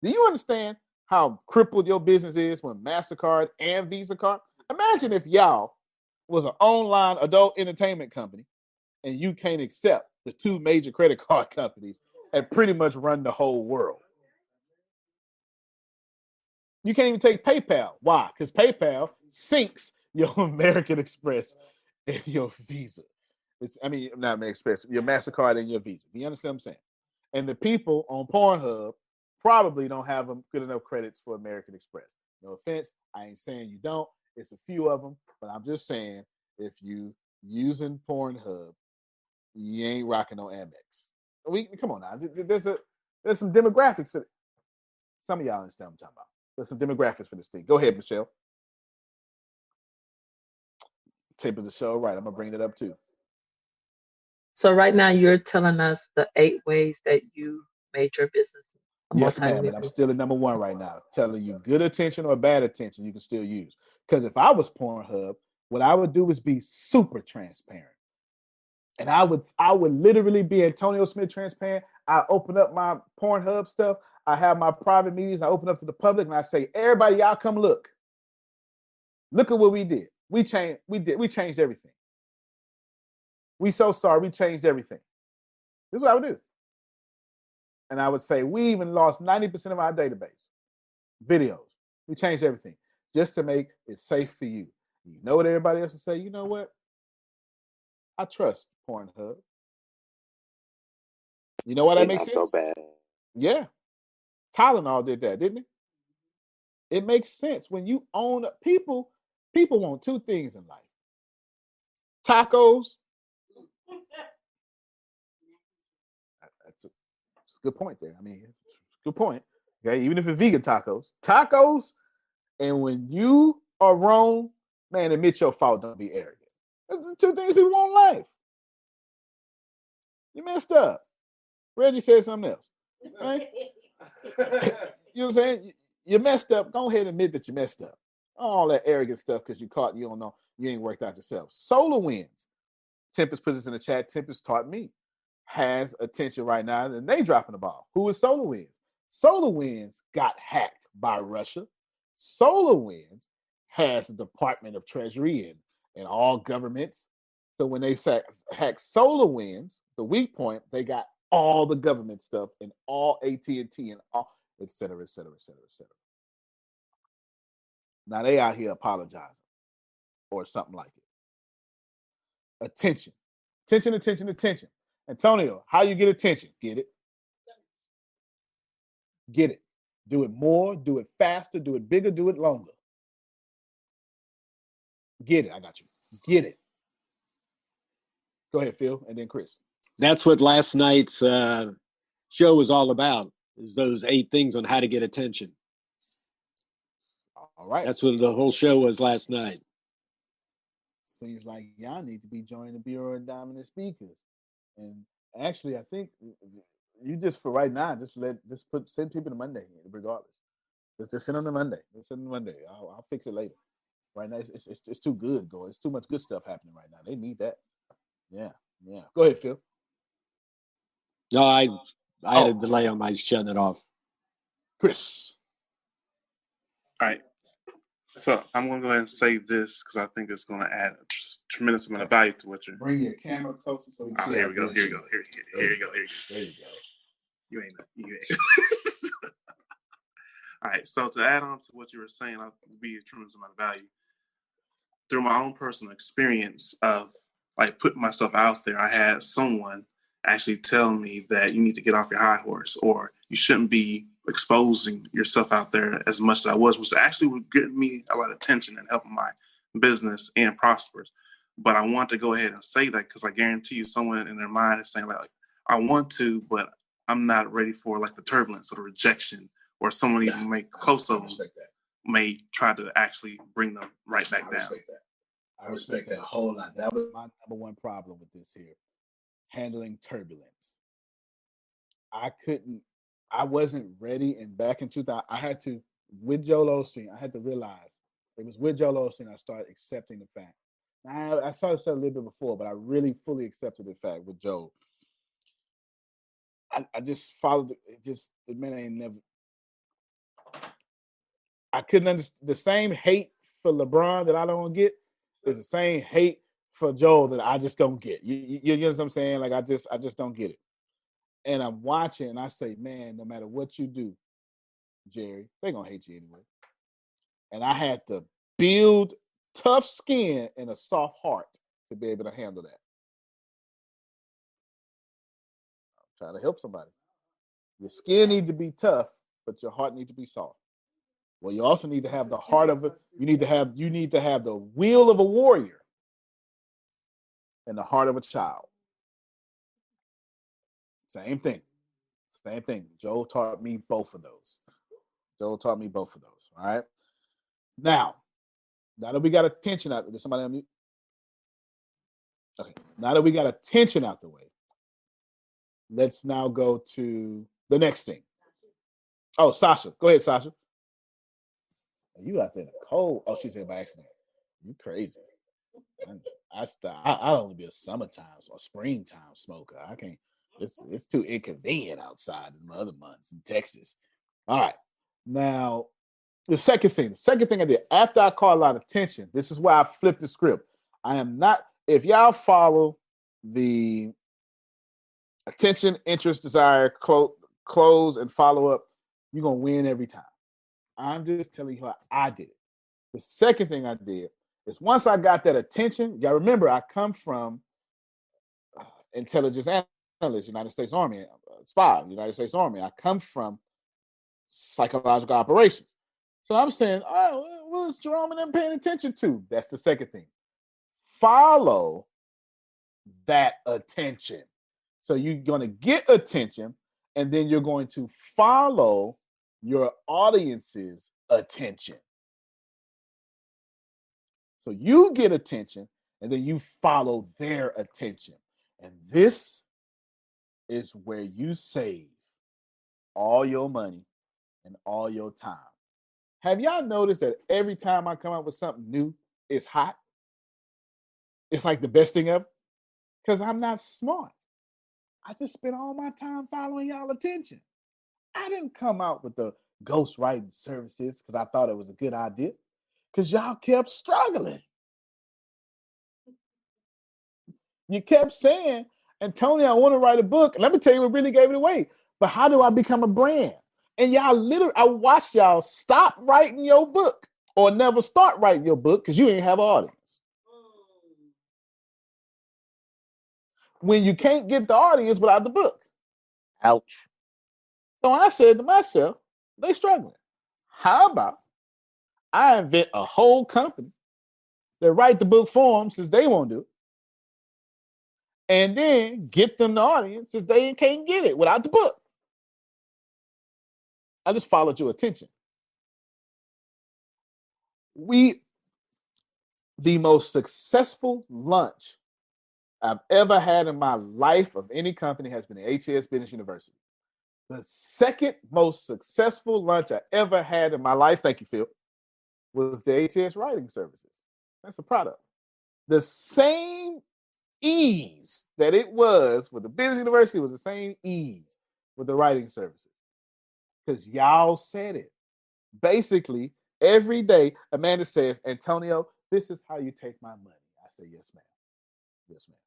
Do you understand how crippled your business is when MasterCard and Visa card? Imagine if y'all was an online adult entertainment company and you can't accept the 2 major credit card companies and pretty much run the whole world. You can't even take PayPal. Why? Because PayPal syncs your American Express and your Visa. Not American Express, your MasterCard and your Visa. Do you understand what I'm saying? And the people on Pornhub probably don't have them good enough credits for American Express. No offense. I ain't saying you don't. It's a few of them, but I'm just saying if you using Pornhub, you ain't rocking no Amex. Come on now. There's some demographics for it. Some of y'all understand what I'm talking about. There's some demographics for this thing. Go ahead, Michelle. Tape of the show. Right. I'm going to bring it up too. So right now you're telling us the 8 ways that you made your business. Yes, ma'am. And I'm still at number 1 right now. Telling you good attention or bad attention you can still use. Because if I was Pornhub, what I would do is be super transparent. And I would literally be Antonio Smith transparent. I open up my Pornhub stuff. I have my private meetings. I open up to the public and I say, everybody, y'all come look. Look at what we did. We changed everything. We so sorry. We changed everything. This is what I would do. And I would say, we even lost 90% of our database. Videos. We changed everything just to make it safe for you. You know what everybody else would say? You know what? I trust Pornhub. You know why that They're makes not so sense? bad. Yeah. Tylenol did that, didn't it? It makes sense when you own people. People want two things in life: tacos. That's a good point there. I mean, good point. Okay, even if it's vegan tacos, and when you are wrong, man, admit your fault. Don't be arrogant. That's the two things people want in life. You messed up. Reggie said something else. Right? You know what I'm saying? You messed up. Go ahead and admit that you messed up. All that arrogant stuff because you caught, you don't know, you ain't worked out yourself. Solar Winds. Tempest put this in the chat. Tempest taught me. Has attention right now, and they dropping the ball. Who is Solar Winds? Solar Winds got hacked by Russia. Solar Winds has the Department of Treasury and all governments. So when they hack Solar Winds, the weak point, they got all the government stuff and all AT&T and all, et cetera, et cetera, et cetera, et cetera. Now they out here apologizing or something like it. Attention. Attention, attention, attention. Antonio, how you get attention? Get it. Get it. Do it more, do it faster, do it bigger, do it longer. Get it. I got you. Get it. Go ahead, Phil, and then Chris. That's what last night's show was all about, is those 8 things on how to get attention. All right. That's what the whole show was last night. Seems like y'all need to be joining the Bureau of Dominant Speakers. And actually, I think you just, for right now, send people to Monday, regardless. Just send them to Monday. Just send them to Monday. I'll fix it later. Right now, it's too good, going. It's too much good stuff happening right now. They need that. Yeah. Go ahead, Phil. No, I had a delay on my shutting it off. Chris. All right. So I'm going to go ahead and say this because I think it's going to add a tremendous amount of value to what you're. Bring your camera closer so we can see. Here we go. Here you go. There you go. You ain't. All right. So to add on to what you were saying, I'll be a tremendous amount of value. Through my own personal experience of like putting myself out there, I had someone actually tell me that you need to get off your high horse, or you shouldn't be exposing yourself out there as much as I was, which actually would get me a lot of attention and helping my business and prospers. But I want to go ahead and say that because I guarantee you someone in their mind is saying like, I want to, but I'm not ready for like the turbulence or the rejection, or someone even may close to them may try to actually bring them right back down. I respect that a whole lot. That was my number one problem with this here. Handling turbulence. I wasn't ready, and back in 2000, I had to, with Joel Osteen, I had to realize it was with Joel Osteen I started accepting the fact. Now, I started to say a little bit before, but I really fully accepted the fact with Joel. I just followed the man ain't never. I couldn't understand the same hate for LeBron that I don't get is the same hate for Joel that I just don't get. You know what I'm saying? Like I just don't get it. And I'm watching and I say, man, no matter what you do, Jerry, they're gonna hate you anyway. And I had to build tough skin and a soft heart to be able to handle that. I'm trying to help somebody. Your skin needs to be tough, but your heart needs to be soft. Well, you also need to have the heart of it. You need to have the will of a warrior and the heart of a child. Same thing. Joel taught me both of those. All right. Now that we got attention out, did somebody unmute? Okay. Now that we got attention out the way, let's now go to the next thing. Oh, Sasha. Go ahead, Sasha. You out there in the cold. Oh, she said by accident. You crazy. I'll only be a summertime or springtime smoker. I can't. It's too inconvenient outside in the other months in Texas. All right. Now, the second thing I did after I caught a lot of attention, this is why I flipped the script. I am not, if y'all follow the attention, interest, desire, close, and follow up, you're going to win every time. I'm just telling you how I did it. The second thing I did is once I got that attention, y'all remember I come from intelligence analyst, United States Army, spy, United States Army. I come from psychological operations. So I'm saying, oh, what is Jerome and them paying attention to? That's the second thing. Follow that attention. So you're going to get attention, and then you're going to follow your audience's attention. So you get attention, and then you follow their attention. And this is where you save all your money and all your time. Have y'all noticed that every time I come up with something new, it's hot? It's like the best thing ever? Because I'm not smart. I just spent all my time following y'all attention. I didn't come out with the ghostwriting services because I thought it was a good idea, because y'all kept struggling. You kept saying, Antonio, I want to write a book. And let me tell you what really gave it away. But how do I become a brand? And y'all literally, I watched y'all stop writing your book or never start writing your book because you ain't have an audience. When you can't get the audience without the book. Ouch. So I said to myself, they struggling. How about I invent a whole company that write the book for them since they won't do it, and then get them the audience since they can't get it without the book. I just followed your attention. The most successful lunch I've ever had in my life of any company has been at ATS Business University. The second most successful lunch I ever had in my life, thank you, Phil, was the ATS Writing Services. That's a product. The same ease that it was with the Business University was the same ease with the writing services. Because y'all said it. Basically, every day, Amanda says, Antonio, this is how you take my money. I say, yes, ma'am. Yes, ma'am.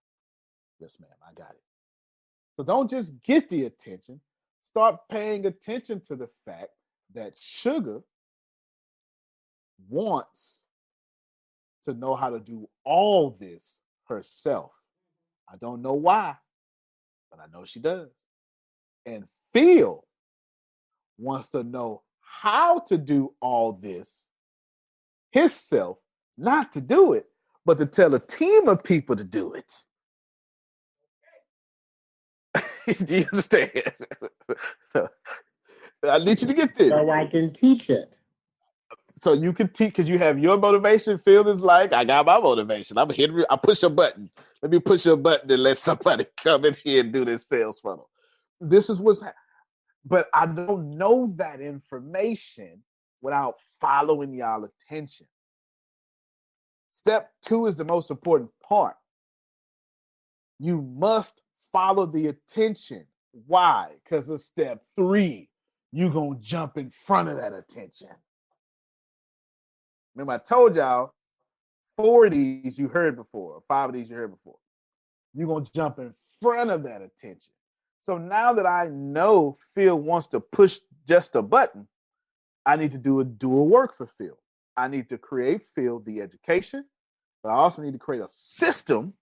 Yes, ma'am. I got it. So don't just get the attention. Start paying attention to the fact that Sugar wants to know how to do all this herself. I don't know why, but I know she does. And Phil wants to know how to do all this himself, not to do it, but to tell a team of people to do it. Do you understand? I need you to get this. So I can teach it. So you can teach, because you have your motivation. Phil is like, I got my motivation. I push a button. Let me push a button and let somebody come in here and do this sales funnel. This is what's happening. But I don't know that information without following y'all attention. Step 2 is the most important part. You must follow the attention. Why? Because of step 3. You're going to jump in front of that attention. Remember, I told y'all 4 of these you heard before, or 5 of these you heard before. You're going to jump in front of that attention. So now that I know Phil wants to push just a button, I need to do a dual work for Phil. I need to create Phil the education, but I also need to create a system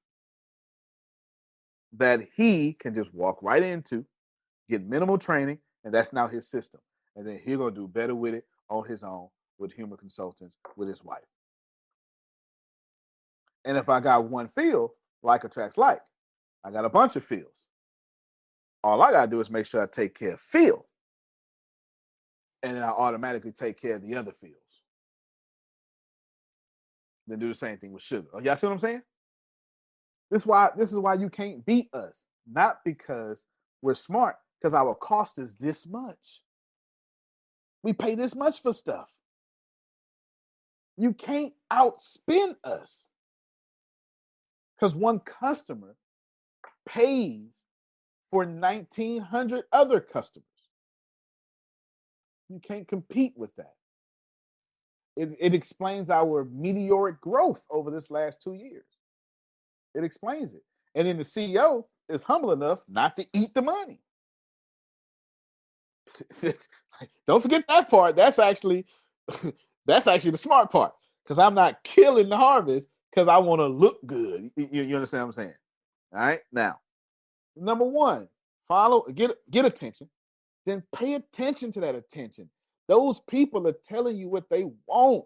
that he can just walk right into, get minimal training, and that's now his system. And then he's going to do better with it on his own, with human consultants, with his wife. And if I got one Phil, like attracts like. I got a bunch of Phils. All I got to do is make sure I take care of Phil. And then I automatically take care of the other Phils. Then do the same thing with Sugar. Oh, y'all see what I'm saying? This is why you can't beat us. Not because we're smart, because our cost is this much. We pay this much for stuff. You can't outspend us. Because one customer pays for 1,900 other customers. You can't compete with that. It explains our meteoric growth over this last 2 years. It explains it. And then the CEO is humble enough not to eat the money. Don't forget that part. That's actually the smart part. Because I'm not killing the harvest because I want to look good. You understand what I'm saying? All right. Now, Number one, get attention, then pay attention to that attention. Those people are telling you what they want.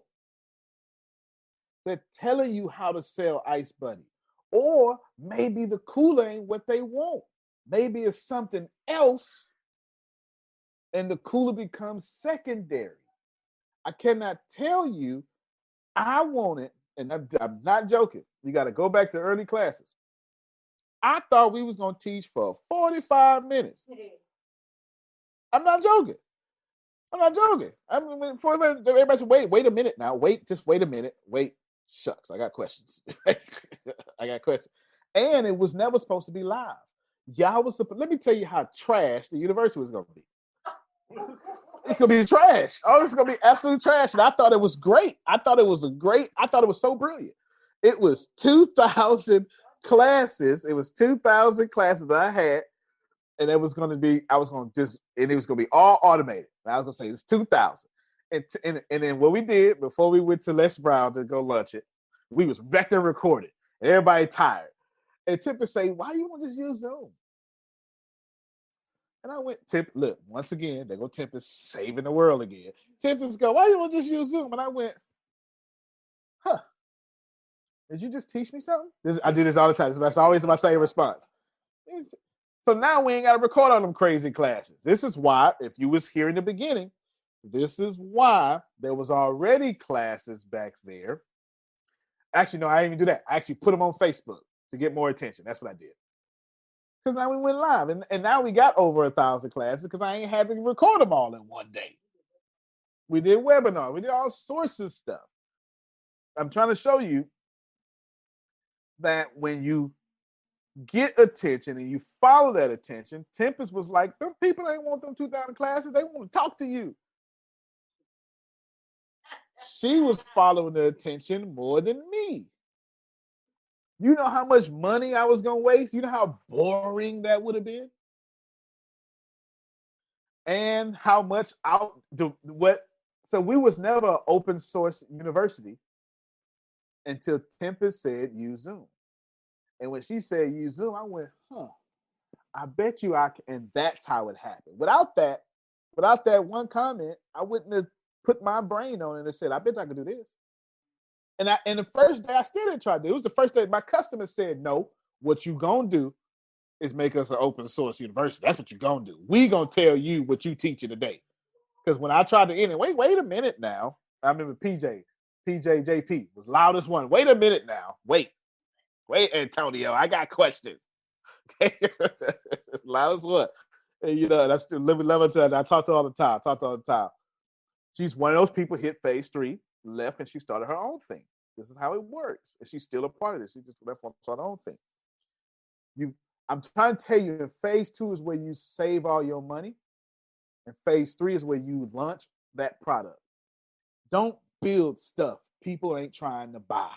They're telling you how to sell Ice Buddy. Or maybe the cooler ain't what they want. Maybe it's something else, and the cooler becomes secondary. I cannot tell you I want it, and I'm not joking. You got to go back to early classes. I thought we was going to teach for 45 minutes. I'm not joking. I mean, everybody said, wait a minute now. Just wait a minute. Wait. Shucks, I got questions. I got questions. And it was never supposed to be live. Let me tell you how trash the university was going to be. It's going to be trash. Oh, it's going to be absolute trash. And I thought it was great. I thought it was so brilliant. It was 2,000 classes. It was 2,000 classes that I had. And it was going to be, it was going to be all automated. And I was going to say, it's 2,000. And then what we did before we went to Les Brown to go lunch it, we was back there recorded. And everybody tired. And Tempest say, why you want to just use Zoom? And I went, look, once again, they go Tempest saving the world again. Tempest go, why you want to just use Zoom? And I went, did you just teach me something? I do this all the time. That's always my same response. So now we ain't got to record on them crazy classes. This is why, if you was here in the beginning, this is why there was already classes back there. Actually, no, I didn't even do that. I actually put them on Facebook to get more attention. That's what I did. Because now we went live. And now we got over 1,000 classes because I ain't had to record them all in one day. We did webinar. We did all sorts of stuff. I'm trying to show you that when you get attention and you follow that attention, Tempest was like, them people ain't want them 2,000 classes. They want to talk to you. She was following the attention more than me. You know how much money I was going to waste? You know how boring that would have been? And how much so we was never an open source university until Tempest said use Zoom. And when she said use Zoom, I went, I bet you I can. And that's how it happened. Without that one comment, I wouldn't have put my brain on it and said, I bet I could do this. And the first day I still didn't try to do it. It was the first day my customer said, no, what you gonna do is make us an open source university. That's what you're gonna do. We gonna tell you what you teaching today. Because when I tried to end it, wait a minute now. I remember PJJP was loudest one. Wait a minute now. Wait, Antonio, I got questions. Okay, it's loudest one. And that's still living level. I talk to her all the time. She's one of those people hit phase 3, left, and she started her own thing. This is how it works. And she's still a part of this. She just left on her own thing. I'm trying to tell you, in phase 2 is where you save all your money. And phase 3 is where you launch that product. Don't build stuff people ain't trying to buy.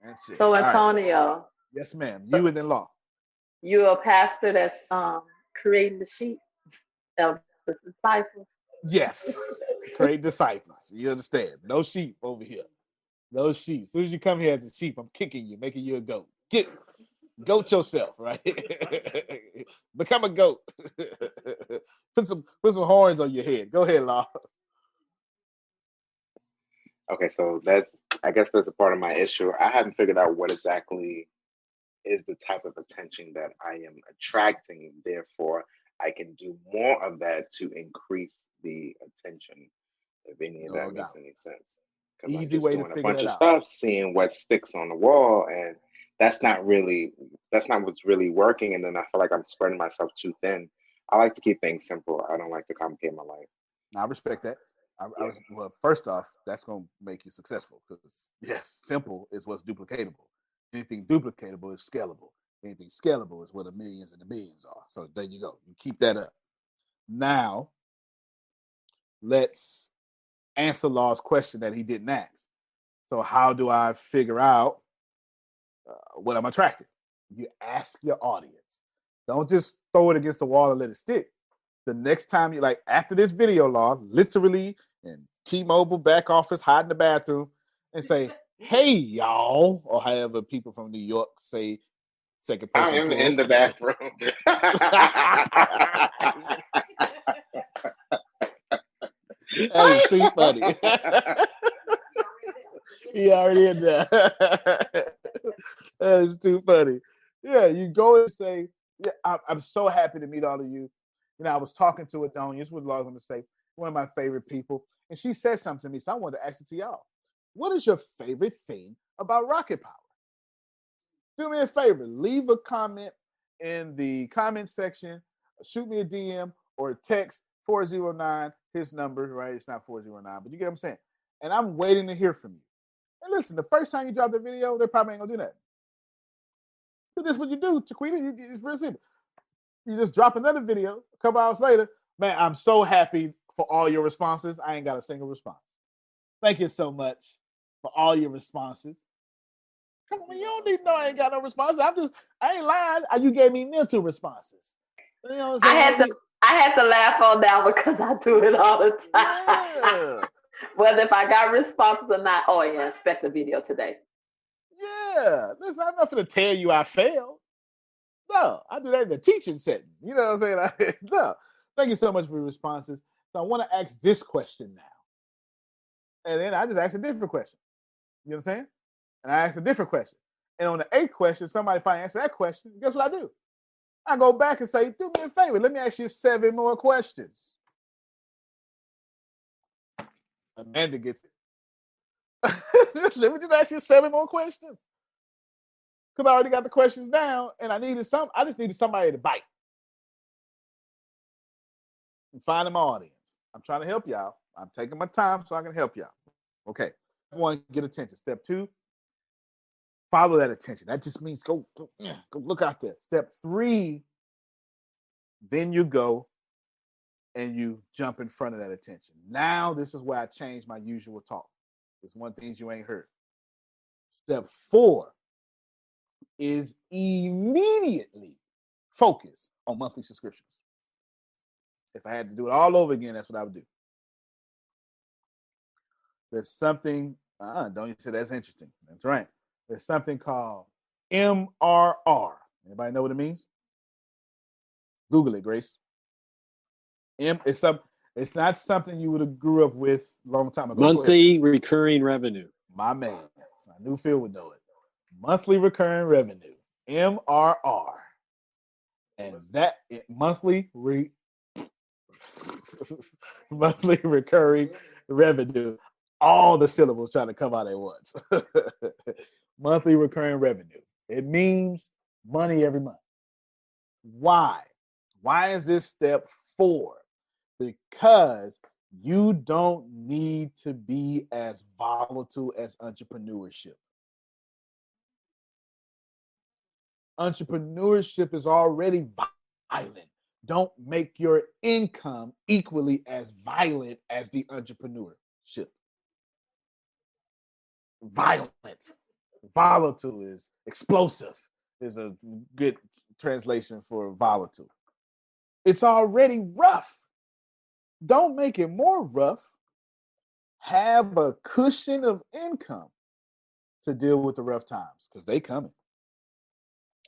That's it. So All right. Antonio, Yes, ma'am. You and in law. you're a pastor that's creating the sheep, the disciples. Yes. Create disciples. You understand? No sheep over here. No sheep. As soon as you come here as a sheep, I'm kicking you, making you a goat. Goat yourself, right? Become a goat. Put some horns on your head. Go ahead, Law. Okay, so I guess that's a part of my issue. I haven't figured out what exactly is the type of attention that I am attracting. Therefore, I can do more of that to increase the attention, if any of that makes any sense. Because I'm just doing a bunch of stuff, seeing what sticks on the wall, and that's not what's really working. And then I feel like I'm spreading myself too thin. I like to keep things simple. I don't like to complicate my life. I respect that. Well, first off, that's going to make you successful because, yes, simple is what's duplicatable. Anything duplicatable is scalable. Anything scalable is where the millions and the billions are. So there you go. You keep that up. Now, let's answer Law's question that he didn't ask. So how do I figure out what I'm attracting? You ask your audience. Don't just throw it against the wall and let it stick. The next time you after this video, Law, literally in T-Mobile back office, hide in the bathroom and say, hey y'all, or however people from New York say second person I am plural. in the bathroom. That is too funny. He already in there. That is too funny. Yeah, you go and say, yeah, I'm so happy to meet all of you. You know, I was talking to Adonia, this is what I was going to say, one of my favorite people, and she said something to me, so I wanted to ask it to y'all. What is your favorite thing about Rocket Power? Do me a favor, leave a comment in the comment section, shoot me a DM or text 409, his number, right? It's not 409, but you get what I'm saying. And I'm waiting to hear from you. And listen, the first time you drop the video, they probably ain't gonna do that. So this is what you do, Chiquita. It's real simple. You just drop another video a couple hours later. Man, I'm so happy for all your responses. I ain't got a single response. Thank you so much for all your responses. Come on, you don't need to know I ain't got no responses. I ain't lying. You gave me mental responses. You know what I'm saying? I had to laugh on that because I do it all the time. Yeah. Whether if I got responses or not, oh yeah, inspect the video today. Yeah. Listen, I'm not going to tell you I failed. No, I do that in the teaching setting. You know what I'm saying? No. Thank you so much for your responses. So I want to ask this question now. And then I just ask a different question. You know what I'm saying? And I ask a different question. And on the 8th question, somebody finally answer that question. Guess what I do? I go back and say, do me a favor. Let me ask you 7 more questions. Amanda gets it. Let me just ask you 7 more questions. Because I already got the questions down, and I just needed somebody to bite. And find my audience. I'm trying to help y'all. I'm taking my time so I can help y'all. Okay. 1, get attention. Step 2, follow that attention. That just means go look out there. Step 3, then you go and you jump in front of that attention. Now, this is where I change my usual talk. It's one thing you ain't heard. Step 4 is immediately focus on monthly subscriptions. If I had to do it all over again, that's what I would do. There's something, don't you say that's interesting? That's right. There's something called MRR. Anybody know what it means? Google it, Grace. It's not something you would have grew up with a long time ago. Monthly recurring revenue. My man. I knew Phil would know it. Monthly recurring revenue. MRR. And that monthly recurring revenue. All the syllables trying to come out at once. Monthly recurring revenue. It means money every month. Why? Why is this step 4? Because you don't need to be as volatile as entrepreneurship. Entrepreneurship is already violent. Don't make your income equally as violent as the entrepreneurship. Violent. Volatile is explosive, is a good translation for volatile. It's already rough. Don't make it more rough. Have a cushion of income to deal with the rough times because they coming.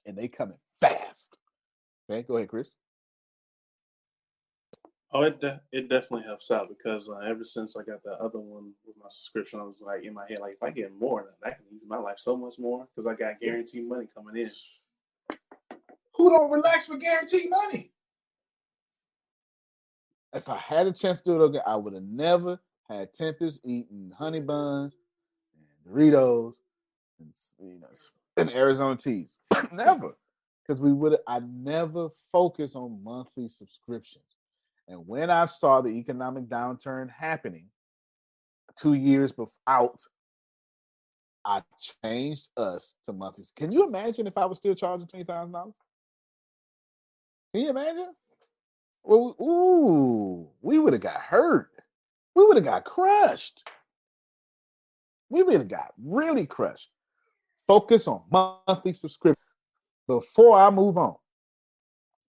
And they coming fast. Okay, go ahead, Chris. Oh, it definitely helps out because ever since I got that other one with my subscription, I was like in my head, like if I get more, then that can ease my life so much more because I got guaranteed money coming in. Who don't relax for guaranteed money? If I had a chance to do it again, I would have never had Tempest eating honey buns and Doritos and Arizona teas. Never. Because I never focused on monthly subscriptions. And when I saw the economic downturn happening 2 years out, I changed us to monthly. Can you imagine if I was still charging $20,000? Can you imagine? Well, we would have got hurt. We would have got crushed. We would have got really crushed. Focus on monthly subscription. Before I move on,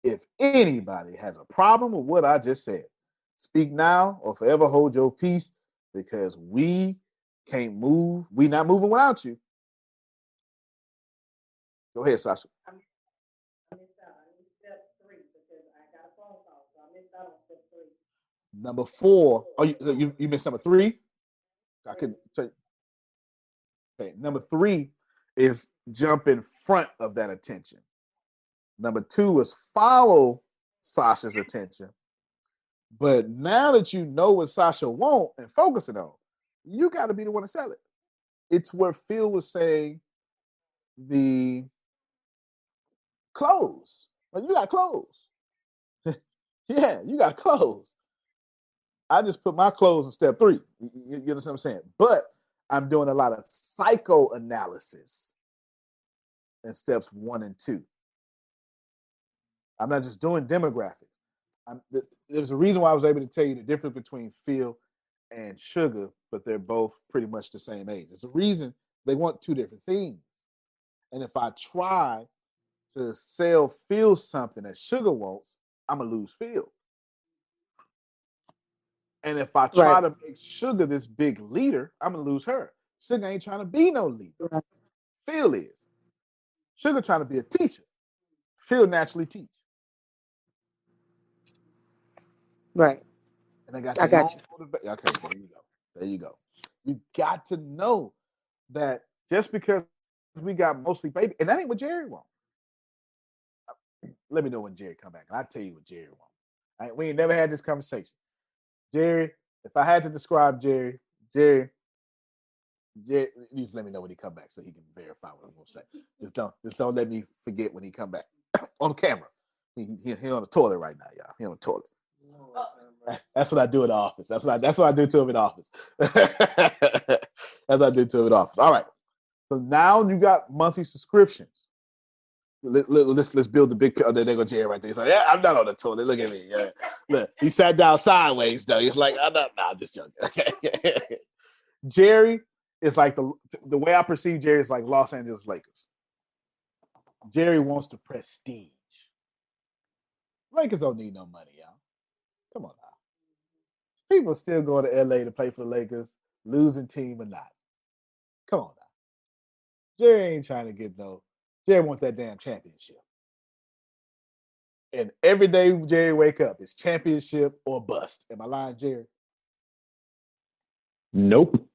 if anybody has a problem with what I just said, speak now or forever hold your peace because we Can't move. We not moving without you. Go ahead, Sasha. Number 4. Oh, you missed number 3? I couldn't tell you. Okay, number 3 is jump in front of that attention. Number 2 is follow Sasha's attention. But now that you know what Sasha wants and focusing on, you got to be the one to sell it. It's where Phil was saying the clothes. Like, you got clothes. Yeah, you got clothes. I just put my clothes in step 3. You understand what I'm saying? But I'm doing a lot of psychoanalysis in steps 1 and 2. I'm not just doing demographics. There's a reason why I was able to tell you the difference between Phil and Sugar, but they're both pretty much the same age. There's a reason they want 2 different things. And if I try to sell Phil something that Sugar wants, I'm going to lose Phil. And if I try to make Sugar this big leader, I'm going to lose her. Sugar ain't trying to be no leader. Phil is. Sugar trying to be a teacher. Phil naturally teach. Right. And they got I got you. Okay, there you go. There you go. You got to know that just because we got mostly baby, and that ain't what Jerry wants. Let me know when Jerry come back, and I'll tell you what Jerry wants. We ain't never had this conversation. Jerry, if I had to describe Jerry, you just let me know when he come back so he can verify what I'm gonna say. Just don't let me forget when he come back on camera. He on the toilet right now, y'all. He on the toilet. That's what I do in the office. That's what I do to him in the office. That's what I do to him in the office. All right. So now you got monthly subscriptions. Let's build the big. There go Jerry right there. He's like, yeah, I'm not on the toilet. Look at me. Yeah. Look, he sat down sideways though. He's like, I'm just joking. Okay. Jerry is like the way I perceive Jerry is like Los Angeles Lakers. Jerry wants the prestige. Lakers don't need no money, y'all. Come on now. People still going to LA to play for the Lakers, losing team or not. Come on now. Jerry ain't trying to get no. Jerry wants that damn championship. And every day Jerry wake up, it's championship or bust. Am I lying, Jerry? Nope.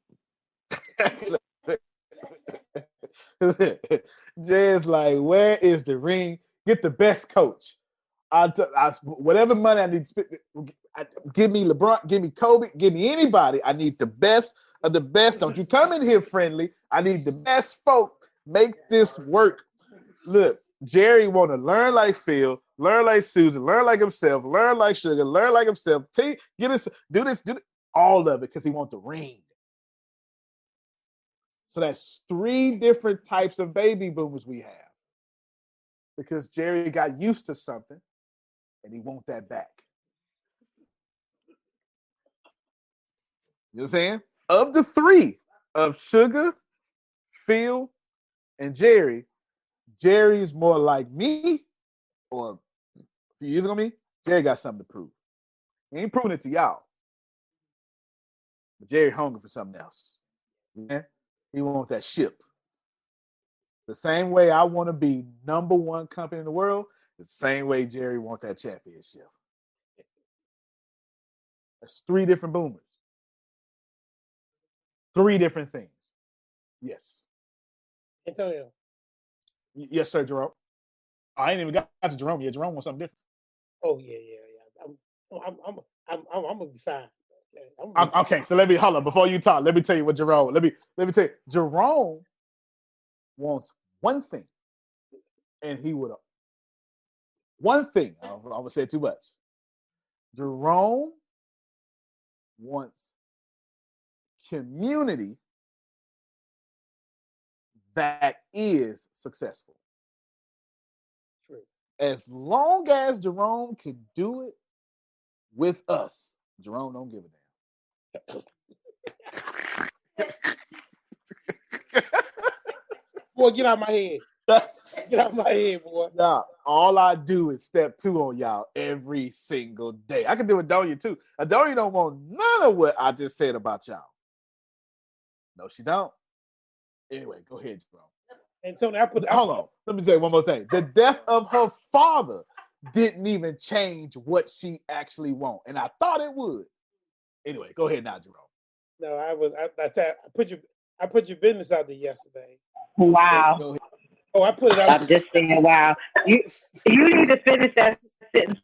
Jerry's like, where is the ring? Get the best coach. Whatever money I need to spend, give me LeBron, give me Kobe, give me anybody. I need the best of the best. Don't you come in here friendly. I need the best folk. Make this work. Look, Jerry want to learn like Phil, learn like Susan, learn like himself, learn like Sugar, learn like himself. Do this, all of it because he wants the ring. So that's 3 different types of baby boomers we have. Because Jerry got used to something and he wants that back. You know what I'm saying? Of the 3 of Sugar, Phil, and Jerry, Jerry's more like me, or a few years ago me. Jerry got something to prove. He ain't proving it to y'all. But Jerry hungry for something else. Yeah? He wants that ship. The same way I want to be number 1 company in the world, the same way Jerry wants that championship. That's 3 different boomers. 3 different things. Yes. Antonio. Yes, sir, Jerome. I ain't even got to Jerome yet. Jerome wants something different. Oh yeah. I'm gonna be fine. Okay, so let me hold on before you talk. Let me tell you what Jerome. Let me tell you. Jerome wants one thing, and he would. One thing. I'm gonna say too much. Jerome wants community that is successful. True. As long as Jerome can do it with us, Jerome don't give a damn. Boy, get out of my head. Get out of my head, boy. Nah, all I do is step 2 on y'all every single day. I can do Adonia too. Adonia don't want none of what I just said about y'all. No, she don't. Anyway, go ahead, Jerome. And Tony, Hold on. Let me say one more thing. The death of her father didn't even change what she actually wants, and I thought it would. Anyway, go ahead now, Jerome. No, I put your business out there yesterday. Wow. Go ahead. Oh, I put it out. I'm just saying, wow. You need to finish that sentence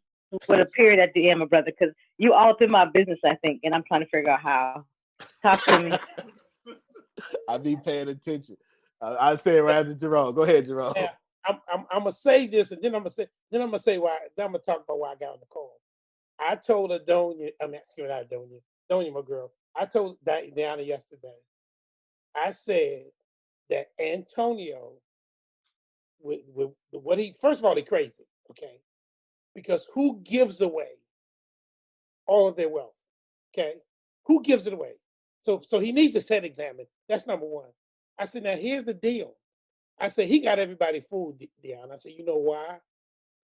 with a period at the end, my brother, because you altered my business, I think, and I'm trying to figure out how. Talk to me. I be paying attention. I say it right after Jerome. Go ahead, Jerome. Yeah, I'm gonna say this, and then I'm gonna say why. Then I'm gonna talk about why I got on the call. I told Adonia, excuse me, not Adonia, my girl. I told Diana yesterday. I said that Antonio, with what he, first of all, he's crazy, okay? Because who gives away all of their wealth? Okay, who gives it away? So he needs to set examine. That's number one. I said, now here's the deal. I said, he got everybody fooled, Deanna. I said, you know why?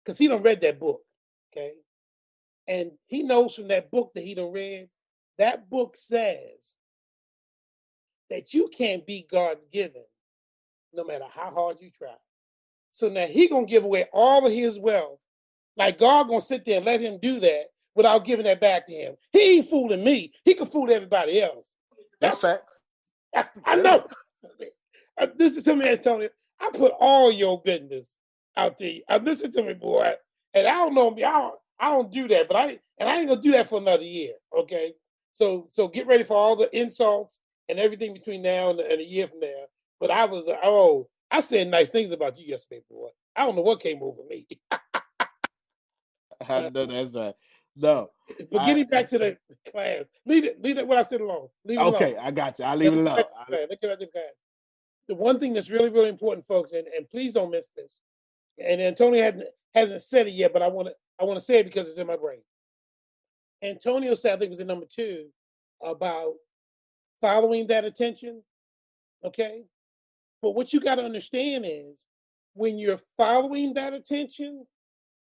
Because he done read that book, okay? And he knows from that book that he done read, that book says that you can't be God's given no matter how hard you try. So now he gonna give away all of his wealth. Like God gonna sit there and let him do that without giving that back to him. He ain't fooling me. He can fool everybody else. That's facts. I know. Listen to me, Antonio. I put all your business out there. Listen to me, boy. And I don't know, I don't do that, but I ain't gonna do that for another year. Okay. So get ready for all the insults and everything between now and a year from there. But I said nice things about you yesterday, boy. I don't know what came over me. I know that's right. No. But getting back to the class, leave it what I said alone. Leave it okay, alone. I got you. I'll leave it alone. Let's get back to the class. The one thing that's really, really important, folks, and please don't miss this. And Antonio hasn't said it yet, but I want to say it because it's in my brain. Antonio said, I think it was in number 2, about following that attention. Okay. But what you got to understand is when you're following that attention,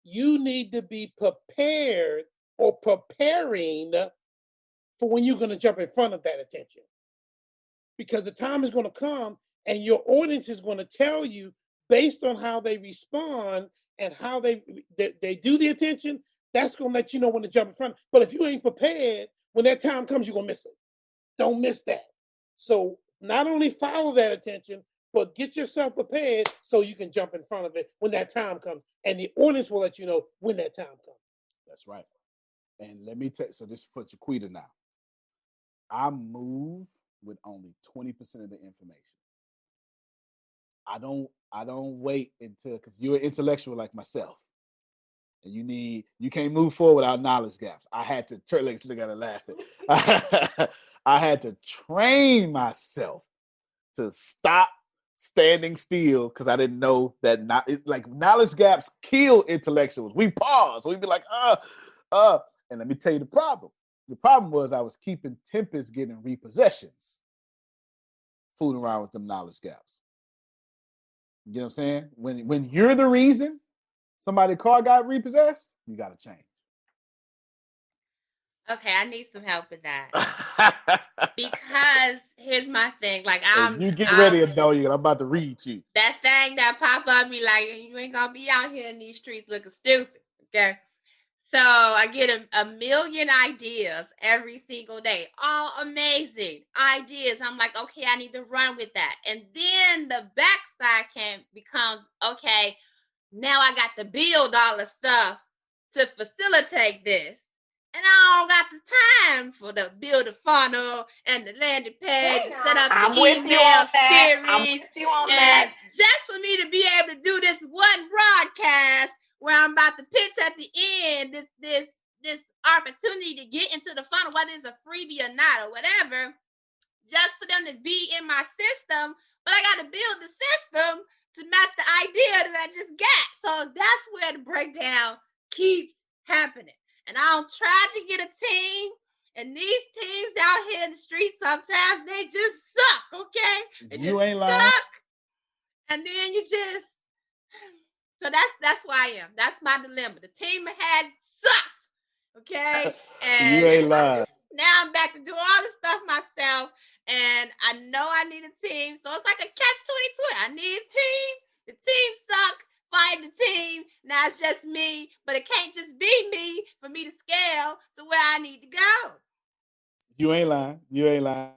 you need to be prepared or preparing for when you're going to jump in front of that attention. Because the time is going to come and your audience is going to tell you based on how they respond and how they do the attention, that's going to let you know when to jump in front. But if you ain't prepared, when that time comes, you're going to miss it. Don't miss that. So not only follow that attention, but get yourself prepared so you can jump in front of it when that time comes. And the audience will let you know when that time comes. That's right. And let me tell you, so this is for Chiquita now. I move with only 20% of the information. I don't wait until, because you're an intellectual like myself. And you can't move forward without knowledge gaps. I had to look at it laughing. I had to train myself to stop standing still because I didn't know that knowledge gaps kill intellectuals. We pause. We'd be like, and let me tell you the problem. The problem was I was keeping Tempest getting repossessions, fooling around with them knowledge gaps. You know what I'm saying? When you're the reason somebody's car got repossessed, you got to change. Okay, I need some help with that. Because here's my thing. Like you get ready, Adonia, I'm about to read you. That thing that pop up be like, you ain't gonna be out here in these streets looking stupid. Okay. So I get a million ideas every single day. All amazing ideas. I'm like, okay, I need to run with that. And then the backside becomes, okay, now I got to build all the stuff to facilitate this. And I don't got the time for the build a funnel and the landing page and set up the email series. And just for me to be able to do this one broadcast where I'm about to pitch at the end, this opportunity to get into the funnel, whether it's a freebie or not or whatever, just for them to be in my system. But I got to build the system to match the idea that I just got. So that's where the breakdown keeps happening. And I don't try to get a team. And these teams out here in the street, sometimes they just suck, okay? You ain't lying. And then you just, so that's where I am. That's my dilemma. The team I had sucked, okay? And you ain't lying. Now I'm back to do all the stuff myself. and I know I need a team. So it's like a catch-22. I need a team. The team suck. Find the team. Now it's just me, but it can't just be me for me to scale to where I need to go. You ain't lying. You ain't lying.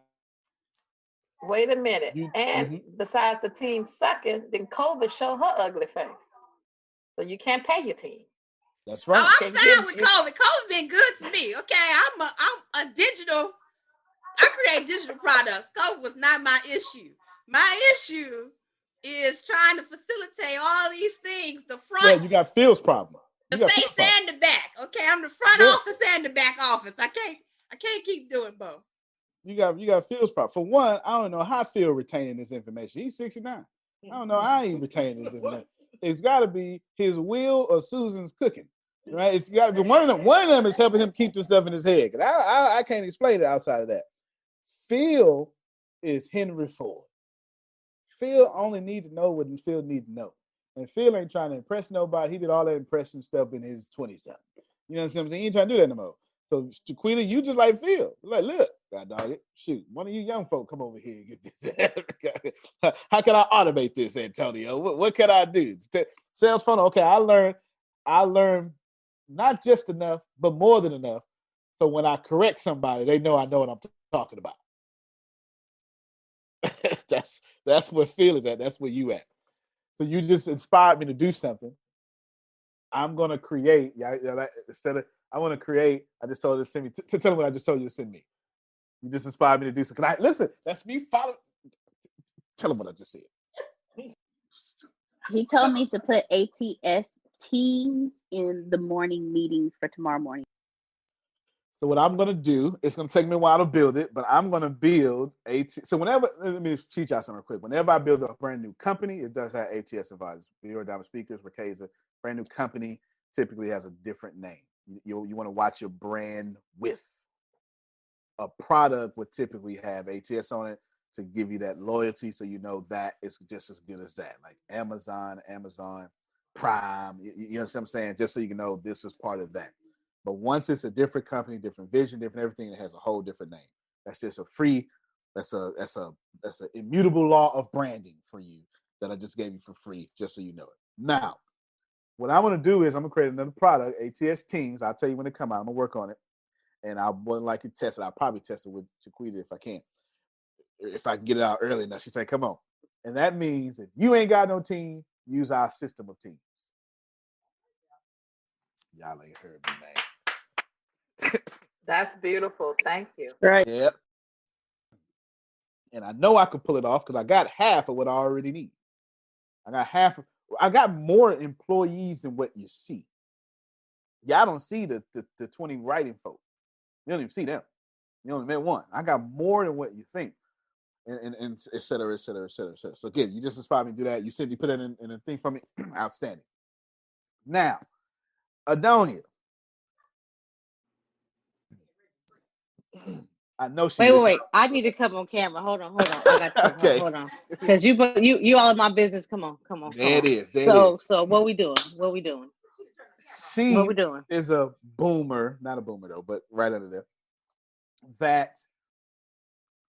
Wait a minute. And besides the team sucking, then COVID showed her ugly face. So you can't pay your team. That's right. Oh, I'm fine with COVID. COVID been good to me. Okay, I'm a digital. I create digital products. COVID was not my issue. My issue is trying to facilitate all these things. The front. Yeah, you got Phil's problem. The face and the back. Okay, I'm the front office and the back office. I can't keep doing both. You got Phil's problem. For one, I don't know how Phil retaining this information. He's 69. I don't know how he retaining this information. It's got to be his will or Susan's cooking, right? It's got to be one of them. One of them is helping him keep the stuff in his head. Because I can't explain it outside of that. Phil is Henry Ford. Phil only need to know what Phil need to know. And Phil ain't trying to impress nobody. He did all that impression stuff in his 20-something. You know what I'm saying? He ain't trying to do that no more. So, Chiquita, you just like Phil. Like, look, God dog it. Shoot, one of you young folk come over here and get this. How can I automate this, Antonio? What can I do? Sales funnel. Okay, I learned not just enough, but more than enough. So when I correct somebody, they know I know what I'm talking about. That's where Phil is at. That's where you at. So you just inspired me to do something. I'm gonna create. Instead of I want to create. I just told her to send me. Tell me what I just told you to send me. You just inspired me to do something. Listen, that's me following. Tell him what I just said. He told me to put ATS teams in the morning meetings for tomorrow morning. So what I'm gonna do, it's gonna take me a while to build it, but I'm gonna build So whenever, let me teach y'all something real quick. Whenever I build a brand new company, it does have ATS advisors. Bureau Diamond Speakers, Ricasa, brand new company typically has a different name. You want to watch your brand with. A product would typically have ATS on it to give you that loyalty, so you know that it's just as good as that. Like Amazon Prime, you know what I'm saying? Just so you can know this is part of that. But once it's a different company, different vision, different everything, it has a whole different name. That's just a free. That's an immutable law of branding for you that I just gave you for free, just so you know it. Now, what I'm going to do is I'm going to create another product, ATS Teams. I'll tell you when it come out. I'm going to work on it. And I wouldn't like to test it. I'll probably test it with Chiquita if I can. If I can get it out early enough. She said, come on. And that means if you ain't got no team, use our system of teams. Y'all ain't heard me, man. That's beautiful. Thank you. Right. Yep. And I know I could pull it off because I got half of what I already need. I got more employees than what you see. Y'all don't see the 20 writing folks. You don't even see them. You only met one. I got more than what you think. And et cetera, et cetera, et cetera, et cetera. So again, you just inspired me to do that. You said you put that in a thing for me. Outstanding. Now, Adonia. I know she. Wait. I need to come on camera. Hold on. I got you. Okay. Hold on. Because you all in my business. Come on. There it is. So what we doing? She what we doing? is a boomer, not a boomer though, but right under there. That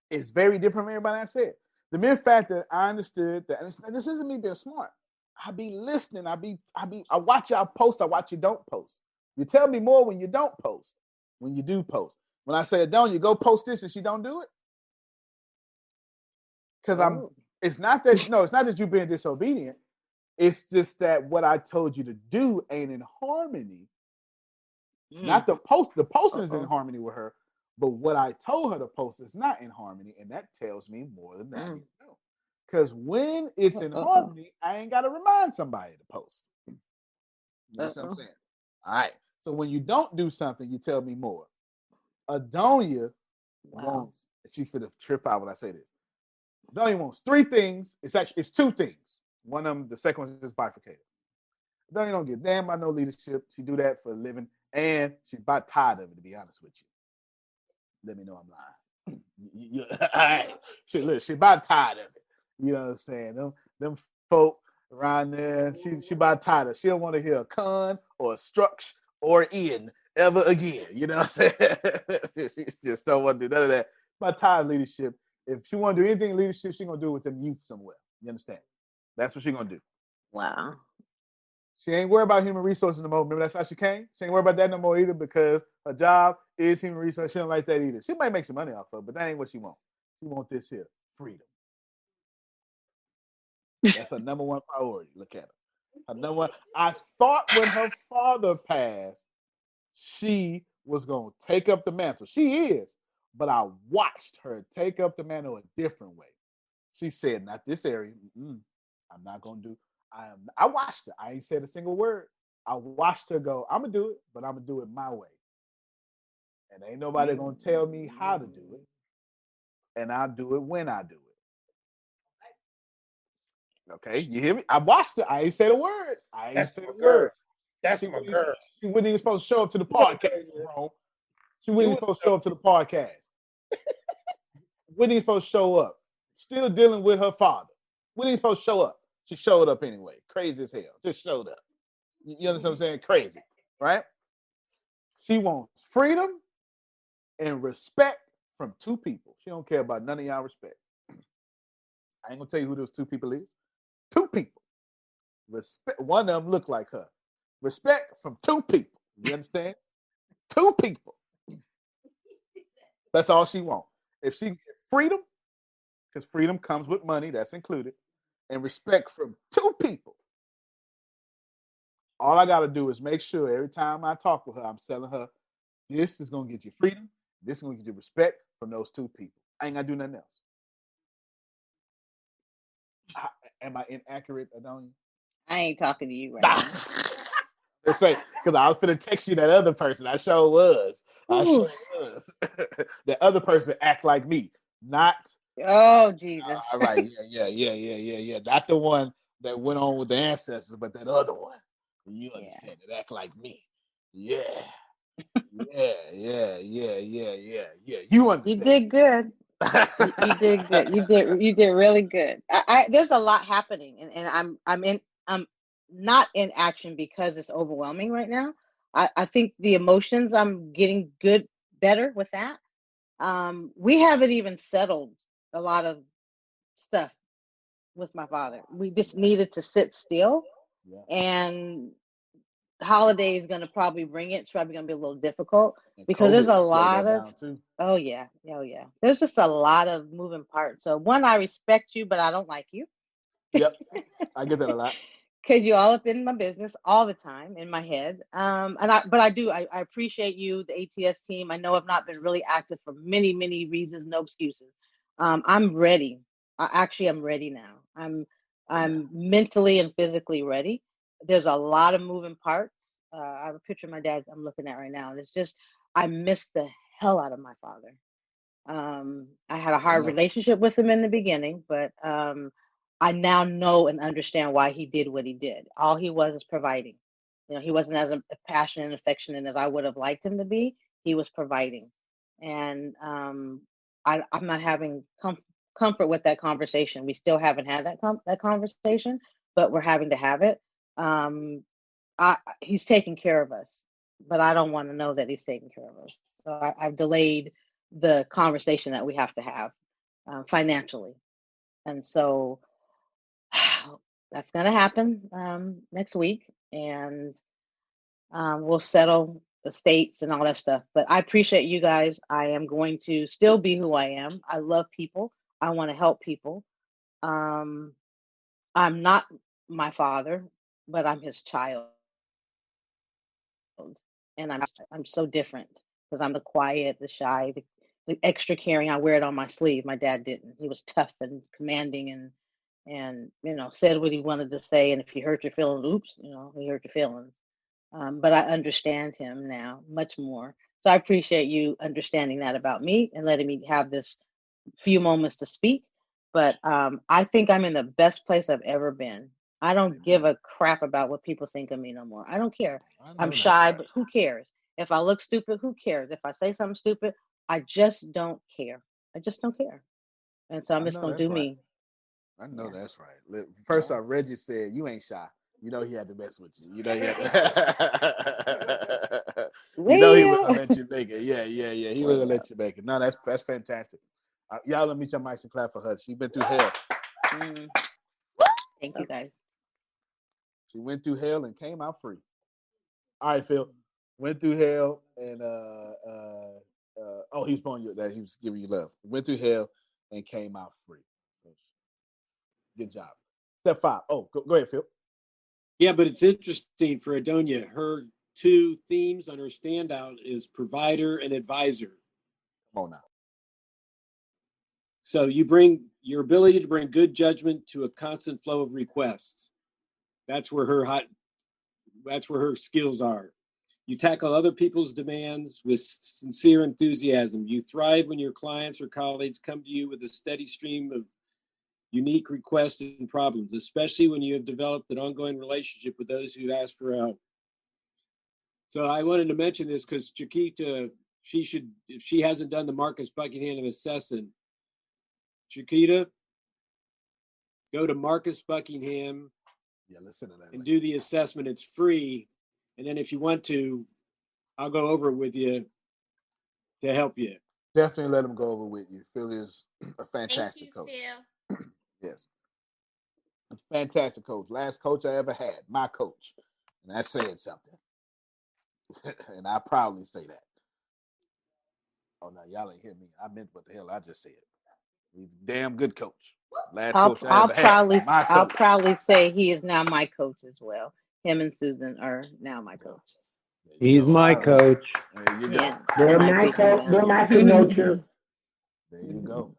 is very different from everybody I said. The mere fact that I understood that this isn't me being smart. I be listening. I watch y'all post. I watch you don't post. You tell me more when you don't post. When you do post. When I say, don't you go post this and she don't do it? Because it's not that you're being disobedient. It's just that what I told you to do ain't in harmony. Not the post. The posting is in harmony with her, but what I told her to post is not in harmony, and that tells me more than that. Because when it's in harmony, I ain't got to remind somebody to post. You know what I'm saying? All right. So when you don't do something, you tell me more. Adonia wants. She finna trip out when I say this. Adonia wants three things. It's two things. One of them, the second one is just bifurcated. Adonia don't get damn by no leadership. She do that for a living, and she's about tired of it. To be honest with you, let me know I'm lying. All right, she about tired of it. You know what I'm saying? Them folk around there, she about tired of it. She don't want to hear a con or a struct or in ever again. You know what I'm saying? She just don't want to do none of that. About tired of leadership. If she want to do anything in leadership, she gonna do it with them youth somewhere. You understand? That's what she gonna do. Wow. She ain't worried about human resources no more. Remember, that's how she came. She ain't worried about that no more either because her job is human resources. She don't like that either. She might make some money off of it, but that ain't what she want. She want this here, freedom. That's her number one priority. Look at her. Her number one. I thought when her father passed, she was gonna take up the mantle. She is, but I watched her take up the mantle a different way. She said, "Not this area. I'm not gonna do." I watched her. I ain't said a single word. I watched her go. I'm gonna do it, but I'm gonna do it my way. And ain't nobody gonna tell me how to do it. And I'll do it when I do it. Okay, you hear me? I watched it. I ain't said a word. I ain't That's said my a girl. word. That's She my wasn't, girl. she wasn't even supposed to show up to the podcast, bro. She wasn't even supposed to show up to the podcast. Wasn't even supposed to show up. Still dealing with her father. Wasn't even supposed to show up. She showed up anyway. Crazy as hell. Just showed up. You understand what I'm saying? Crazy, right? She wants freedom and respect from two people. She don't care about none of y'all respect. I ain't gonna tell you who those two people is. Two people. Respect. One of them look like her. Respect from two people. You understand? Two people. That's all she wants. If she get freedom, because freedom comes with money, that's included, and respect from two people. All I got to do is make sure every time I talk with her, I'm telling her, this is going to get you freedom. This is going to get you respect from those two people. I ain't got to do nothing else. Am I inaccurate, Adonia? I ain't talking to you right now. Let's say, because I was going to text you that other person. I sure was. I sure was. That other person act like me, not. Oh, Jesus. All right. Yeah. That's the one that went on with the ancestors, but that other one, you understand it, act like me. Yeah. Yeah. You understand. You did good. You did good. You did really good. There's a lot happening, and I'm not in action because it's overwhelming right now. I think the emotions, I'm getting better with that. We haven't even settled a lot of stuff with my father. We just needed to sit still, and holiday is going to probably bring it. It's probably going to be a little difficult because there's a lot of oh yeah. There's just a lot of moving parts. So one, I respect you, but I don't like you. Yep, I get that a lot. Because you all up in my business all the time in my head. But I appreciate you, the ATS team. I know I've not been really active for many, many reasons, no excuses. I'm ready. I'm ready now. I'm mentally and physically ready. There's a lot of moving parts. I have a picture of my dad I'm looking at right now, and it's just I miss the hell out of my father. I had a hard relationship with him in the beginning, but I now know and understand why he did what he did. All he was is providing. He wasn't as passionate and affectionate as I would have liked him to be. He was providing, and I'm not having comfort with that conversation. We still haven't had that conversation, but we're having to have it. He's taking care of us, but I don't want to know that he's taking care of us. So I've delayed the conversation that we have to have financially, and so that's going to happen next week, and we'll settle the states and all that stuff. But I appreciate you guys. I am going to still be who I am. I love people. I want to help people. I'm not my father, but I'm his child. And I'm so different because I'm the quiet, the shy, the extra caring. I wear it on my sleeve. My dad didn't. He was tough and commanding and said what he wanted to say. And if he hurt your feelings, oops, he hurt your feelings. But I understand him now much more. So I appreciate you understanding that about me and letting me have this few moments to speak. But I think I'm in the best place I've ever been. I don't give a crap about what people think of me no more. I don't care. I'm shy, but who cares? If I look stupid, who cares? If I say something stupid, I just don't care. I just don't care. And so I'm just going to do me. I know that's right. First off, Reggie said, you ain't shy. You know he had to mess with you. You know he had to... you know he wasn't going to let you make it. Yeah. He wasn't going to let you make it. No, that's fantastic. Y'all let me your mics and clap for her. She been through hell. Thank you, guys. She went through hell and came out free. All right, Phil. Went through hell and he was pulling you that he was giving you love. Went through hell and came out free. So, good job. Step 5. Oh, go ahead, Phil. Yeah, but it's interesting for Adonia. Her 2 themes on her standout is provider and advisor. Come on now. So you bring your ability to bring good judgment to a constant flow of requests. That's where her skills are. You tackle other people's demands with sincere enthusiasm. You thrive when your clients or colleagues come to you with a steady stream of unique requests and problems, especially when you have developed an ongoing relationship with those who ask for help. So I wanted to mention this because Chiquita, if she hasn't done the Marcus Buckingham assessment, Chiquita, go to Marcus Buckingham listen to that and do the assessment. It's free. And then if you want to, I'll go over it with you to help you. Definitely let him go over with you. Phil is a fantastic coach. Phil. Yes. Fantastic coach. Last coach I ever had, my coach. And that said something. And I proudly say that. Oh, no, y'all ain't hear me. I meant what the hell I just said. He's a damn good coach. Last coach I ever had. I'll proudly say he is now my coach as well. Him and Susan are now my coaches. He's my coach. There you go. Yeah, They're my coach. They're my coaches. There you go.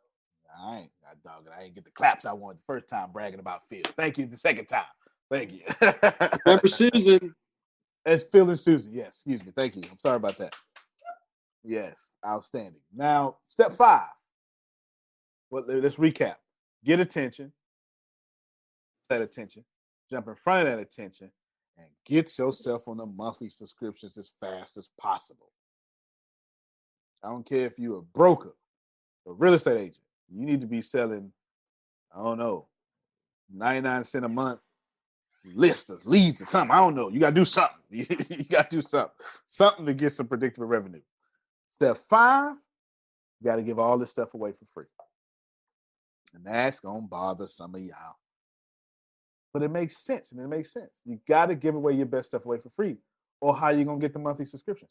All right. I ain't get the claps I wanted the first time bragging about Phil. Thank you the second time. Thank you. Remember Susan. It's Phil and Susan. Yes. Excuse me. Thank you. I'm sorry about that. Yes. Outstanding. Now, step 5. Well, let's recap. Get attention. That attention. Jump in front of that attention and get yourself on the monthly subscriptions as fast as possible. I don't care if you're a broker, a real estate agent. You need to be selling, 99 cents a month listers, leads, or something. I don't know. You got to do something. You got to do something. Something to get some predictable revenue. Step 5, you got to give all this stuff away for free. And that's going to bother some of y'all. But it makes sense, and it makes sense. You got to give away your best stuff away for free, or how you going to get the monthly subscriptions.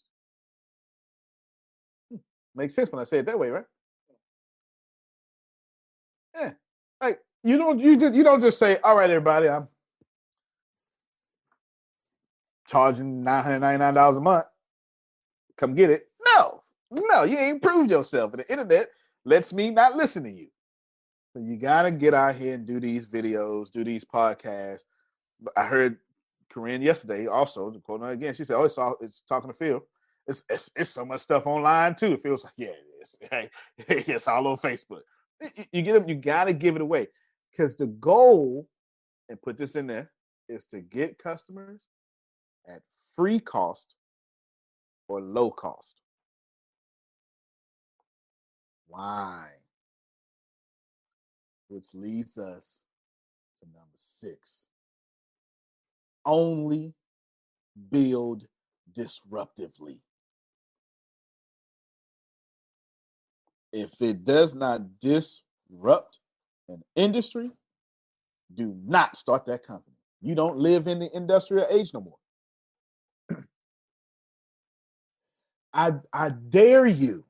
Makes sense when I say it that way, right? Yeah. Like you don't just say, all right, everybody, I'm charging $999 a month. Come get it. No, you ain't proved yourself. And the internet lets me not listen to you. So you gotta get out here and do these videos, do these podcasts. I heard Corinne yesterday also, quoting her again. She said, "Oh, it's talking to Phil. It's so much stuff online too." It feels like, yeah, it is. Hey, it's all on Facebook. You gotta give it away because the goal, and put this in there, is to get customers at free cost or low cost. Why? Which leads us to number 6. Only build disruptively. If it does not disrupt an industry, do not start that company. You don't live in the industrial age no more. I dare you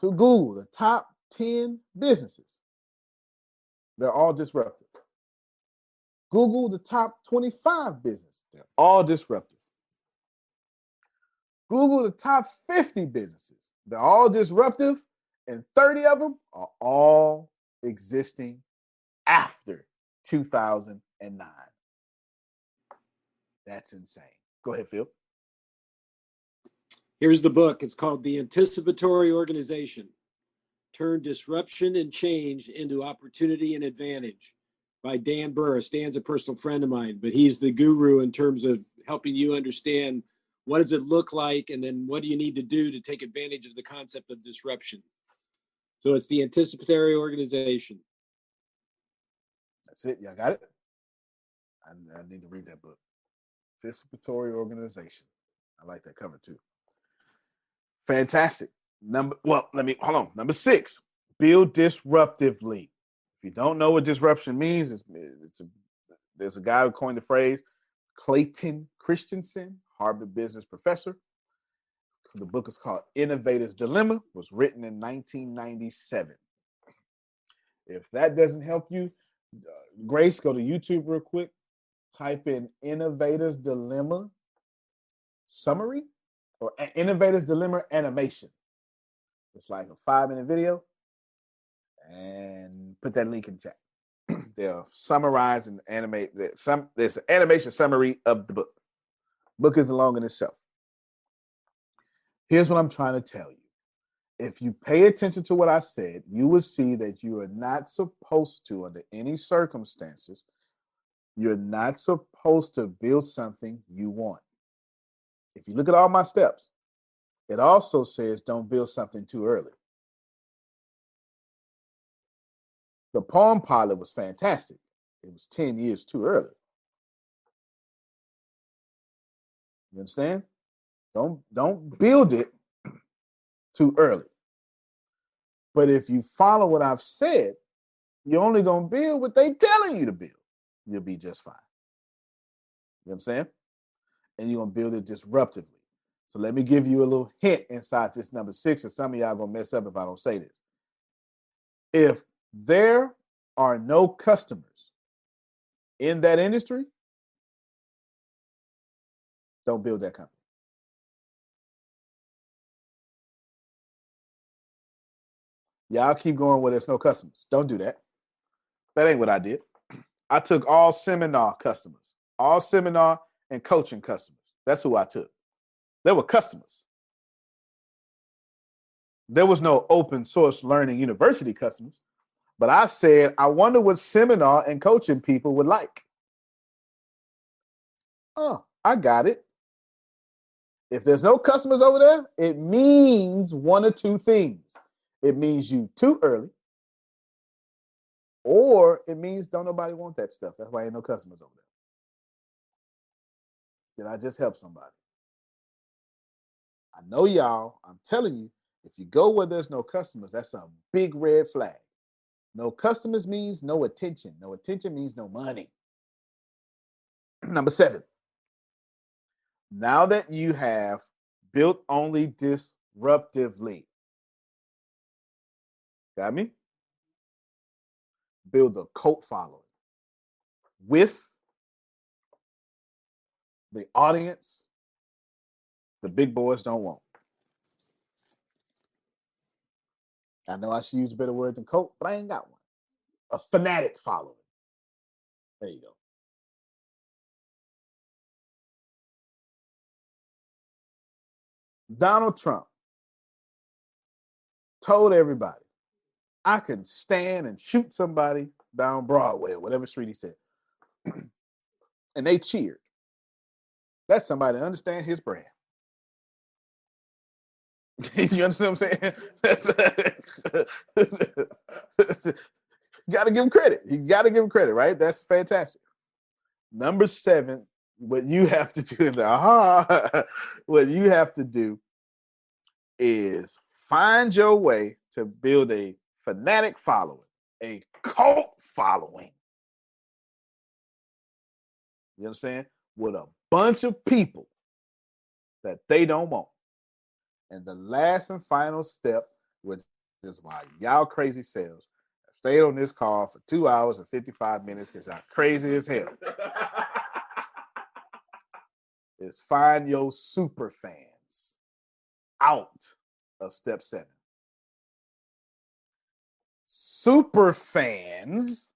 to Google the top 10 businesses. They're all disruptive. Google the top 25 businesses. They're all disruptive. Google the top 50 businesses. They're all disruptive, and 30 of them are all existing after 2009. That's insane. Go ahead, Phil. Here's the book. It's called The Anticipatory Organization. Turn disruption and change into opportunity and advantage by Dan Burris. Dan's a personal friend of mine, but he's the guru in terms of helping you understand what does it look like and then what do you need to do to take advantage of the concept of disruption. So it's The Anticipatory Organization. That's it. Y'all got it? I need to read that book. Anticipatory Organization. I like that cover too. Fantastic. Number 6, build disruptively. If you don't know what disruption means, there's a guy who coined the phrase, Clayton Christensen, Harvard business professor. The book is called Innovator's Dilemma. It was written in 1997. If that doesn't help you, Grace, go to YouTube real quick. Type in Innovator's Dilemma summary or Innovator's Dilemma animation. It's like a 5-minute video. And put that link in the chat. They'll summarize and animate. There's an animation summary of the book. Book isn't long in itself. Here's what I'm trying to tell you. If you pay attention to what I said, you will see that you are not supposed to, under any circumstances, you're not supposed to build something you want. If you look at all my steps, it also says don't build something too early. The Palm Pilot was fantastic. It was 10 years too early. You understand? Don't build it too early. But if you follow what I've said, you're only going to build what they're telling you to build. You'll be just fine. You understand? And you're going to build it disruptively. So let me give you a little hint inside this number 6, and some of y'all going to mess up if I don't say this. If there are no customers in that industry, don't build that company. Y'all keep going where there's no customers. Don't do that. That ain't what I did. I took all seminar customers, all seminar and coaching customers. That's who I took. They were customers. There was no open source learning university customers, but I said, I wonder what seminar and coaching people would like. Oh, I got it. If there's no customers over there, it means one or two things. It means you too early, or it means don't nobody want that stuff. That's why ain't no customers over there. Did I just help somebody? I know y'all, I'm telling you, if you go where there's no customers, that's a big red flag. No customers means no attention. No attention means no money. Number 7. Now that you have built only disruptively, got me? Build a cult following with the audience the big boys don't want. I know I should use a better word than cult, but I ain't got one. A fanatic following. There you go. Donald Trump told everybody, I can stand and shoot somebody down Broadway or whatever street he said. And they cheered. That's somebody that understands his brand. You understand what I'm saying? You got to give him credit. You got to give him credit, right? That's fantastic. Number 7, what you have to do, what you have to do is find your way to build a fanatic following, a cult following. You understand? With a bunch of people that they don't want. And the last and final step, which is why y'all crazy selves have stayed on this call for 2 hours and 55 minutes because y'all crazy as hell, is find your super fans out of step 7. Super fans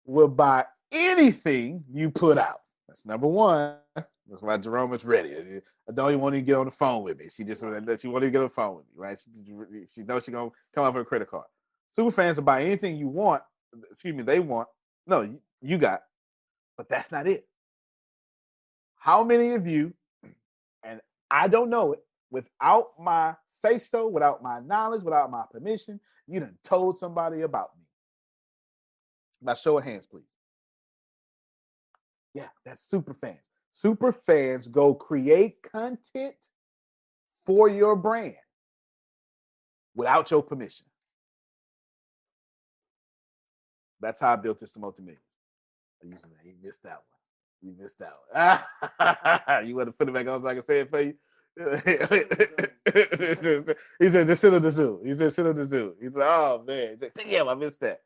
will buy anything you put out. That's number 1. That's why Jerome is ready. I don't even want to get on the phone with me. She just won't even get on the phone with me, right? She knows she's going to come up with a credit card. Super fans will buy anything you want. They want. No, you got. But that's not it. How many of you, and I don't know it, without my say-so, without my knowledge, without my permission, you done told somebody about me? Now, show of hands, please. Yeah, that's super fans. Super fans go create content for your brand. without your permission. That's how I built this to multi-millions. You missed that one. You missed that one. You want to put it back on so I can say it for you? He said, just sit on the Zoom. He said, sit on the Zoom. He said, oh, man. He said, damn, I missed that.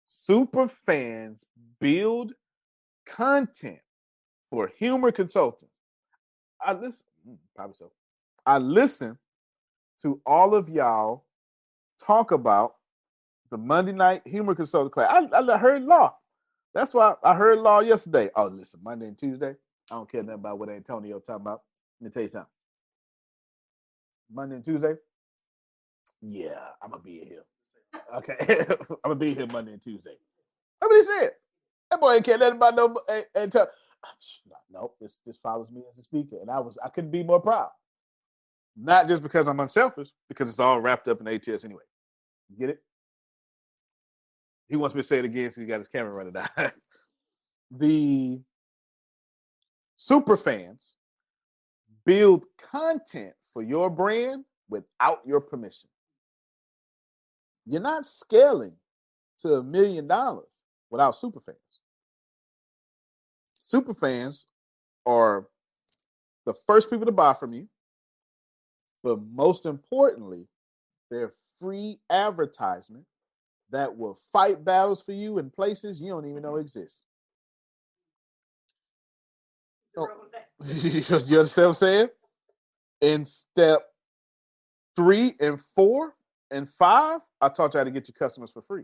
Super fans build content for humor consultants. I listen to all of y'all talk about the Monday night humor consultant class. I heard Law. That's why I heard Law yesterday. Oh, listen, Monday and Tuesday. I don't care nothing about what Antonio talking about. Let me tell you something. Monday and Tuesday. Yeah, I'm gonna be here. Okay, I'm gonna be here Monday and Tuesday. That's what he said. That boy ain't care nothing about no. Nope. This follows me as a speaker, and I couldn't be more proud. Not just because I'm unselfish, because it's all wrapped up in ATS anyway. You get it? He wants me to say it again, so he got his camera running down. The super fans build content for your brand without your permission. You're not scaling to $1 million without super fans. Super fans are the first people to buy from you, but most importantly, they're free advertisement that will fight battles for you in places you don't even know exist. So, you understand what I'm saying? In step 3 and 4 and 5, I taught you how to get your customers for free.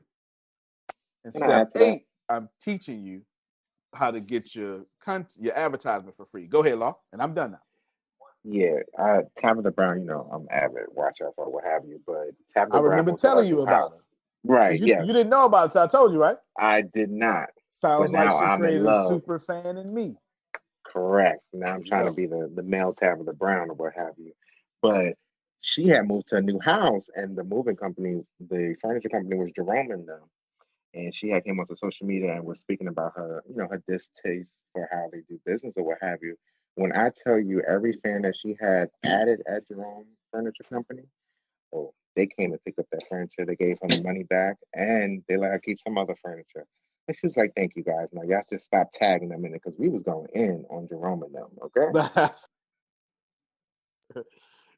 In step 8, I'm teaching you how to get your advertisement for free. Go ahead, Law, and I'm done now. Yeah, Tabitha Brown, I'm avid watcher or what have you, but Tabitha I remember Brown telling you about it. Right, You didn't know about it until I told you, right? I did not. Sounds but like now she I'm in created a love. super fan in me. Correct. Now I'm trying to be the male Tabitha Brown or what have you. But she had moved to a new house, and the moving company, the furniture company, was Jerome and them. And she had came onto social media and was speaking about her, her distaste for how they do business or what have you. When I tell you every fan that she had added at Jerome Furniture Company, oh, they came to pick up that furniture. They gave her the money back, and they let her keep some other furniture. And she was like, "Thank you guys. Now y'all just stop tagging them in it because we was going in on Jerome and them." Okay.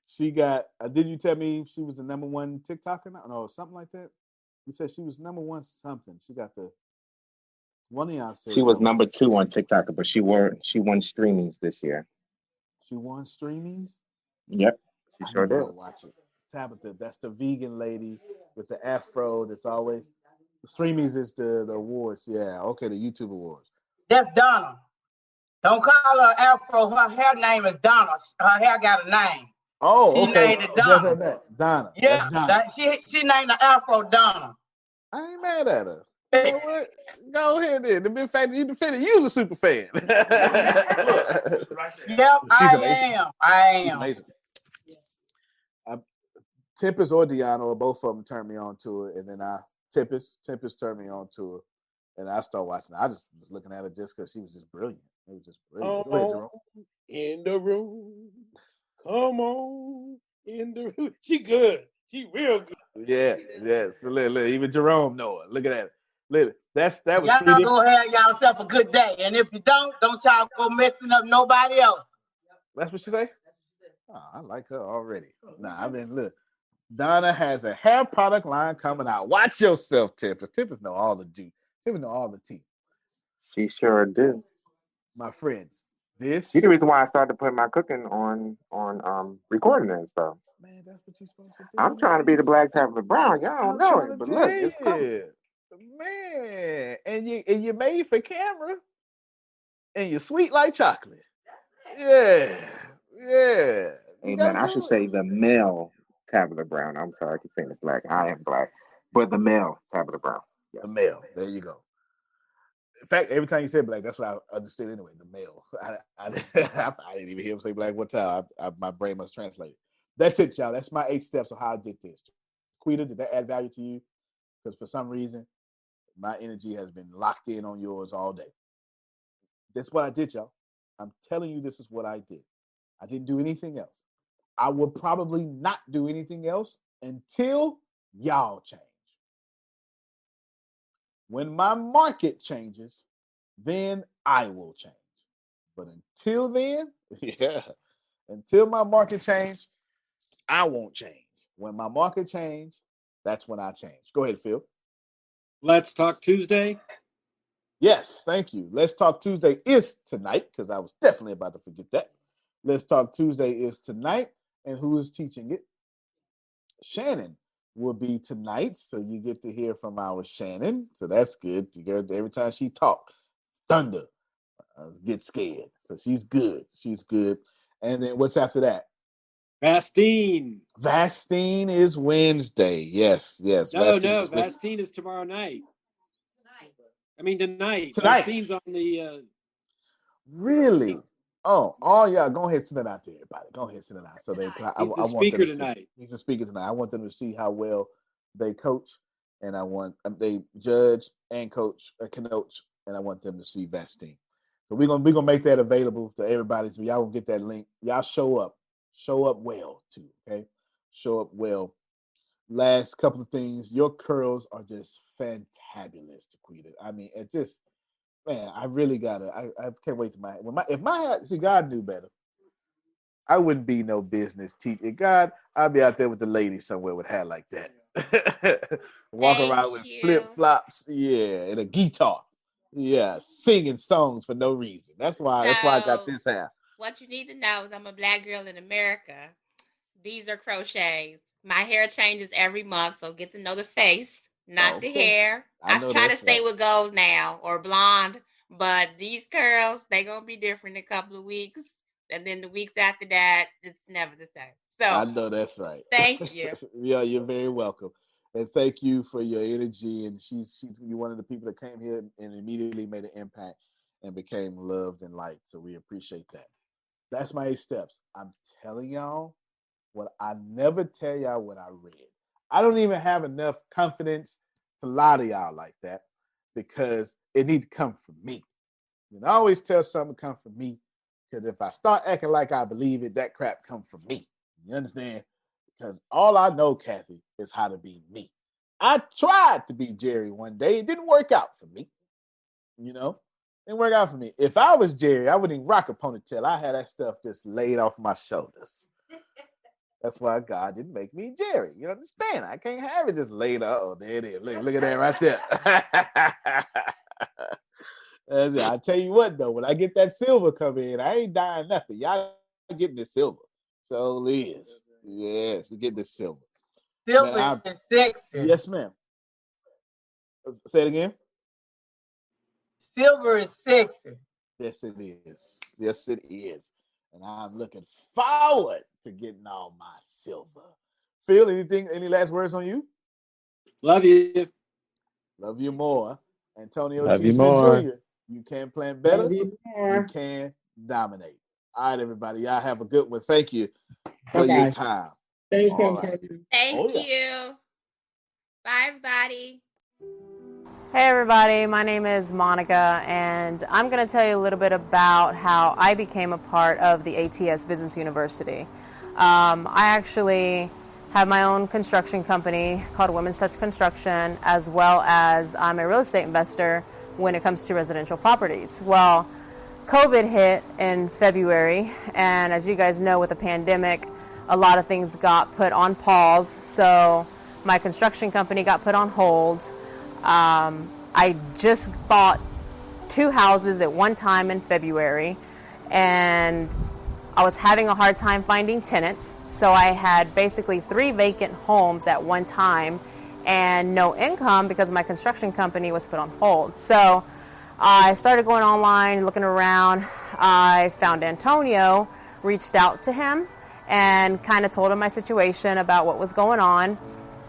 She got. Did you tell me she was the #1 TikToker now? No, something like that. You said she was #1 something. She got the one of y'all said She was something. #2 on TikTok, but she won streamings this year. She won streamings? Yep, she I sure need to did. go watch it. Tabitha, that's the vegan lady with the afro that's always the streamings is the awards. Yeah, okay, the YouTube awards. That's Donna. Don't call her Afro. Her hair name is Donna. Her hair got a name. Oh, she okay. named it Donna. Donna. Yeah, that's Donna. She named the Afro Donna. I ain't mad at her. You know what? Go ahead then. The mere fact that you defended, you's a super fan. Look. Yep, I am. She's amazing. Tempest or Deanna or both of them turned me on to it, and then Tempest turned me on to it, and I started watching. I just was looking at it just because she was just brilliant. It was just brilliant. Go ahead, Jerome. In the room, come on in the room. She good. She real good. Yeah. So look, even Jerome know it. Look at that. Look, that was y'all go have y'allself a good day, and if you don't y'all go messing up nobody else. That's what she say. Oh, I like her already. Nah, I mean, look. Donna has a hair product line coming out. Watch yourself, Tempest. Tempest know all the juice. Tempest know all the tea. She sure do. My friends, this. She's the reason why I started putting my cooking on recording and stuff. Man, that's what you're supposed to do. I'm trying to be the Black Tabitha Brown. Y'all don't know it, but look, it's coming. Man, and you made for camera, and you're sweet like chocolate. Yeah. Hey man, I should say the male Tabitha Brown. I'm sorry, I keep saying it's black. I am black, but the male Tabitha Brown. Yes. The male. There you go. In fact, every time you said black, that's what I understood anyway. The male. I didn't even hear him say black one time. My brain must translate. That's it, y'all. That's my 8 steps of how I did this. Quita, did that add value to you? Because for some reason, my energy has been locked in on yours all day. That's what I did, y'all. I'm telling you, this is what I did. I didn't do anything else. I would probably not do anything else until y'all change. When my market changes, then I will change. But until then, until my market change, I won't change. When my market change, that's when I change. Go ahead, Phil. Let's Talk Tuesday. Yes, thank you. Let's Talk Tuesday is tonight, because I was definitely about to forget that. Let's Talk Tuesday is tonight. And who is teaching it? Shannon will be tonight. So you get to hear from our Shannon. So that's good. To hear every time she talks, thunder, get scared. So she's good. She's good. And then what's after that? Vastine. Vastine is Wednesday. Yes. No. Vastine is tomorrow night. I mean tonight. Vastine's on the. Really? Oh, y'all go ahead and send it out to everybody. Go ahead and send it out. So He's the speaker tonight. He's the speaker tonight. I want them to see how well they coach, and I want they judge and coach, can coach, and I want them to see Vastine. So we're gonna make that available to everybody. So y'all gonna get that link. Y'all show up well too. Okay, show up well. Last couple of things. Your curls are just fantabulous, Jaquita. I mean, it just. Man, I really gotta. I can't wait to if my hair. See, God knew better. I wouldn't be no business teacher. God, I'd be out there with the ladies somewhere with hair like that. Walk around with flip flops, and a guitar, singing songs for no reason. That's why I got this hair. What you need to know is I'm a Black girl in America. These are crochets. My hair changes every month, so get to know the face. Not the hair. I try to stay with gold now or blonde, but these curls, they going to be different in a couple of weeks. And then the weeks after that, it's never the same. So I know that's right. Thank you. Yeah, you're very welcome. And thank you for your energy. And she's one of the people that came here and immediately made an impact and became loved and liked. So we appreciate that. That's my 8 steps. I'm telling y'all what I never tell y'all what I read. I don't even have enough confidence to lie to y'all like that because it needs to come from me. And I always tell something to come from me because if I start acting like I believe it, that crap come from me. You understand? Because all I know, Kathy, is how to be me. I tried to be Jerry one day. It didn't work out for me. You know? It didn't work out for me. If I was Jerry, I wouldn't even rock a ponytail. I had that stuff just laid off my shoulders. That's why God didn't make me Jerry. You understand? I can't have it just laid up. Oh, there it is. Look at that right there. That's it. I tell you what, though, when I get that silver come in, I ain't dying nothing. Y'all getting the silver. So is. Yes, we get the silver. Silver is sexy. Yes, ma'am. Say it again. Silver is sexy. Yes, it is. Yes, it is. And I'm looking forward to getting all my silver. Phil, any last words on you? Love you. Love you more. Antonio Love T. you Smith more. Jr., you can plan better. Love you more. You can dominate. All right, everybody. Y'all have a good one. Thank you for your time. Thanks, All Antonio. right. Thank you. Bye, everybody. Hey everybody, my name is Monica and I'm going to tell you a little bit about how I became a part of the ATS Business University. I actually have my own construction company called Women's Touch Construction, as well as I'm a real estate investor when it comes to residential properties. Well, COVID hit in February, and as you guys know, with the pandemic, a lot of things got put on pause, so my construction company got put on hold. I just bought 2 houses at one time in February, and I was having a hard time finding tenants. So I had basically 3 vacant homes at one time and no income because my construction company was put on hold. So I started going online, looking around. I found Antonio, reached out to him, and kind of told him my situation about what was going on.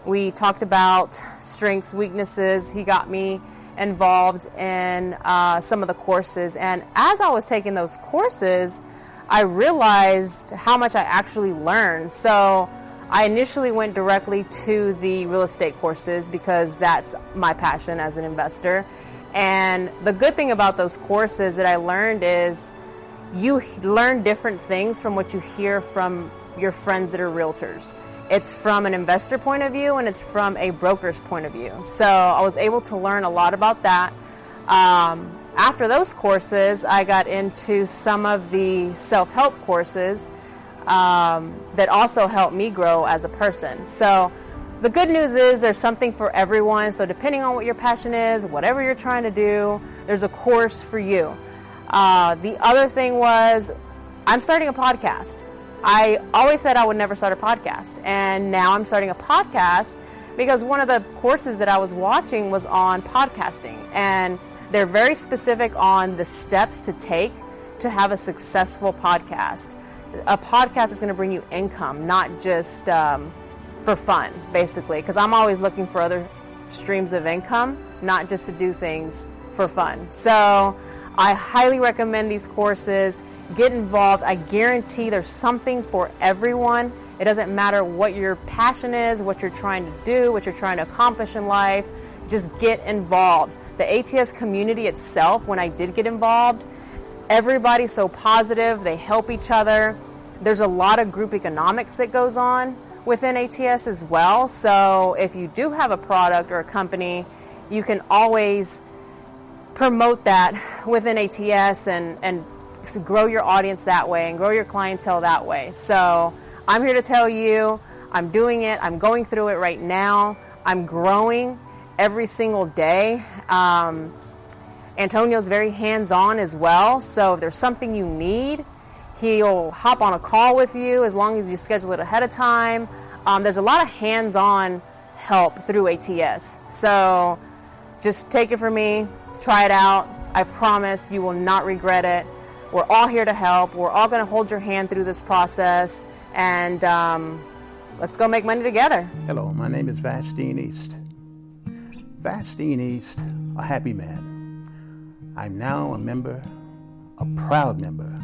We talked about strengths, weaknesses. He got me involved in some of the courses. And as I was taking those courses, I realized how much I actually learned. So I initially went directly to the real estate courses because that's my passion as an investor. And the good thing about those courses that I learned is you learn different things from what you hear from your friends that are realtors. It's from an investor point of view and it's from a broker's point of view. So I was able to learn a lot about that. After those courses, I got into some of the self-help courses that also helped me grow as a person. So the good news is there's something for everyone. So depending on what your passion is, whatever you're trying to do, there's a course for you. The other thing was I'm starting a podcast. I always said I would never start a podcast, and now I'm starting a podcast because one of the courses that I was watching was on podcasting, and they're very specific on the steps to take to have a successful podcast. A podcast is going to bring you income, not just for fun, basically, because I'm always looking for other streams of income, not just to do things for fun. So I highly recommend these courses. Get involved. I guarantee there's something for everyone. It doesn't matter what your passion is, what you're trying to do, what you're trying to accomplish in life. Just get involved. The ATS community itself, when I did get involved, everybody's so positive. They help each other. There's a lot of group economics that goes on within ATS as well. So if you do have a product or a company, you can always promote that within ATS and grow your audience that way and grow your clientele that way. So I'm here to tell you, I'm doing it. I'm going through it right now. I'm growing every single day. Antonio's very hands-on as well. So if there's something you need, he'll hop on a call with you as long as you schedule it ahead of time. There's a lot of hands-on help through ATS. So just take it from me. Try it out. I promise you will not regret it. We're all here to help. We're all going to hold your hand through this process. And let's go make money together. Hello, my name is Vastine East. Vastine East, a happy man. I'm now a proud member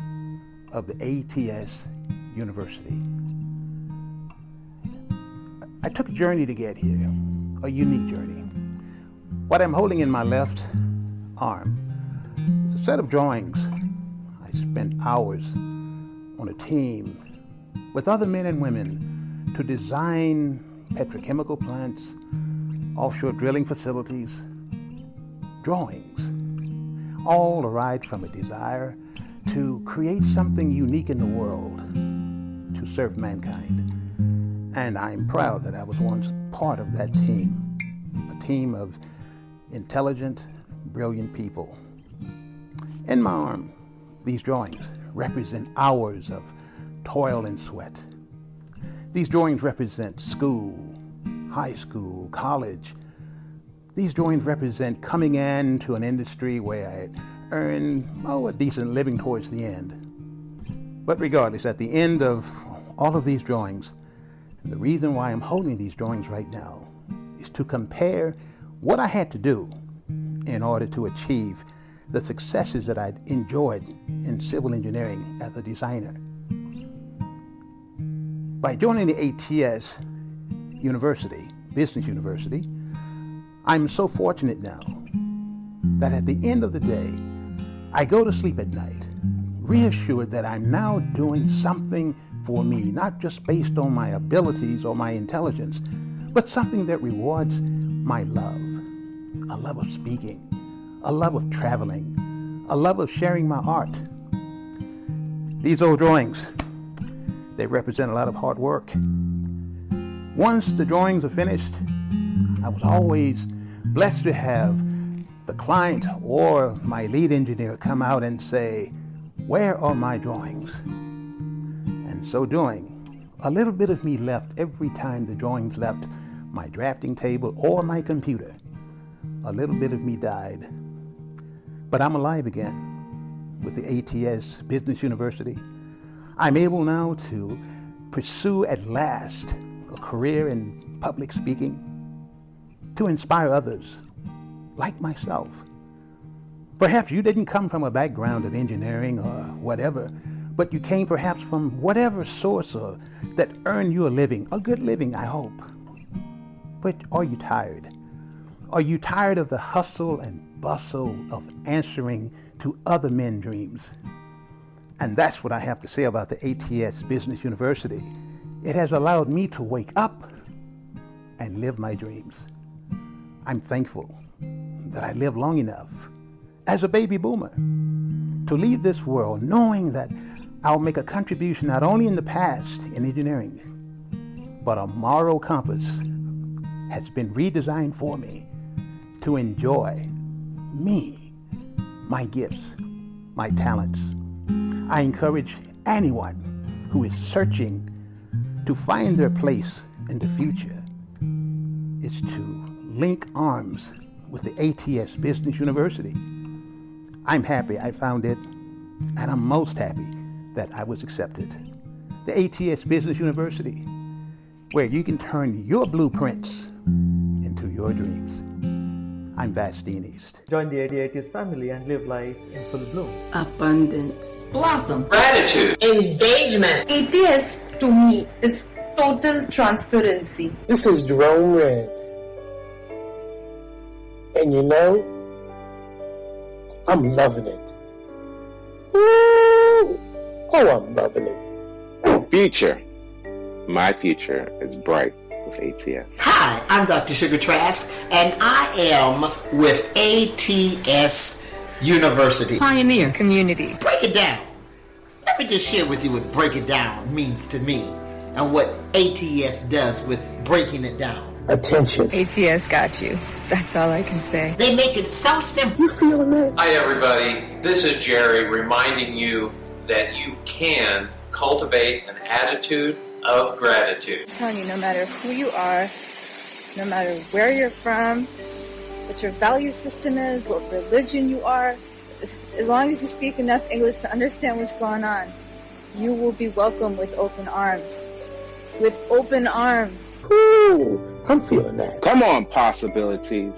of the ATS University. I took a journey to get here, a unique journey. What I'm holding in my left arm is a set of drawings. I spent hours on a team with other men and women to design petrochemical plants, offshore drilling facilities, drawings, all arrived from a desire to create something unique in the world to serve mankind. And I'm proud that I was once part of that team, a team of intelligent, brilliant people. In my arm, these drawings represent hours of toil and sweat. These drawings represent school, high school, college. These drawings represent coming into an industry where I earned a decent living towards the end. But regardless, at the end of all of these drawings, and the reason why I'm holding these drawings right now is to compare what I had to do in order to achieve the successes that I'd enjoyed in civil engineering as a designer. By joining the ATS University, Business University, I'm so fortunate now that at the end of the day, I go to sleep at night, reassured that I'm now doing something for me, not just based on my abilities or my intelligence, but something that rewards my love, a love of speaking, a love of traveling, a love of sharing my art. These old drawings, they represent a lot of hard work. Once the drawings are finished, I was always blessed to have the client or my lead engineer come out and say, "Where are my drawings?" And so doing, a little bit of me left every time the drawings left my drafting table or my computer. A little bit of me died. But I'm alive again with the ATS Business University. I'm able now to pursue at last a career in public speaking, to inspire others like myself. Perhaps you didn't come from a background of engineering or whatever, but you came perhaps from whatever source that earned you a living, a good living, I hope. But are you tired? Are you tired of the hustle and bustle of answering to other men's dreams? And that's what I have to say about the ATS Business University. It has allowed me to wake up and live my dreams. I'm thankful that I lived long enough as a baby boomer to leave this world knowing that I'll make a contribution not only in the past in engineering, but a moral compass has been redesigned for me to enjoy me, my gifts, my talents. I encourage anyone who is searching to find their place in the future is to link arms with the ATS Business University. I'm happy I found it, and I'm most happy that I was accepted. The ATS Business University, where you can turn your blueprints into your dreams. I'm Vastine East. Join the ATS family and live life in full bloom. Abundance. Blossom. Gratitude. Engagement. ATS to me is total transparency. This is Jerome Red. And you know, I'm loving it. Woo! Oh, I'm loving it. Future. My future is bright with ATS. Hi, I'm Dr. Sugar Trask, and I am with ATS University. Pioneer community. Break it down. Let me just share with you what break it down means to me and what ATS does with breaking it down. Attention. ATS got you. That's all I can say. They make it so simple. You feeling that? Hi, everybody. This is Jerry reminding you that you can cultivate an attitude of gratitude. I'm telling you, no matter who you are, no matter where you're from, what your value system is, what religion you are, as long as you speak enough English to understand what's going on, you will be welcomed with open arms. With open arms. Ooh, I'm feeling that. Come on, possibilities.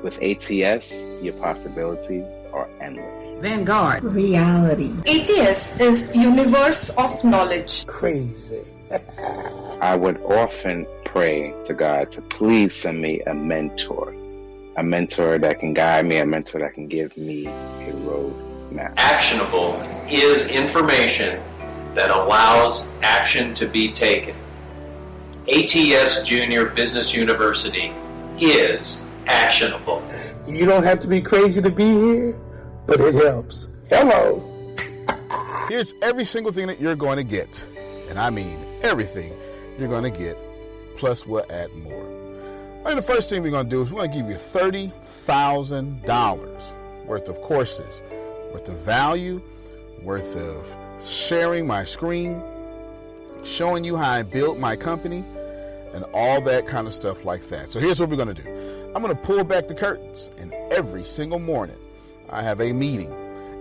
With ATS, your possibilities are endless. Vanguard. Reality. ATS is universe of knowledge. Crazy. I would often pray to God to please send me a mentor that can guide me, a mentor that can give me a road map. Actionable is information that allows action to be taken. ATS Junior Business University is actionable. You don't have to be crazy to be here, but it helps. Hello. Here's every single thing that you're going to get, and I mean everything you're going to get, plus we'll add more. And the first thing we're going to do is we're going to give you $30,000 worth of courses, worth of value, worth of sharing my screen, showing you how I built my company, and all that kind of stuff like that. So here's what we're going to do. I'm going to pull back the curtains, and every single morning I have a meeting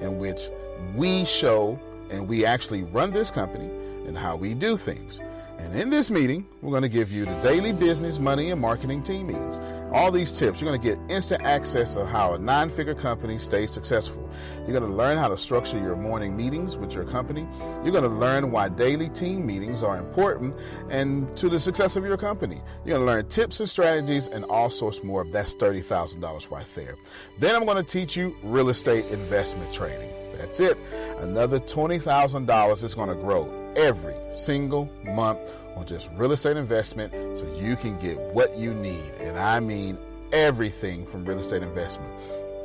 in which we show and we actually run this company and how we do things. And in this meeting, we're going to give you the daily business, money, and marketing team meetings. All these tips, you're going to get instant access of how a 9-figure company stays successful. You're going to learn how to structure your morning meetings with your company. You're going to learn why daily team meetings are important and to the success of your company. You're going to learn tips and strategies and all sorts more. That's $30,000 right there. Then I'm going to teach you real estate investment trading. That's it. Another $20,000 is going to grow every single month on just real estate investment so you can get what you need. And I mean everything from real estate investment.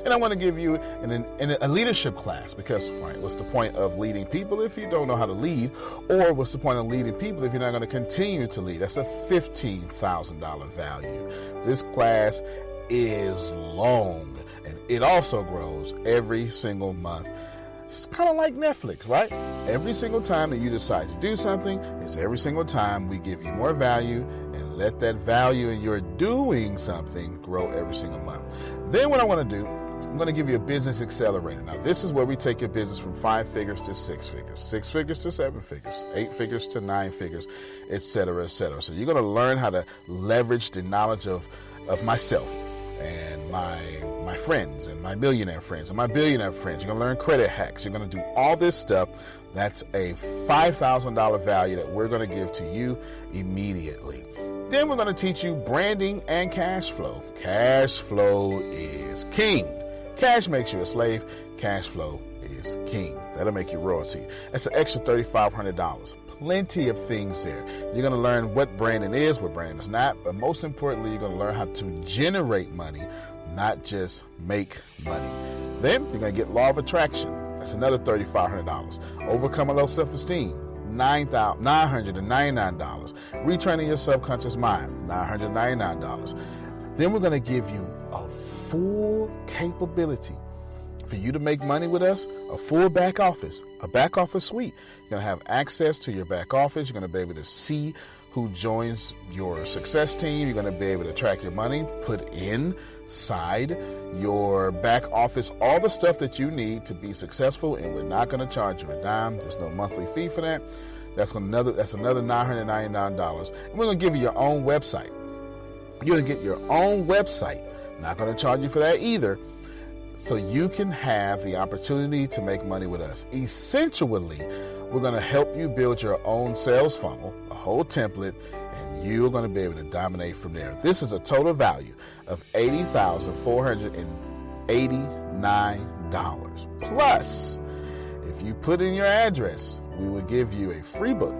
And I want to give you a leadership class because, right, what's the point of leading people if you don't know how to lead? Or what's the point of leading people if you're not going to continue to lead? That's a $15,000 value. This class is long and it also grows every single month. It's kind of like Netflix, right? Every single time that you decide to do something, it's every single time we give you more value and let that value in your doing something grow every single month. Then what I want to do, I'm going to give you a business accelerator. Now, this is where we take your business from 5 figures to 6 figures, 6 figures to 7 figures, 8 figures to 9 figures, et cetera, et cetera. So you're going to learn how to leverage the knowledge of myself and my friends and my millionaire friends and my billionaire friends. You're going to learn credit hacks. You're going to do all this stuff. That's a $5,000 value that we're going to give to you immediately. Then we're going to teach you branding and cash flow. Cash flow is king. Cash makes you a slave. Cash flow is king. That'll make you royalty. That's an extra $3,500. plenty of things there. You're going to learn what branding is, what branding is not, but most importantly, you're going to learn how to generate money, not just make money. Then you're going to get Law of Attraction. That's another $3,500. Overcoming low self-esteem, $999. Retraining your subconscious mind, $999. Then we're going to give you a full capability for you to make money with us, a full back office, a back office suite. You're going to have access to your back office. You're going to be able to see who joins your success team. You're going to be able to track your money, put inside your back office all the stuff that you need to be successful, and we're not going to charge you a dime. There's no monthly fee for that. That's another $999. And we're going to give you your own website. You're going to get your own website. Not going to charge you for that either. So you can have the opportunity to make money with us. Essentially, we're going to help you build your own sales funnel, a whole template, and you're going to be able to dominate from there. This is a total value of $80,489. Plus, if you put in your address, we will give you a free book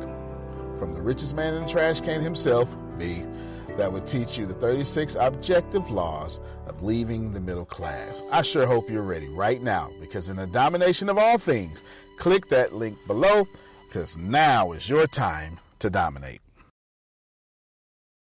from the richest man in the trash can himself, me, that would teach you the 36 objective laws of leaving the middle class. I sure hope you're ready right now, because in the domination of all things, click that link below, because now is your time to dominate.